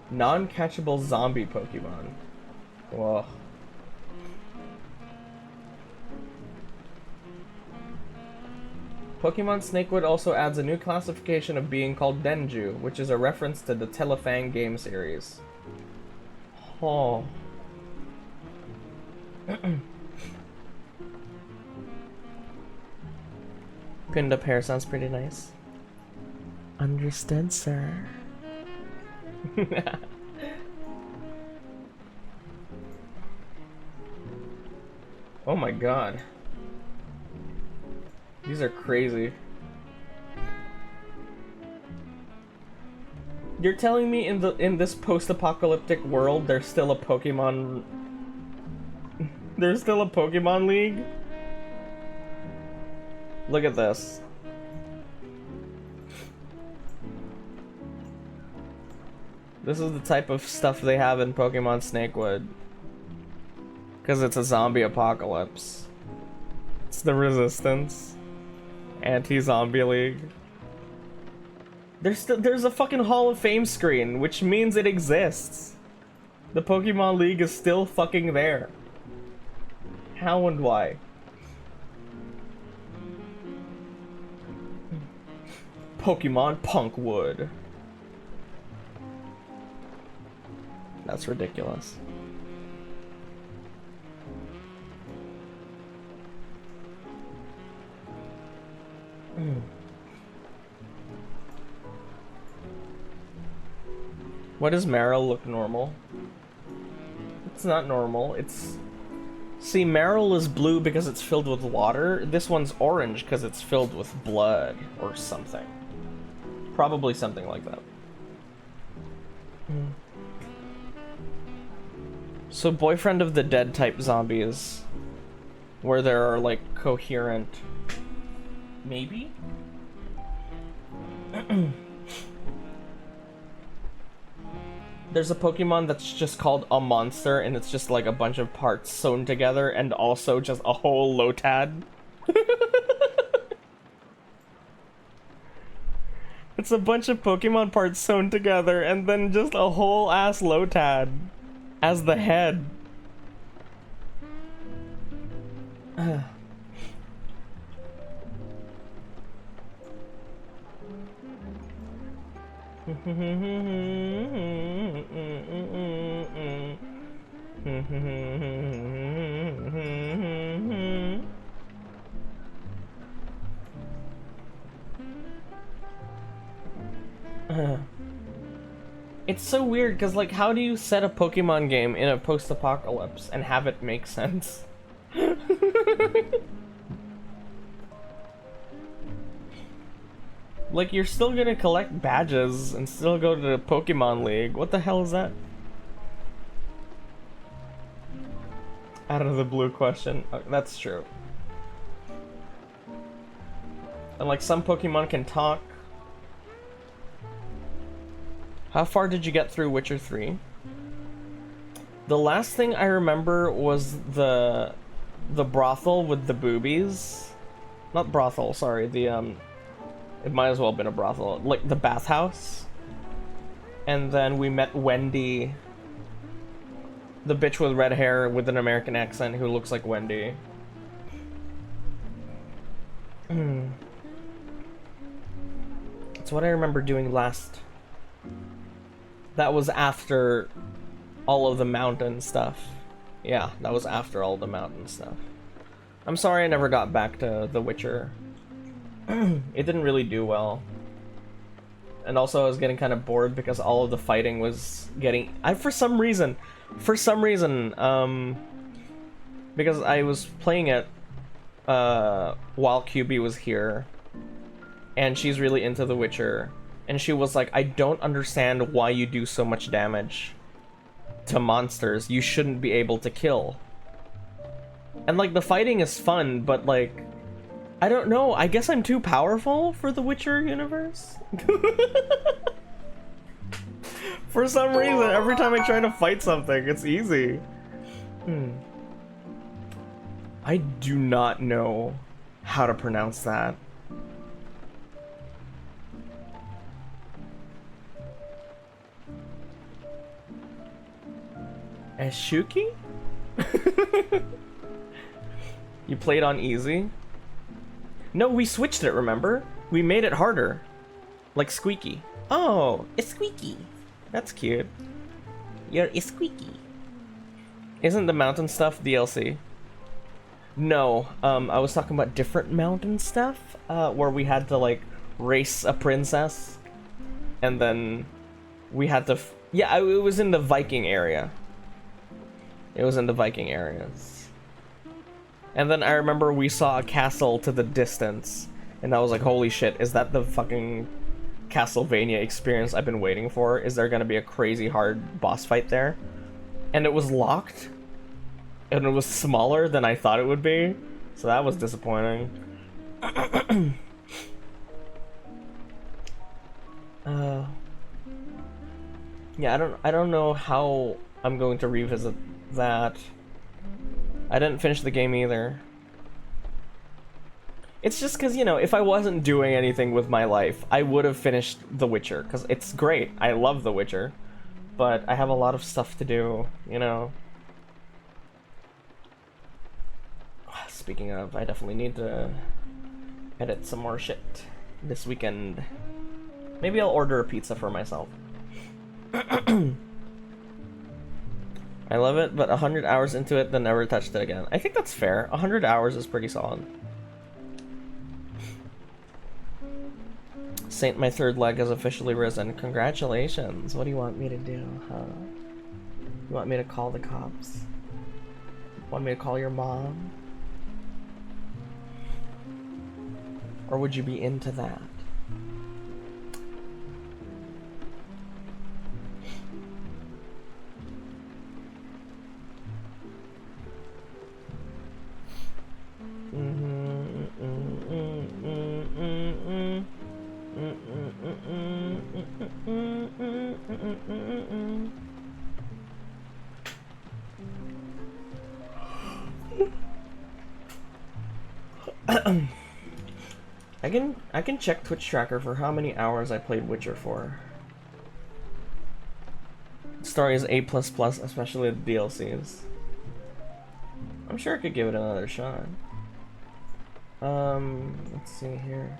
Non-catchable zombie Pokemon. Whoa. Pokemon Snakewood also adds a new classification of being called Denju, which is a reference to the Telefang game series. Oh. Pinned up hair sounds pretty nice. Understood, sir. Oh my god. These are crazy. You're telling me in this post-apocalyptic world there's still a Pokemon League? Look at this. This is the type of stuff they have in Pokemon Snakewood. Because it's a zombie apocalypse. It's the Resistance. Anti-Zombie League. There's a fucking Hall of Fame screen, which means it exists. The Pokemon League is still fucking there. How and why? Pokemon Punkwood. That's ridiculous. Why does Marill look normal? It's not normal. See, Marill is blue because it's filled with water. This one's orange because it's filled with blood or something. Probably something like that. So boyfriend of the dead type zombies, where there are like coherent, maybe? There's a Pokemon that's just called a monster, and it's just like a bunch of parts sewn together, and also just a whole Lotad. It's a bunch of Pokemon parts sewn together, and then just a whole ass Lotad as the head. It's so weird because, like, how do you set a Pokemon game in a post-apocalypse and have it make sense? Like, you're still gonna collect badges and still go to the Pokemon League. What the hell is that? Out of the blue question. Oh, that's true. And, like, some Pokemon can talk. How far did you get through Witcher 3? The last thing I remember was the brothel with the boobies. Not brothel, sorry, it might as well have been a brothel. Like, the bathhouse. And then we met Wendy. The bitch with red hair with an American accent who looks like Wendy. That's what I remember doing last. That was after all of the mountain stuff. Yeah, that was after all the mountain stuff. I'm sorry I never got back to The Witcher. It didn't really do well. And also I was getting kind of bored because all of the fighting was getting... for some reason, because I was playing it while QB was here, and she's really into The Witcher. And she was like, I don't understand why you do so much damage to monsters. You shouldn't be able to kill. And, like, the fighting is fun, but, like, I don't know. I guess I'm too powerful for the Witcher universe? For some reason, every time I try to fight something, it's easy. I do not know how to pronounce that. Eshuki? You played on easy? No, we switched it, remember? We made it harder. Like Squeaky. Oh, it's Squeaky. That's cute. You're a Squeaky. Isn't the mountain stuff DLC? No, I was talking about different mountain stuff, where we had to, like, race a princess. And then we had to... yeah, it was in the Viking area. It was in the Viking areas. And then I remember we saw a castle to the distance, and I was like, holy shit, is that the fucking Castlevania experience I've been waiting for? Is there gonna be a crazy hard boss fight there? And it was locked, and it was smaller than I thought it would be, so that was disappointing. Yeah, I don't know how I'm going to revisit that. I didn't finish the game either. It's just because, you know, if I wasn't doing anything with my life, I would have finished The Witcher, because it's great. I love The Witcher. But I have a lot of stuff to do, you know. Speaking of, I definitely need to edit some more shit this weekend. Maybe I'll order a pizza for myself. I love it, but 100 hours into it, then never touched it again. I think that's fair. 100 hours is pretty solid. Saint, my third leg has officially risen. Congratulations. What do you want me to do, huh? You want me to call the cops? Want me to call your mom? Or would you be into that? I can check Twitch tracker for how many hours I played Witcher for. Story is A++, especially the DLCs. I'm sure I could give it another shot. Let's see here.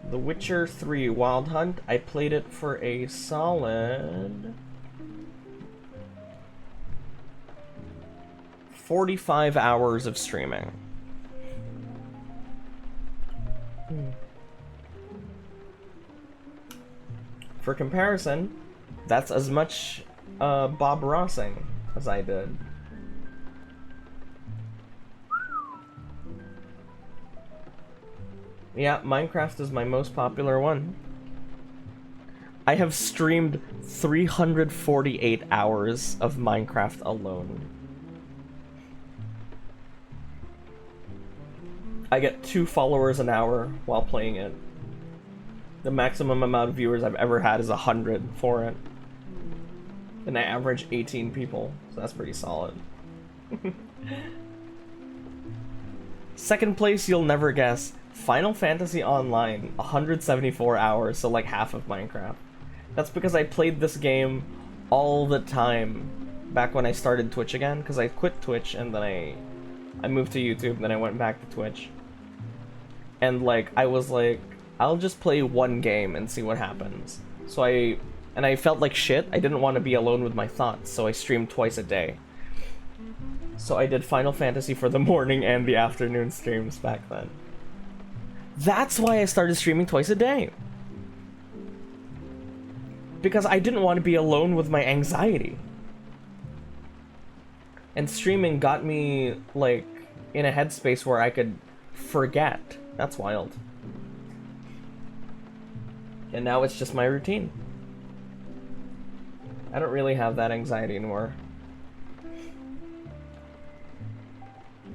The Witcher 3 Wild Hunt, I played it for a solid 45 hours of streaming. For comparison, that's as much Bob Rossing as I did. Yeah, Minecraft is my most popular one. I have streamed 348 hours of Minecraft alone. I get 2 followers an hour while playing it. The maximum amount of viewers I've ever had is 100 for it. And I average 18 people, so that's pretty solid. Second place, you'll never guess. Final Fantasy Online, 174 hours, so like half of Minecraft. That's because I played this game all the time back when I started Twitch again, because I quit Twitch and then I moved to YouTube, then I went back to Twitch. And like, I was like, I'll just play one game and see what happens. So I felt like shit. I didn't want to be alone with my thoughts, so I streamed twice a day. So I did Final Fantasy for the morning and the afternoon streams back then. That's why I started streaming twice a day. Because I didn't want to be alone with my anxiety. And streaming got me, like, in a headspace where I could forget. That's wild. And now it's just my routine. I don't really have that anxiety anymore.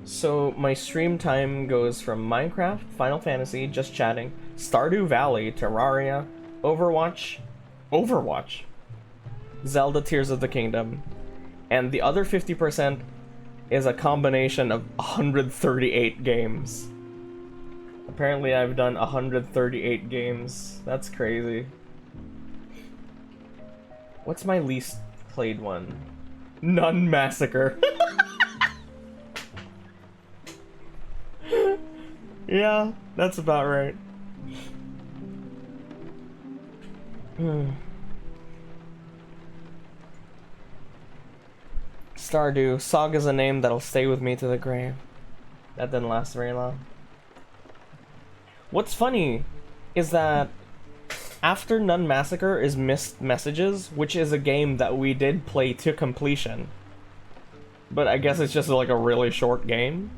So my stream time goes from Minecraft, Final Fantasy, just chatting, Stardew Valley, Terraria, Overwatch, Zelda Tears of the Kingdom, and the other 50% is a combination of 138 games. Apparently I've done 138 games. That's crazy. What's my least played one? Nun Massacre. Yeah, that's about right. Stardew. Saga's a name that'll stay with me to the grave. That didn't last very long. What's funny is that after Nun Massacre is Missed Messages, which is a game that we did play to completion. But I guess it's just like a really short game.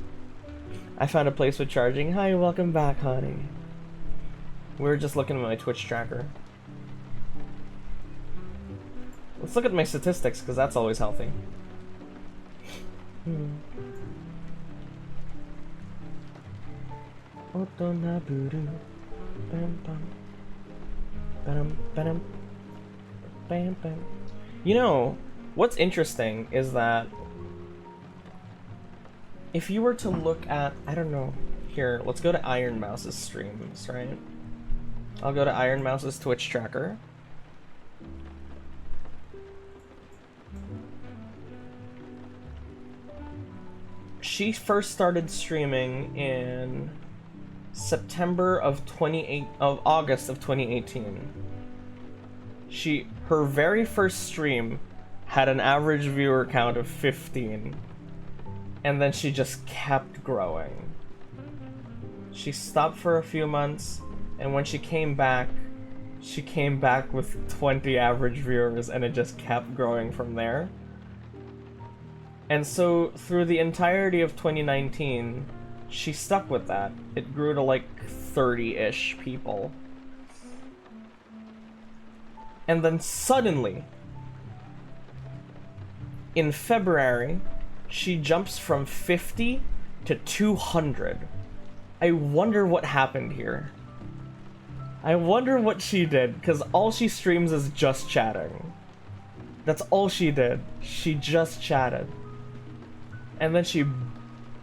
I found a place with charging. Hi, welcome back, honey. We were just looking at my Twitch tracker. Let's look at my statistics, because that's always healthy. You know, what's interesting is that if you were to look at, I don't know, here, let's go to Iron Mouse's streams, right? I'll go to Iron Mouse's Twitch tracker. She first started streaming in August of 2018. Her very first stream had an average viewer count of 15. And then she just kept growing. She stopped for a few months, and when she came back with 20 average viewers, and it just kept growing from there. And so, through the entirety of 2019, she stuck with that. It grew to like 30-ish people. And then suddenly, in February, she jumps from 50 to 200. I wonder what happened here. I wonder what she did, because all she streams is just chatting. That's all she did. She just chatted. And then she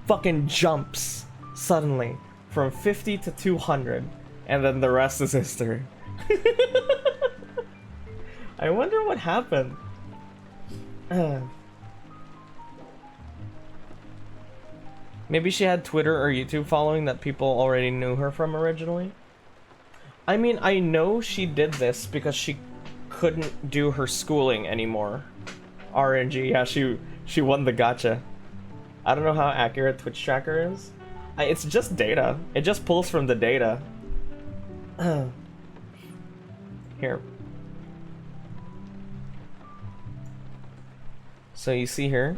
fucking jumps Suddenly, from 50 to 200, and then the rest is history. I wonder what happened. Maybe she had Twitter or YouTube following that people already knew her from originally. I mean, I know she did this because she couldn't do her schooling anymore. RNG, yeah, she won the gacha. I don't know how accurate Twitch tracker is. It's just data. It just pulls from the data. Here. So you see here,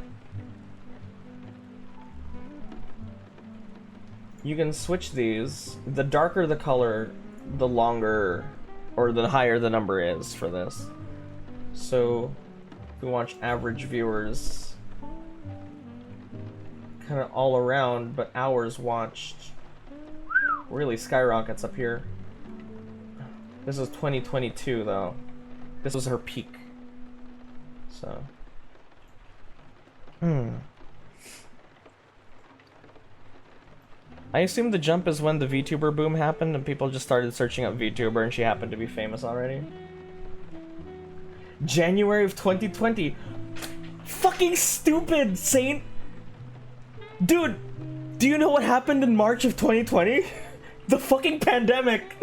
you can switch these. The darker the color, the longer or the higher the number is for this. So if we watch average viewers kind of all around, but hours watched really skyrockets up here. This is 2022 though. This was her peak. So I assume the jump is when the Vtuber boom happened and people just started searching up Vtuber and she happened to be famous already. January of 2020. Fucking stupid, Saint! Dude, do you know what happened in March of 2020? The fucking pandemic!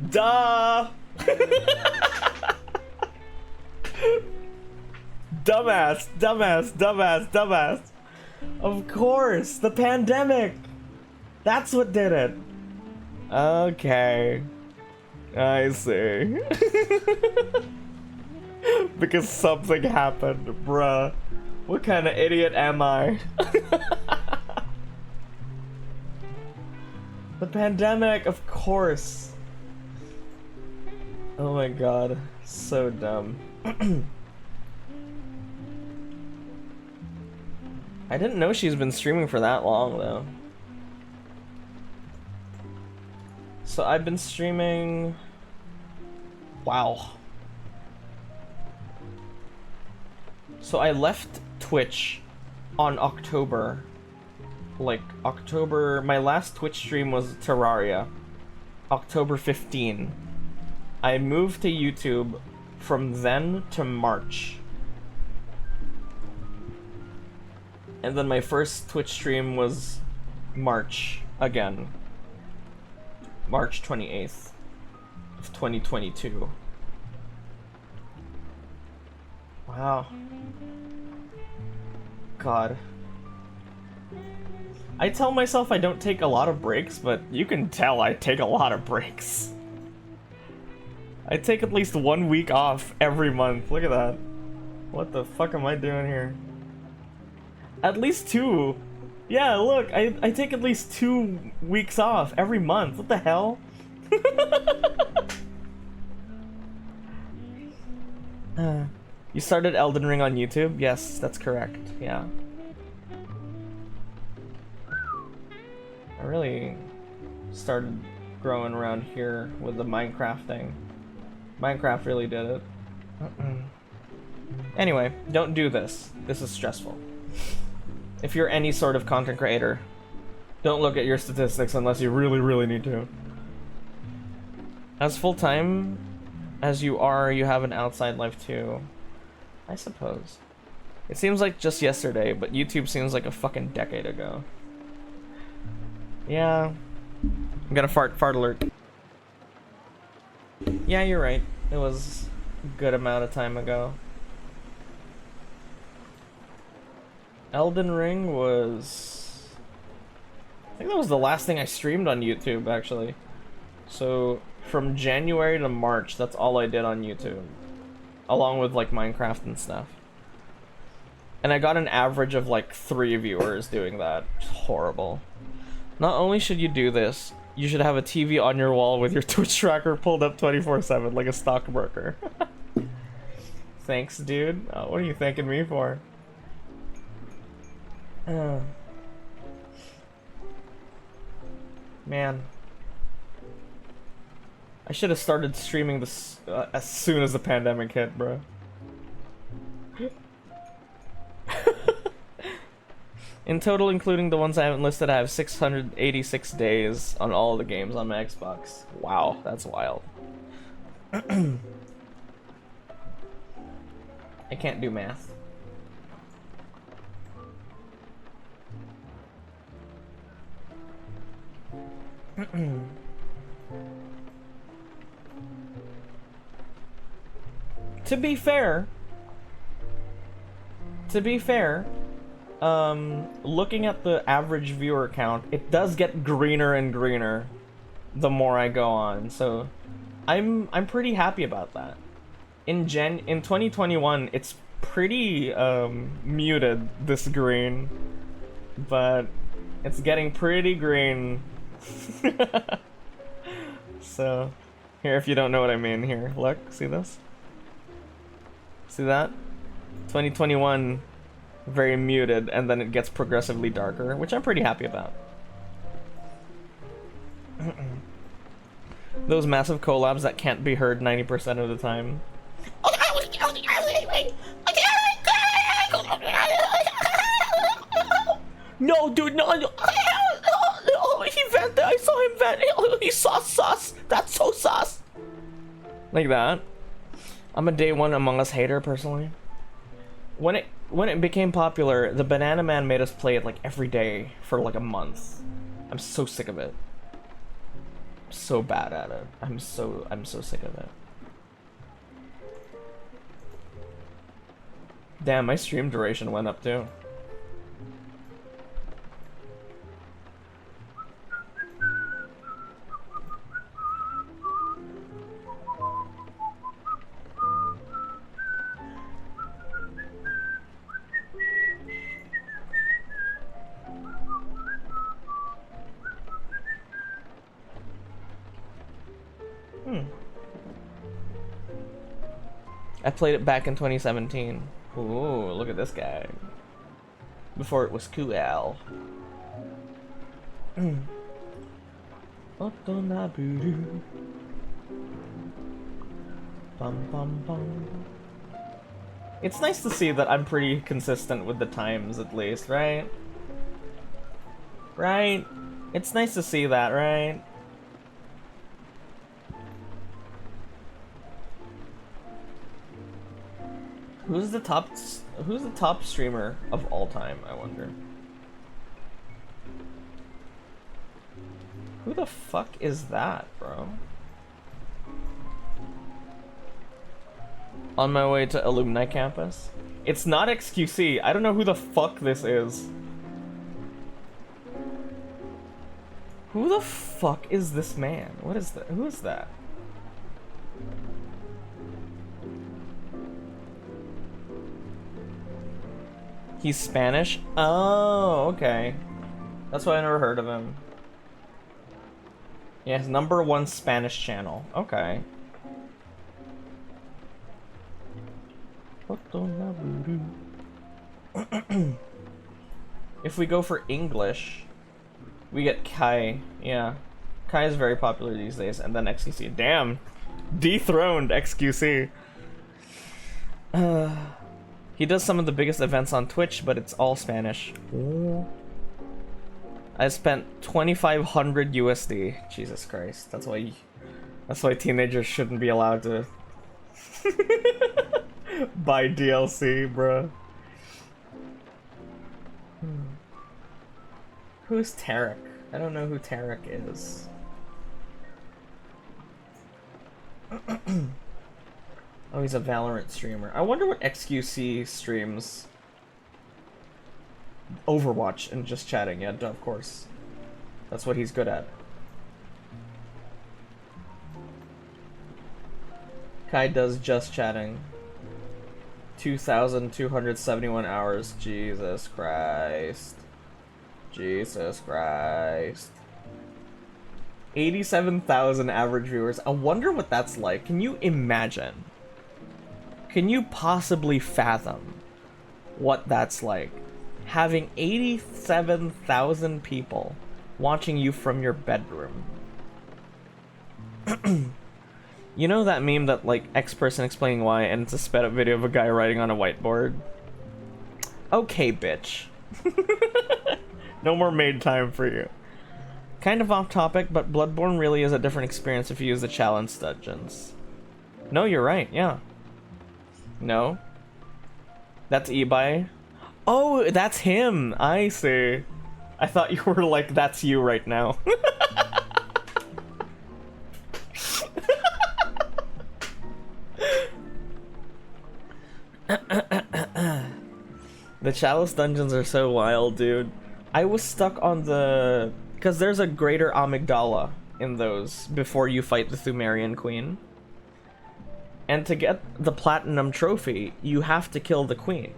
Duh! Dumbass, dumbass, dumbass, dumbass. Of course, the pandemic. That's what did it. Okay. I see. Because something happened, bruh. What kind of idiot am I? The pandemic, of course. Oh my god, so dumb. I didn't know she's been streaming for that long, though. So I've been streaming... Wow. So I left Twitch on October. Like, October... My last Twitch stream was Terraria. October 15. I moved to YouTube from then to March. And then my first Twitch stream was March again. March 28th of 2022. Wow. God. I tell myself I don't take a lot of breaks, but you can tell I take a lot of breaks. I take at least 1 week off every month. Look at that. What the fuck am I doing here? At least 2. Yeah, look, I take at least 2 weeks off every month. What the hell? You started Elden Ring on YouTube? Yes, that's correct. Yeah. I really started growing around here with the Minecraft thing. Minecraft really did it. Anyway, don't do this. This is stressful. If you're any sort of content creator, don't look at your statistics unless you really, really need to. As full-time as you are, you have an outside life too. I suppose. It seems like just yesterday, but YouTube seems like a fucking decade ago. Yeah. I'm gonna fart alert. Yeah, you're right. It was a good amount of time ago. Elden Ring was... I think that was the last thing I streamed on YouTube, actually. So, from January to March, that's all I did on YouTube. Along with, like, Minecraft and stuff. And I got an average of, like, 3 viewers doing that. It's horrible. Not only should you do this, you should have a TV on your wall with your Twitch tracker pulled up 24/7 like a stockbroker. Thanks, dude. Oh, what are you thanking me for? Man. I should have started streaming this as soon as the pandemic hit, bro. In total, including the ones I haven't listed, I have 686 days on all the games on my Xbox. Wow, that's wild. I can't do math. To be fair, looking at the average viewer count, it does get greener and greener the more I go on. So I'm pretty happy about that. In 2021, it's pretty muted, this green, but it's getting pretty green. So here, if you don't know what I mean, here, look, see this? See that? 2021, very muted, and then it gets progressively darker, which I'm pretty happy about. Those massive collabs that can't be heard 90% of the time. No, dude, no. He vented. I saw him vent. He saw sus. That's so sus. Like that. I'm a day one Among Us hater personally. When it became popular, the Banana Man made us play it like every day for like a month. I'm so sick of it. I'm so bad at it. I'm so sick of it. Damn, my stream duration went up too. I played it back in 2017. Ooh, look at this guy. Before it was cool. It's nice to see that I'm pretty consistent with the times, at least, right? Right? It's nice to see that, right? Who's the top streamer of all time, I wonder? Who the fuck is that, bro? On my way to Alumni Campus? It's not XQC. I don't know who the fuck this is. Who the fuck is this man? What is that? Who is that? He's Spanish? Oh, okay. That's why I never heard of him. Yeah, his #1 Spanish channel. Okay. If we go for English, we get Kai. Yeah. Kai is very popular these days. And then XQC. Damn. Dethroned XQC. He does some of the biggest events on Twitch, but it's all Spanish. Ooh. I spent 2,500 USD. Jesus Christ. That's why teenagers shouldn't be allowed to buy DLC, bruh. Who's Tarek? I don't know who Tarek is. Oh, he's a Valorant streamer. I wonder what XQC streams. Overwatch and just chatting, yeah, of course. That's what he's good at. Kai does just chatting. 2,271 hours. Jesus Christ. Jesus Christ. 87,000 average viewers. I wonder what that's like. Can you imagine? Can you possibly fathom what that's like? Having 87,000 people watching you from your bedroom. You know that meme that, like, X person explaining why, and it's a sped up video of a guy writing on a whiteboard? Okay, bitch. No more maid time for you. Kind of off topic, but Bloodborne really is a different experience if you use the challenge dungeons. No, you're right, yeah. No. That's Ebai. Oh, that's him. I see. I thought you were like, that's you right now. The chalice dungeons are so wild, dude. I was stuck on the... Because there's a greater amygdala in those before you fight the Thumerian queen. And to get the platinum trophy, you have to kill the queen.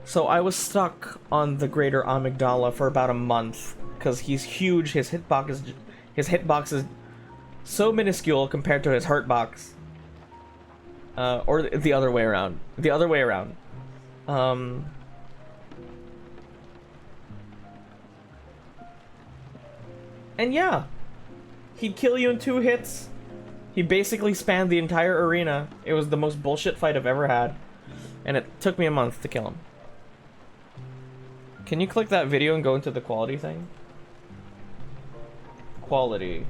So I was stuck on the greater amygdala for about a month because he's huge. His hitbox is so minuscule compared to his hurtbox. Or the other way around. The other way around. And yeah, he'd kill you in 2 hits. He basically spanned the entire arena. It was the most bullshit fight I've ever had. And it took me a month to kill him. Can you click that video and go into the quality thing? Quality.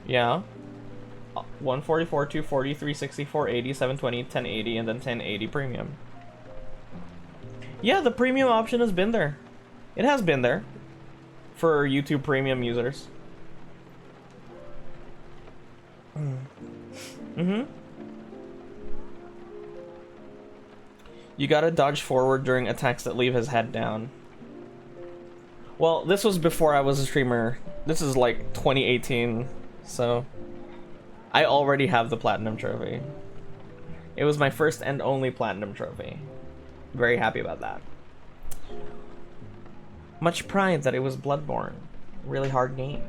Yeah. 144, 240, 360, 480, 720, 1080, and then 1080 premium. Yeah, the premium option has been there. It has been there. For YouTube premium users. You gotta dodge forward during attacks that leave his head down. Well, this was before I was a streamer. This is like 2018, so I already have the platinum trophy. It was my first and only platinum trophy. Very happy about that. Much pride that it was Bloodborne. Really hard game.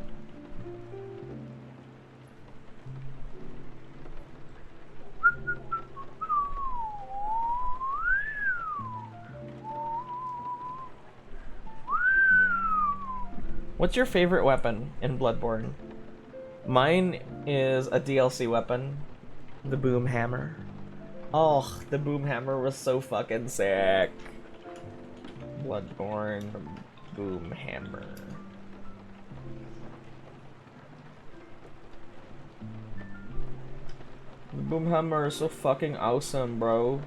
What's your favorite weapon in Bloodborne? Mine is a DLC weapon. The boom hammer. Oh, the boom hammer was so fucking sick. Bloodborne boom hammer. The boom hammer is so fucking awesome, bro.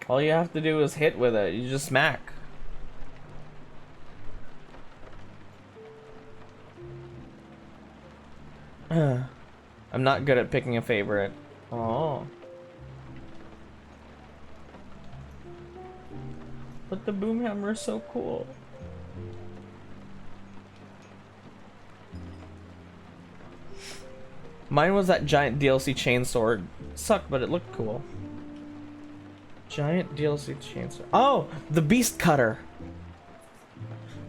All you have to do is hit with it. You just smack. I'm not good at picking a favorite. Oh. But the boom hammer is so cool. Mine was that giant DLC chainsword. Sucked, but it looked cool. Giant DLC chainsword. Oh, the beast cutter.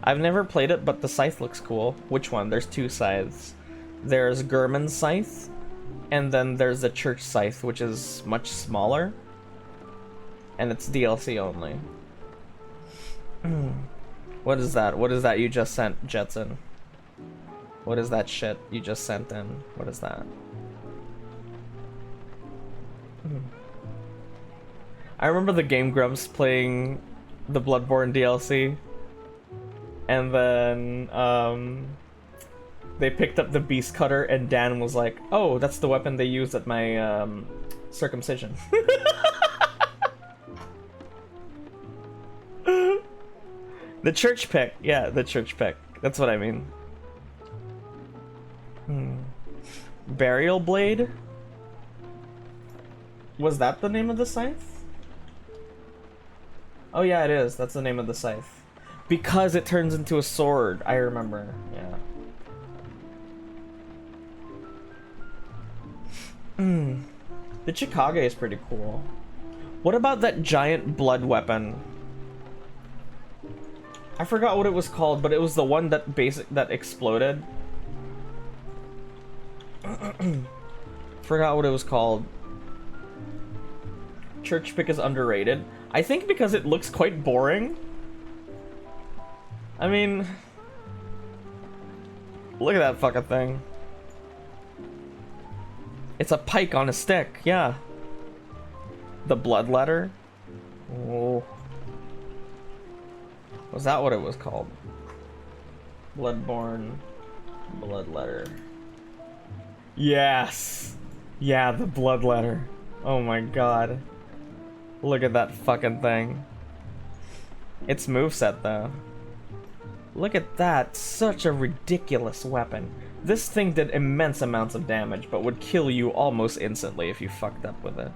I've never played it, but the scythe looks cool. Which one? There's 2 scythes. There's Gurman's scythe, and then there's the church scythe, which is much smaller. And it's DLC only. What is that? What is that you just sent, Jetson? What is that shit you just sent in? What is that? I remember the Game Grumps playing the Bloodborne DLC. And then, they picked up the Beast Cutter, and Dan was like, oh, that's the weapon they used at my, circumcision. The church pick. Yeah, the church pick. That's what I mean. Burial Blade? Was that the name of the scythe? Oh yeah, it is. That's the name of the scythe. Because it turns into a sword. I remember. Yeah. The Chikage is pretty cool. What about that giant blood weapon? I forgot what it was called, but it was the one that that exploded. Forgot what it was called. Church pick is underrated. I think because it looks quite boring. I mean, look at that fucking thing. It's a pike on a stick, yeah. The bloodletter? Oh. Was that what it was called? Bloodborne bloodletter. Yes! Yeah, the bloodletter. Oh my god. Look at that fucking thing. Its moveset though. Look at that, such a ridiculous weapon. This thing did immense amounts of damage, but would kill you almost instantly if you fucked up with it.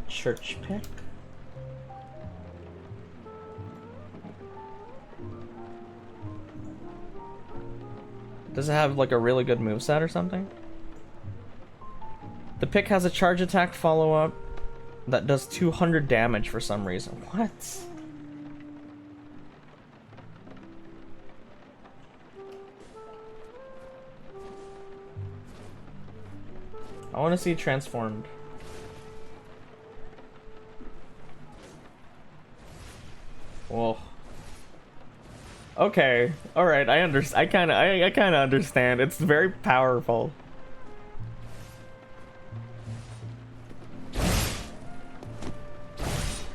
Church pick? Does it have like a really good moveset or something? The pick has a charge attack follow-up that does 200 damage for some reason. What? I want to see it transformed. Whoa. Okay, all right. I kind of understand. It's very powerful.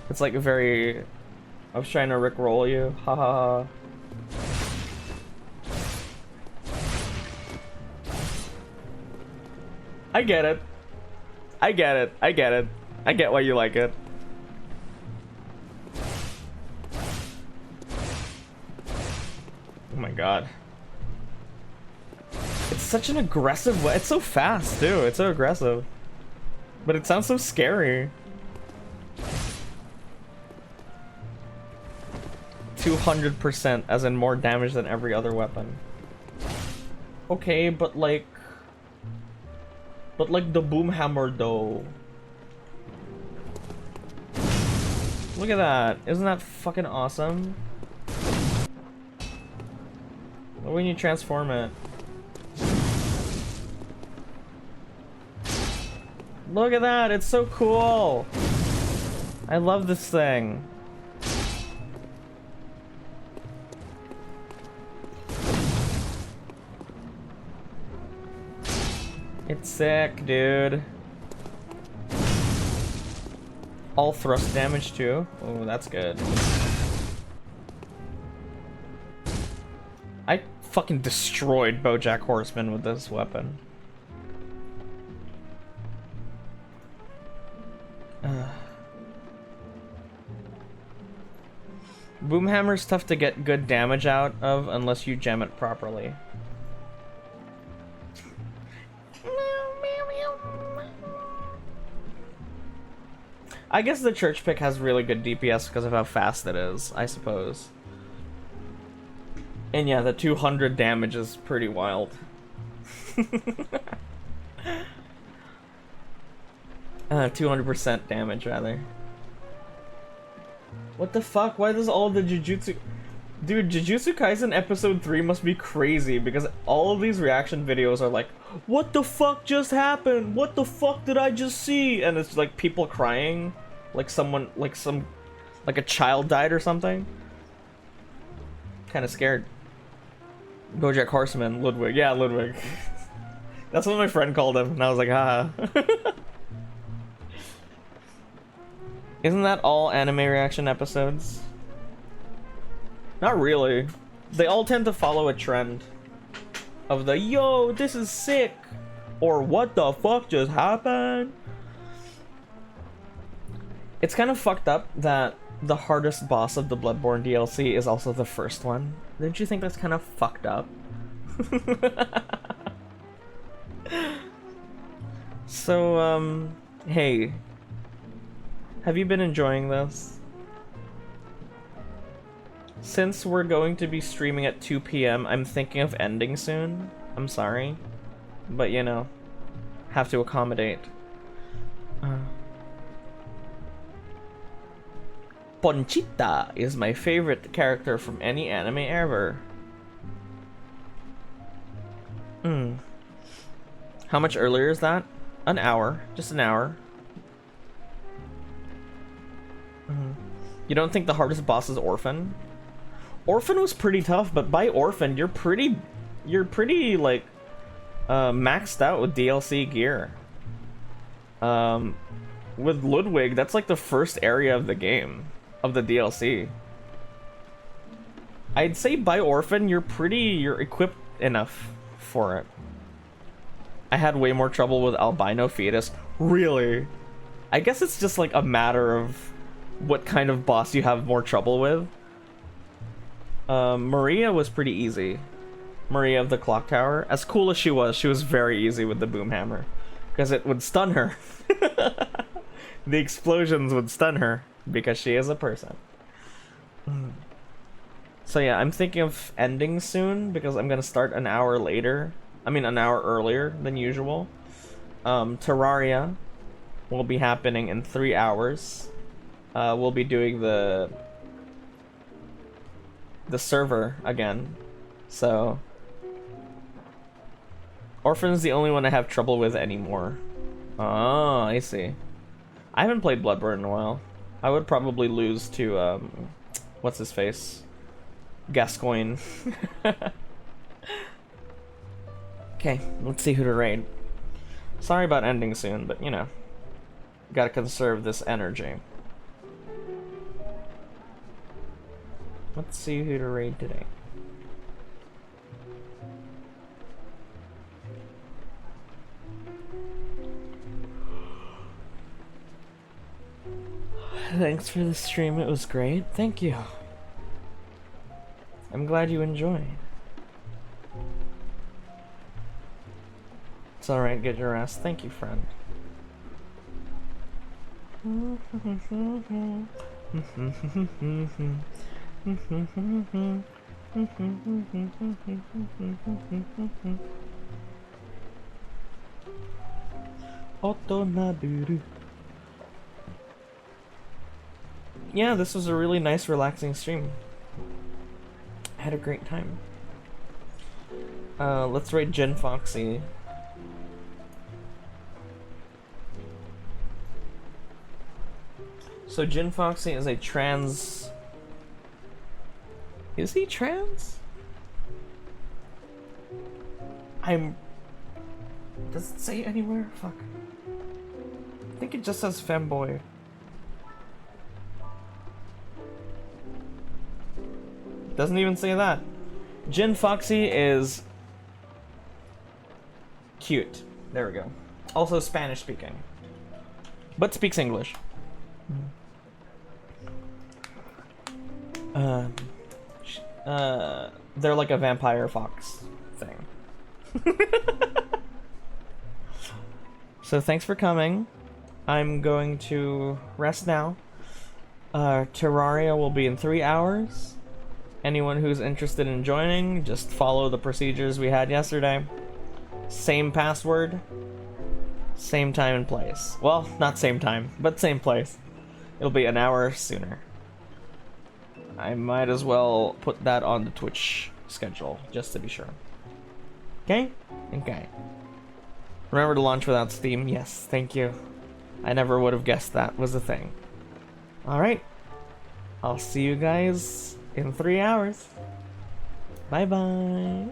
It's like very. I was trying to rickroll you. Ha ha ha. I get it. I get it. I get it. I get why you like it. Oh my god. It's such an aggressive way. It's so fast, too. It's so aggressive. But it sounds so scary. 200%, as in more damage than every other weapon. Okay, but like the boom hammer though. Look at that. Isn't that fucking awesome? When you transform it. Look at that, it's so cool. I love this thing. It's sick, dude. All thrust damage too. Oh, that's good. I fucking destroyed BoJack Horseman with this weapon. Boomhammer's tough to get good damage out of unless you gem it properly. I guess the church pick has really good DPS because of how fast it is, I suppose. And yeah, the 200 damage is pretty wild. 200% damage, rather. What the fuck? Why does all the Jujutsu... Dude, Jujutsu Kaisen episode 3 must be crazy because all of these reaction videos are like, what the fuck just happened? What the fuck did I just see? And it's like people crying. Like someone, like a child died or something. Kind of scared. BoJack Horseman, Ludwig. Yeah, Ludwig. That's what my friend called him, and I was like, haha. Isn't that all anime reaction episodes? Not really. They all tend to follow a trend of the, yo, this is sick, or what the fuck just happened? It's kind of fucked up that the hardest boss of the Bloodborne DLC is also the first one. Don't you think that's kind of fucked up? So, hey. Have you been enjoying this? Since we're going to be streaming at 2 p.m., I'm thinking of ending soon. I'm sorry. But, you know, have to accommodate. Ponchita is my favorite character from any anime ever. How much earlier is that? An hour. Just an hour. You don't think the hardest boss is Orphan? Orphan was pretty tough, but by Orphan, you're pretty like maxed out with DLC gear. With Ludwig, that's like the first area of the game, of the DLC. I'd say by Orphan, you're equipped enough for it. I had way more trouble with Albino Fetus. Really? I guess it's just like a matter of what kind of boss you have more trouble with. Maria was pretty easy. Maria of the Clock Tower. As cool as she was very easy with the boom hammer. Because it would stun her. The explosions would stun her. Because she is a person. So yeah, I'm thinking of ending soon. Because I'm going to start an hour later. I mean, an hour earlier than usual. Terraria will be happening in 3 hours. We'll be doing the server again. So Orphan's the only one I have trouble with anymore. Oh, I see. I haven't played Bloodborne in a while. I would probably lose to what's his face? Gascoigne. Okay, let's see who to raid. Sorry about ending soon, but you know, gotta conserve this energy. Let's see who to raid today. Thanks for the stream, it was great. Thank you. I'm glad you enjoyed. It's alright, get your rest. Thank you, friend. Yeah, this was a really nice, relaxing stream. I had a great time. Let's rate Jen Foxy. So Jin Foxy is a trans... Is he trans? Does it say anywhere? Fuck. I think it just says femboy. Doesn't even say that. Jin Foxy is cute. There we go. Also Spanish speaking. But speaks English. They're like a vampire fox thing. So thanks for coming. I'm going to rest now. Terraria will be in 3 hours. Anyone who's interested in joining, just follow the procedures we had yesterday. Same password, same time and place. Well, not same time, but same place. It'll be an hour sooner. I might as well put that on the Twitch schedule, just to be sure. Okay? Okay. Remember to launch without Steam? Yes, thank you. I never would have guessed that was a thing. Alright. I'll see you guys in 3 hours. Bye-bye.